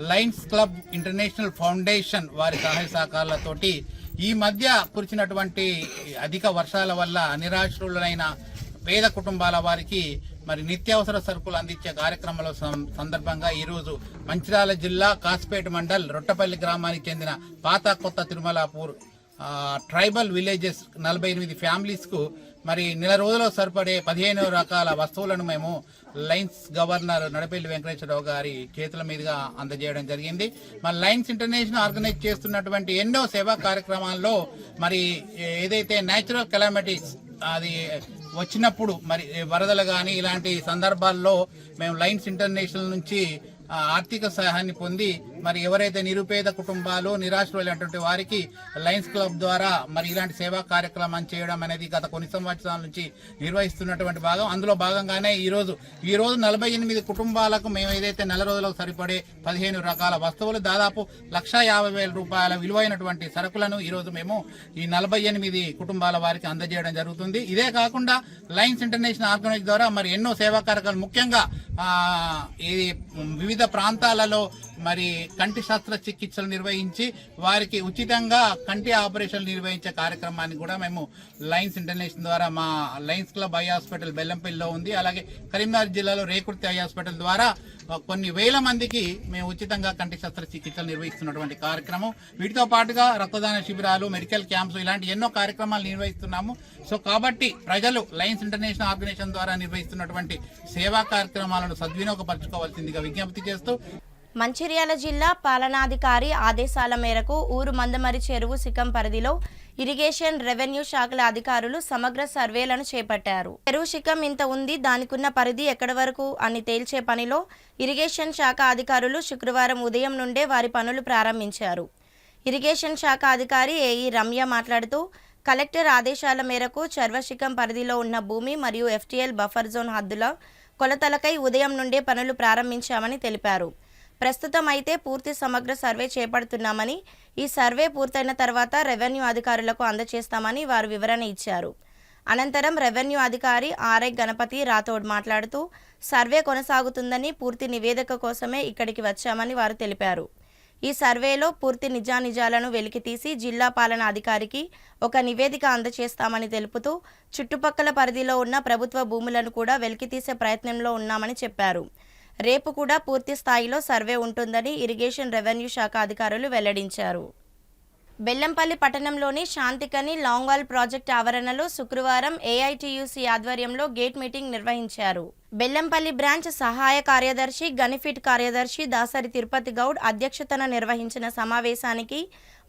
లయన్స్ క్లబ్ ఇంటర్నేషనల్ ఫౌండేషన్ వారి సహాయ సహకారాలతోటి ఈ మధ్య కురిచినటువంటి అధిక వర్షాల వల్ల నిరాశ్రులైన పేద కుటుంబాల వారికి మరి నిత్యావసర సరుకులు అందించే కార్యక్రమంలో సందర్భంగా ఈరోజు మంచిర్యాల జిల్లా కాసిపేట మండల్ రొట్టపల్లి గ్రామానికి చెందిన పాత కొత్త తిరుమలాపూర్ ట్రైబల్ విలేజెస్ 48 ఫ్యామిలీస్కు మరి నెల రోజుల్లో సరిపడే 15 రకాల వస్తువులను మేము లైన్స్ గవర్నర్ నడపల్లి వెంకటేశ్వరరావు గారి చేతుల మీదుగా అందజేయడం జరిగింది. మరి లైన్స్ ఇంటర్నేషనల్ ఆర్గనైజ్ చేస్తున్నటువంటి ఎన్నో సేవా కార్యక్రమాల్లో మరి ఏదైతే న్యాచురల్ కెలామిటీస్ అది వచ్చినప్పుడు మరి వరదలు కానీ ఇలాంటి సందర్భాల్లో మేము లైన్స్ ఇంటర్నేషనల్ నుంచి ఆర్థిక సహాయాన్ని పొంది మరి ఎవరైతే నిరుపేద కుటుంబాలు నిరాశ్రయులైనటువంటి వారికి లయన్స్ క్లబ్ ద్వారా మరి ఇలాంటి సేవా కార్యక్రమం చేయడం అనేది గత కొన్ని సంవత్సరాల నుంచి నిర్వహిస్తున్నటువంటి భాగం. అందులో భాగంగానే ఈ రోజు 48 కుటుంబాలకు మేము ఏదైతే నెల రోజులకు సరిపడే 15 రకాల వస్తువులు దాదాపు 1,50,000 రూపాయల విలువైనటువంటి సరుకులను ఈరోజు మేము ఈ 48 కుటుంబాల వారికి అందజేయడం జరుగుతుంది. ఇదే కాకుండా లయన్స్ ఇంటర్నేషనల్ ఆర్గనైజ్ ద్వారా మరి ఎన్నో సేవా కార్యక్రమాలు ముఖ్యంగా ఇది వివిధ ప్రాంతాలలో మరి కంటి శస్త్రచికిత్సలు నిర్వహించి వారికి ఉచితంగా కంటి ఆపరేషన్లు నిర్వహించే కార్యక్రమాన్ని కూడా మేము లయన్స్ ఇంటర్నేషనల్ ద్వారా మా లయన్స్ క్లబ్ ఐ హాస్పిటల్ బెల్లంపల్లిలో ఉంది. అలాగే కరీంనగర్ జిల్లాలో రేకుర్తి ఐ హాస్పిటల్ ద్వారా కొన్ని వేల మందికి మేము ఉచితంగా కంటి శస్త్రచికిత్సలు నిర్వహిస్తున్నటువంటి కార్యక్రమం. వీటితో పాటుగా రక్తదాన శిబిరాలు, మెడికల్ క్యాంప్స్ ఇలాంటి ఎన్నో కార్యక్రమాలు నిర్వహిస్తున్నాము. సో కాబట్టి ప్రజలు లయన్స్ ఇంటర్నేషనల్ ఆర్గనైజేషన్ ద్వారా నిర్వహిస్తున్నటువంటి సేవా కార్యక్రమాలను సద్వినియోగపరచుకోవాల్సిందిగా విజ్ఞప్తి చేస్తూ మంచిర్యాల జిల్లా పాలనాధికారి ఆదేశాల మేరకు ఊరు మందమరి చెరువు సికం పరిధిలో ఇరిగేషన్ రెవెన్యూ శాఖల అధికారులు సమగ్ర సర్వేలను చేపట్టారు. చెరువు శిఖం ఇంత ఉంది, దానికున్న పరిధి ఎక్కడి వరకు అని తేల్చే పనిలో ఇరిగేషన్ శాఖ అధికారులు శుక్రవారం ఉదయం నుండే వారి పనులు ప్రారంభించారు. ఇరిగేషన్ శాఖ అధికారి ఏఈ రమ్య మాట్లాడుతూ కలెక్టర్ ఆదేశాల మేరకు చర్వశిఖం పరిధిలో ఉన్న భూమి మరియు FTL బఫర్ జోన్ హద్దుల కొలతలకై ఉదయం నుండే పనులు ప్రారంభించామని తెలిపారు. ప్రస్తుతం అయితే పూర్తి సమగ్ర సర్వే చేపడుతున్నామని, ఈ సర్వే పూర్తయిన తర్వాత రెవెన్యూ అధికారులకు అందజేస్తామని వారు వివరణ ఇచ్చారు. అనంతరం రెవెన్యూ అధికారి ఆర్ఐ గణపతి రాథోడ్ మాట్లాడుతూ సర్వే కొనసాగుతుందని, పూర్తి నివేదిక కోసమే ఇక్కడికి వచ్చామని వారు తెలిపారు. ఈ సర్వేలో పూర్తి నిజానిజాలను వెలికితీసి జిల్లా పాలన అధికారికి ఒక నివేదిక అందజేస్తామని తెలుపుతూ చుట్టుపక్కల పరిధిలో ఉన్న ప్రభుత్వ భూములను కూడా వెలికితీసే ప్రయత్నంలో ఉన్నామని చెప్పారు. రేపు కూడా పూర్తి స్థాయిలో సర్వే ఉంటుందని ఇరిగేషన్ రెవెన్యూ శాఖ అధికారులు వెల్లడించారు. బెల్లంపల్లి పట్టణంలోని శాంతికని లాంగ్వాల్ ప్రాజెక్టు ఆవరణలో శుక్రవారం AITUC ఆధ్వర్యంలో గేట్ మీటింగ్ నిర్వహించారు. బెల్లంపల్లి బ్రాంచ్ సహాయ కార్యదర్శి గనిఫిట్ కార్యదర్శి దాసరి తిరుపతి గౌడ్ అధ్యక్షతన నిర్వహించిన సమావేశానికి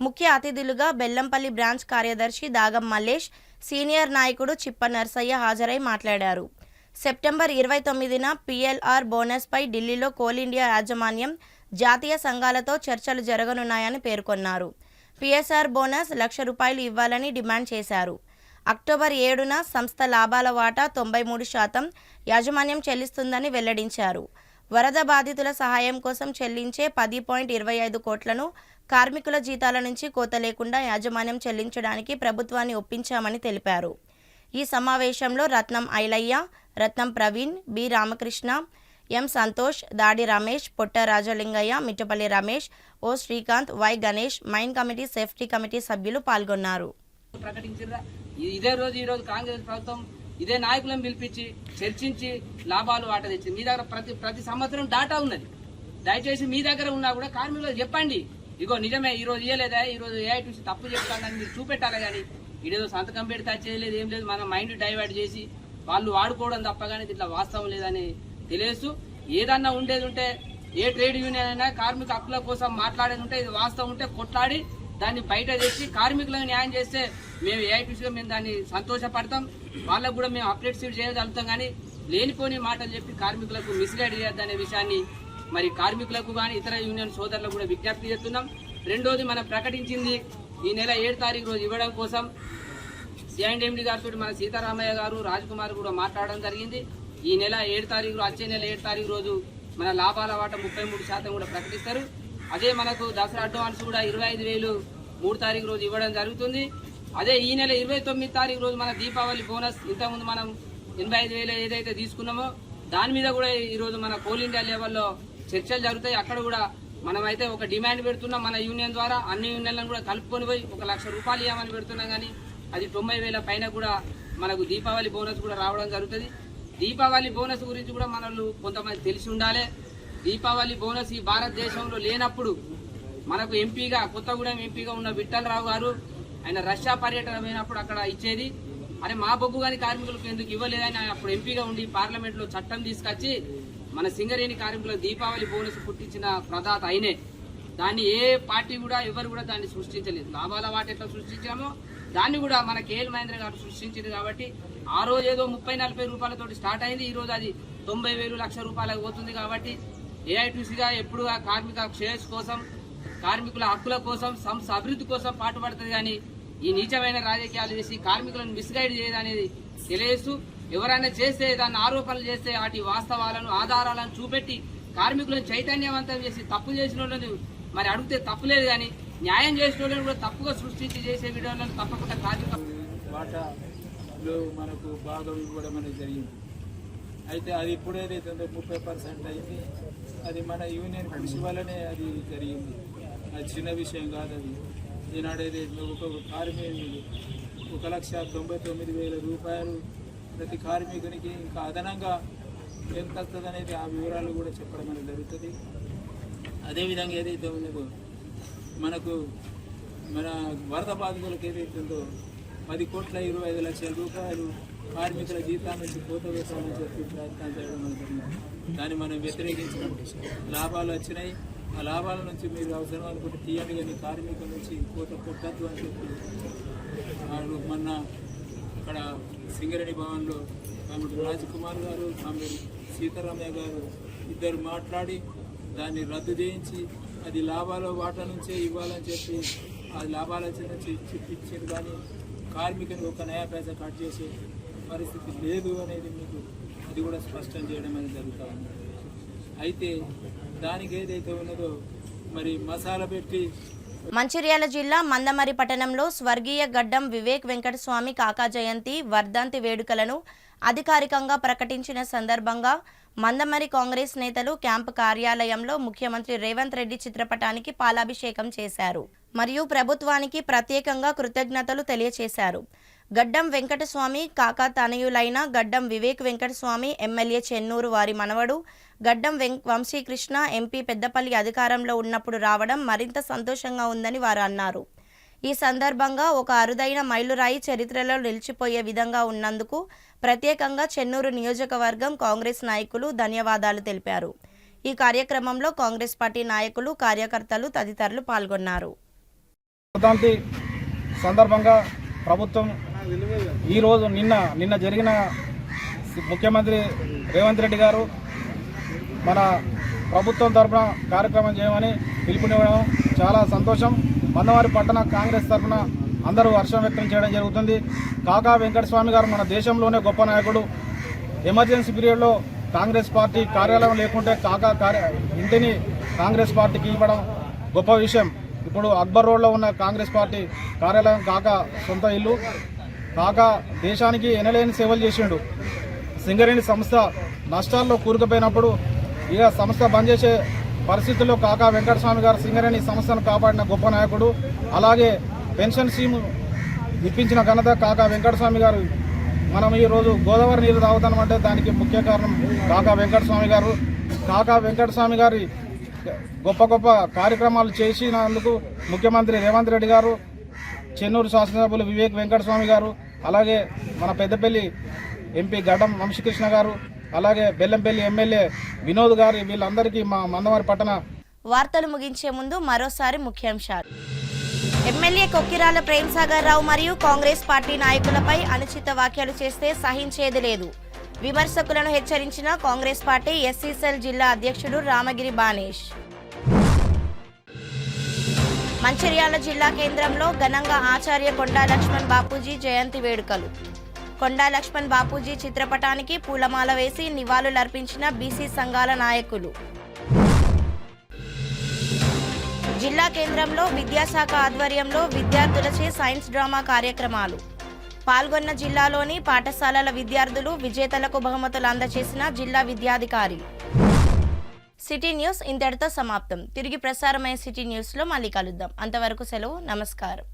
ముఖ్య అతిథులుగా బెల్లంపల్లి బ్రాంచ్ కార్యదర్శి దాగం మల్లేష్, సీనియర్ నాయకుడు చిప్ప నర్సయ్య హాజరై మాట్లాడారు. సెప్టెంబర్ 29న PLR బోనస్పై ఢిల్లీలో కోల్ ఇండియా యాజమాన్యం జాతీయ సంఘాలతో చర్చలు జరగనున్నాయని పేర్కొన్నారు. PSR బోనస్ ₹1,00,000 ఇవ్వాలని డిమాండ్ చేశారు. అక్టోబర్ 7న సంస్థ లాభాల వాటా 93% యాజమాన్యం చెల్లిస్తుందని వెల్లడించారు. వరద బాధితుల సహాయం కోసం చెల్లించే 10.25 కోట్లను కార్మికుల జీతాల నుంచి కోత లేకుండా యాజమాన్యం చెల్లించడానికి ప్రభుత్వాన్ని ఒప్పించామని తెలిపారు. ఈ సమావేశంలో Ratnam Ailaiah, Ratnam Praveen, B Ramakrishna, M Santosh, Dadi Ramesh, Potta Rajalingaiah, Mittapalli Ramesh, O Srikanth, Y Ganesh, mine committee, safety committee సభ్యులు పాల్గొన్నారు. ఇదే రోజు ఈ రోజు కాంగ్రెస్ ప్రభుత్వం ఇదే నాయకులను పిలిపించి చర్చించి లాభాలు వాటా తెచ్చింది. మీ దగ్గర ప్రతి సంవత్సరం డాటా ఉన్నది. దయచేసి మీ దగ్గర ఉన్నా కూడా కార్మికులకు చెప్పండి, ఇగో నిజమే ఈ రోజు ఇయ్యలేదా, ఈ రోజు AITUC తప్పు చెప్తానని మీరు చూపెట్టాలి. కానీ ఇదేదో సంతకం పెడితే చేయలేదు, ఏం లేదు, మన మైండ్ డైవర్ట్ చేసి వాళ్ళు వాడుకోవడం తప్ప కానీ ఇట్లా వాస్తవం లేదని తెలియదు. ఏదన్నా ఉండేది ఉంటే ఏ ట్రేడ్ యూనియన్ అయినా కార్మిక హక్కుల కోసం మాట్లాడేది ఉంటే ఇది వాస్తవం ఉంటే కొట్లాడి దాన్ని బయట తెచ్చి కార్మికులకు న్యాయం చేస్తే మేము AITUCగా మేము దాన్ని సంతోషపడతాం. వాళ్ళకు కూడా మేము అప్డేట్స్ చేయగలుగుతాం. కానీ లేనిపోని మాటలు చెప్పి కార్మికులకు మిస్గైడ్ చేయొద్దనే విషయాన్ని మరి కార్మికులకు కానీ ఇతర యూనియన్ సోదరులకు కూడా విజ్ఞప్తి చేస్తున్నాం. రెండోది మనం ప్రకటించింది ఈ నెల 7వ తారీఖు రోజు ఇవ్వడం కోసం CIMD గారితో మన సీతారామయ్య గారు, రాజ్ కుమార్ కూడా మాట్లాడడం జరిగింది. ఈ నెల 7వ తారీఖు వచ్చే నెల 7వ తారీఖు రోజు మన లాభాల వాటా 33% కూడా ప్రకటిస్తారు. అదే మనకు దసరా అడ్వాన్స్ కూడా 25,000 3వ తారీఖు రోజు ఇవ్వడం జరుగుతుంది. అదే ఈ నెల 29వ తారీఖు రోజు మన దీపావళి బోనస్ ఇంతకుముందు మనం 85,000 ఏదైతే తీసుకున్నామో దాని మీద కూడా ఈరోజు మన కోల్ ఇండియా లెవెల్లో చర్చలు జరుగుతాయి. అక్కడ కూడా మనమైతే ఒక డిమాండ్ పెడుతున్నాం. మన యూనియన్ ద్వారా అన్ని యూనియన్లను కూడా కలుపుకొని పోయి ₹1,00,000 ఇవ్వమని పెడుతున్నాం. కానీ అది 90,000 పైన కూడా మనకు దీపావళి బోనస్ కూడా రావడం జరుగుతుంది. దీపావళి బోనస్ గురించి కూడా మనల్ని కొంతమంది తెలిసి ఉండాలి. దీపావళి బోనస్ ఈ భారతదేశంలో లేనప్పుడు మనకు ఎంపీగా కొత్తగూడెం ఎంపీగా ఉన్న విఠలరావు గారు ఆయన రష్యా పర్యటన పోయినప్పుడు అక్కడ ఇచ్చేది. అరే మా బొగ్గు కానీ కార్మికులకు ఎందుకు ఇవ్వలేదని ఆయన అప్పుడు ఎంపీగా ఉండి పార్లమెంట్లో చట్టం తీసుకొచ్చి మన సింగరేణి కార్మికులకు దీపావళి బోనస్ పుట్టించిన ప్రదాత అయినే. దాన్ని ఏ పార్టీ కూడా ఎవరు కూడా దాన్ని సృష్టించలేదు. లాభాల వాటి ఎట్లా సృష్టించామో దాన్ని కూడా మన కేఎల్ మహేంద్ర గారు సృష్టించింది. కాబట్టి ఆ రోజు ఏదో 30-40 రూపాయలతో స్టార్ట్ అయింది, ఈ రోజు అది 90,000 లక్ష రూపాయలకు పోతుంది. కాబట్టి ఏఐటీసీగా ఎప్పుడుగా కార్మిక శ్రేయస్ కోసం, కార్మికుల హక్కుల కోసం, సంస్థ అభివృద్ధి కోసం పాటుపడుతుంది. కానీ ఈ నీచమైన రాజకీయాలు చేసి కార్మికులను మిస్గైడ్ చేయదనేది తెలియజేస్తూ, ఎవరైనా చేస్తే దాన్ని ఆరోపణలు చేస్తే వాటి వాస్తవాలను ఆధారాలను చూపెట్టి కార్మికులను చైతన్యవంతం చేసి తప్పు చేసిన వాళ్ళని మరి అడిగితే తప్పులేదు, కానీ న్యాయం చేసిన వాళ్ళని కూడా తప్పుగా సృష్టించి చేసే వీడియోలను తప్పకుండా కార్మిక వాటాలో మనకు భాగం ఇవ్వడం అనేది జరిగింది. అయితే అది ఇప్పుడు ఏదైతుందో 30% అయింది. అది మన యూనియన్ కృషి వల్లనే అది జరిగింది. అది చిన్న విషయం కాదు. అది ఈనాడు ఏదైతే ఒక కార్మికుడు 1,99,000 రూపాయలు ప్రతి కార్మికునికి ఇంకా అదనంగా ఎంత వస్తుంది అనేది ఆ వివరాలు కూడా చెప్పడం అనేది జరుగుతుంది. అదేవిధంగా ఏదైతే ఉన్నదో మనకు మన వరద బాధితులకు ఏదైతే ఉందో 10,25,00,000 రూపాయలు కార్మికుల జీతాల నుంచి కోత వేసామని చెప్పి ప్రయత్నం చేయడం జరిగింది. దాన్ని మనం వ్యతిరేకించడం. లాభాలు వచ్చినాయి, ఆ లాభాల నుంచి మీరు అవసరం అనుకుంటే తీయండి, కానీ కార్మికుల నుంచి కోత కొట్టద్దు అని చెప్పి వాళ్ళు మొన్న అక్కడ సింగరేణి భవన్లో కామెడీ రాజ్కుమార్ గారు, కామెడీ సీతారామయ్య గారు ఇద్దరు మాట్లాడి దాన్ని రద్దు చేయించి అది లాభాల వాటా నుంచే ఇవ్వాలని చెప్పి అది లాభాల నుంచి ఇచ్చారు. కానీ కార్మికుని ఒక నయా పైసా కట్ చేసే పరిస్థితి లేదు అనేది మీకు అది కూడా స్పష్టం చేయడం అనేది జరుగుతూ ఉంది. అయితే దానికి ఏదైతే ఉన్నదో మరి మసాలా పెట్టి మంచిర్యాల జిల్లా మందమరి పట్టణంలో స్వర్గీయ గడ్డం వివేక్ వెంకటస్వామి కాకా జయంతి వర్ధంతి వేడుకలను అధికారికంగా ప్రకటించిన సందర్భంగా మందమరి కాంగ్రెస్ నేతలు క్యాంపు కార్యాలయంలో ముఖ్యమంత్రి రేవంత్ రెడ్డి చిత్రపటానికి పాలాభిషేకం చేశారు మరియు ప్రభుత్వానికి ప్రత్యేకంగా కృతజ్ఞతలు తెలియజేశారు. గడ్డం వెంకటస్వామి కాకా తనయులైన గడ్డం వివేక్ వెంకటస్వామి ఎమ్మెల్యే చెన్నూరు వారి మనవడు గడ్డం వంశీకృష్ణ ఎంపీ పెద్దపల్లి అధికారంలో ఉన్నప్పుడు రావడం మరింత సంతోషంగా ఉందని వారు అన్నారు. ఈ సందర్భంగా ఒక అరుదైన మైలురాయి చరిత్రలో నిలిచిపోయే విధంగా ఉన్నందుకు ప్రత్యేకంగా చెన్నూరు నియోజకవర్గం కాంగ్రెస్ నాయకులు ధన్యవాదాలు తెలిపారు. ఈ కార్యక్రమంలో కాంగ్రెస్ పార్టీ నాయకులు, కార్యకర్తలు తదితరులు పాల్గొన్నారు. సందర్భంగా ప్రభుత్వం ఈరోజు నిన్న జరిగిన ముఖ్యమంత్రి రేవంత్ రెడ్డి గారు మన ప్రభుత్వం తరఫున కార్యక్రమం చేయమని పిలుపునివ్వడం చాలా సంతోషం. మందమరి పట్టణ కాంగ్రెస్ తరఫున అందరూ హర్షం వ్యక్తం చేయడం జరుగుతుంది. కాకా వెంకటస్వామి గారు మన దేశంలోనే గొప్ప నాయకుడు. ఎమర్జెన్సీ పీరియడ్లో కాంగ్రెస్ పార్టీ కార్యాలయం లేకుంటే కాకా ఇంటిని కాంగ్రెస్ పార్టీకి ఇవ్వడం గొప్ప విషయం. ఇప్పుడు అక్బర్ రోడ్లో ఉన్న కాంగ్రెస్ పార్టీ కార్యాలయం కాకా సొంత ఇల్లు. కాకా దేశానికి ఎనలేని సేవలు చేసిండు. సింగరేణి సంస్థ నష్టాల్లో కూరుకుపోయినప్పుడు ఇక సంస్థ బంద్ చేసే పరిస్థితుల్లో కాకా వెంకటస్వామి గారు సింగరేణి సంస్థను కాపాడిన గొప్ప నాయకుడు. అలాగే పెన్షన్ స్కీమ్ ఇప్పించిన ఘనత కాకా వెంకటస్వామి గారు. మనం ఈరోజు గోదావరి నీరు తాగుతామంటే దానికి ముఖ్య కారణం కాకా వెంకటస్వామి గారు. కాకా వెంకటస్వామి గారి గొప్ప గొప్ప కార్యక్రమాలు చేసినందుకు ముఖ్యమంత్రి రేవంత్ రెడ్డి గారు, చెన్నూరు శాసనసభ్యులు వివేక్ వెంకటస్వామి గారు, అలాగే మన పెద్దపల్లి ఎంపీ గడ్డం వంశీకృష్ణ గారు, అలాగే బెల్లంపల్లి ఎమ్మెల్యే వినోద్ గారు, వీళ్ళందరికీ మా మందమరి పట్టణ వార్తలు ముగించే ముందు మరోసారి ముఖ్యాంశాలు. ఎమ్మెల్యే కొక్కిరాల ప్రేమ్సాగర్ రావు మరియు కాంగ్రెస్ పార్టీ నాయకులపై అనుచిత వ్యాఖ్యలు చేస్తే సహించేది లేదు. విమర్శకులను హెచ్చరించిన కాంగ్రెస్ పార్టీ ఎస్సీ సెల్ జిల్లా అధ్యక్షుడు రామగిరి బానేష్. మంచిర్యాల జిల్లా కేంద్రంలో ఘనంగా ఆచార్య కొండా లక్ష్మణ్ బాపూజీ జయంతి వేడుకలు. కొండా లక్ష్మణ్ బాపూజీ చిత్రపటానికి పూలమాల వేసి నివాళులర్పించిన బీసీ సంఘాల నాయకులు. జిల్లా కేంద్రంలో విద్యాశాఖ ఆధ్వర్యంలో విద్యార్థులచే సైన్స్ డ్రామా కార్యక్రమాలు. పాల్గొన్న జిల్లాలోని పాఠశాలల విద్యార్థులు విజేతలకు బహుమతులు అందజేసిన జిల్లా విద్యాధికారి. సిటీ న్యూస్ ఇంతటితో సమాప్తం. తిరిగి ప్రసారమయ్యే సిటీ న్యూస్లో మళ్ళీ కలుద్దాం. అంతవరకు సెలవు. నమస్కారం.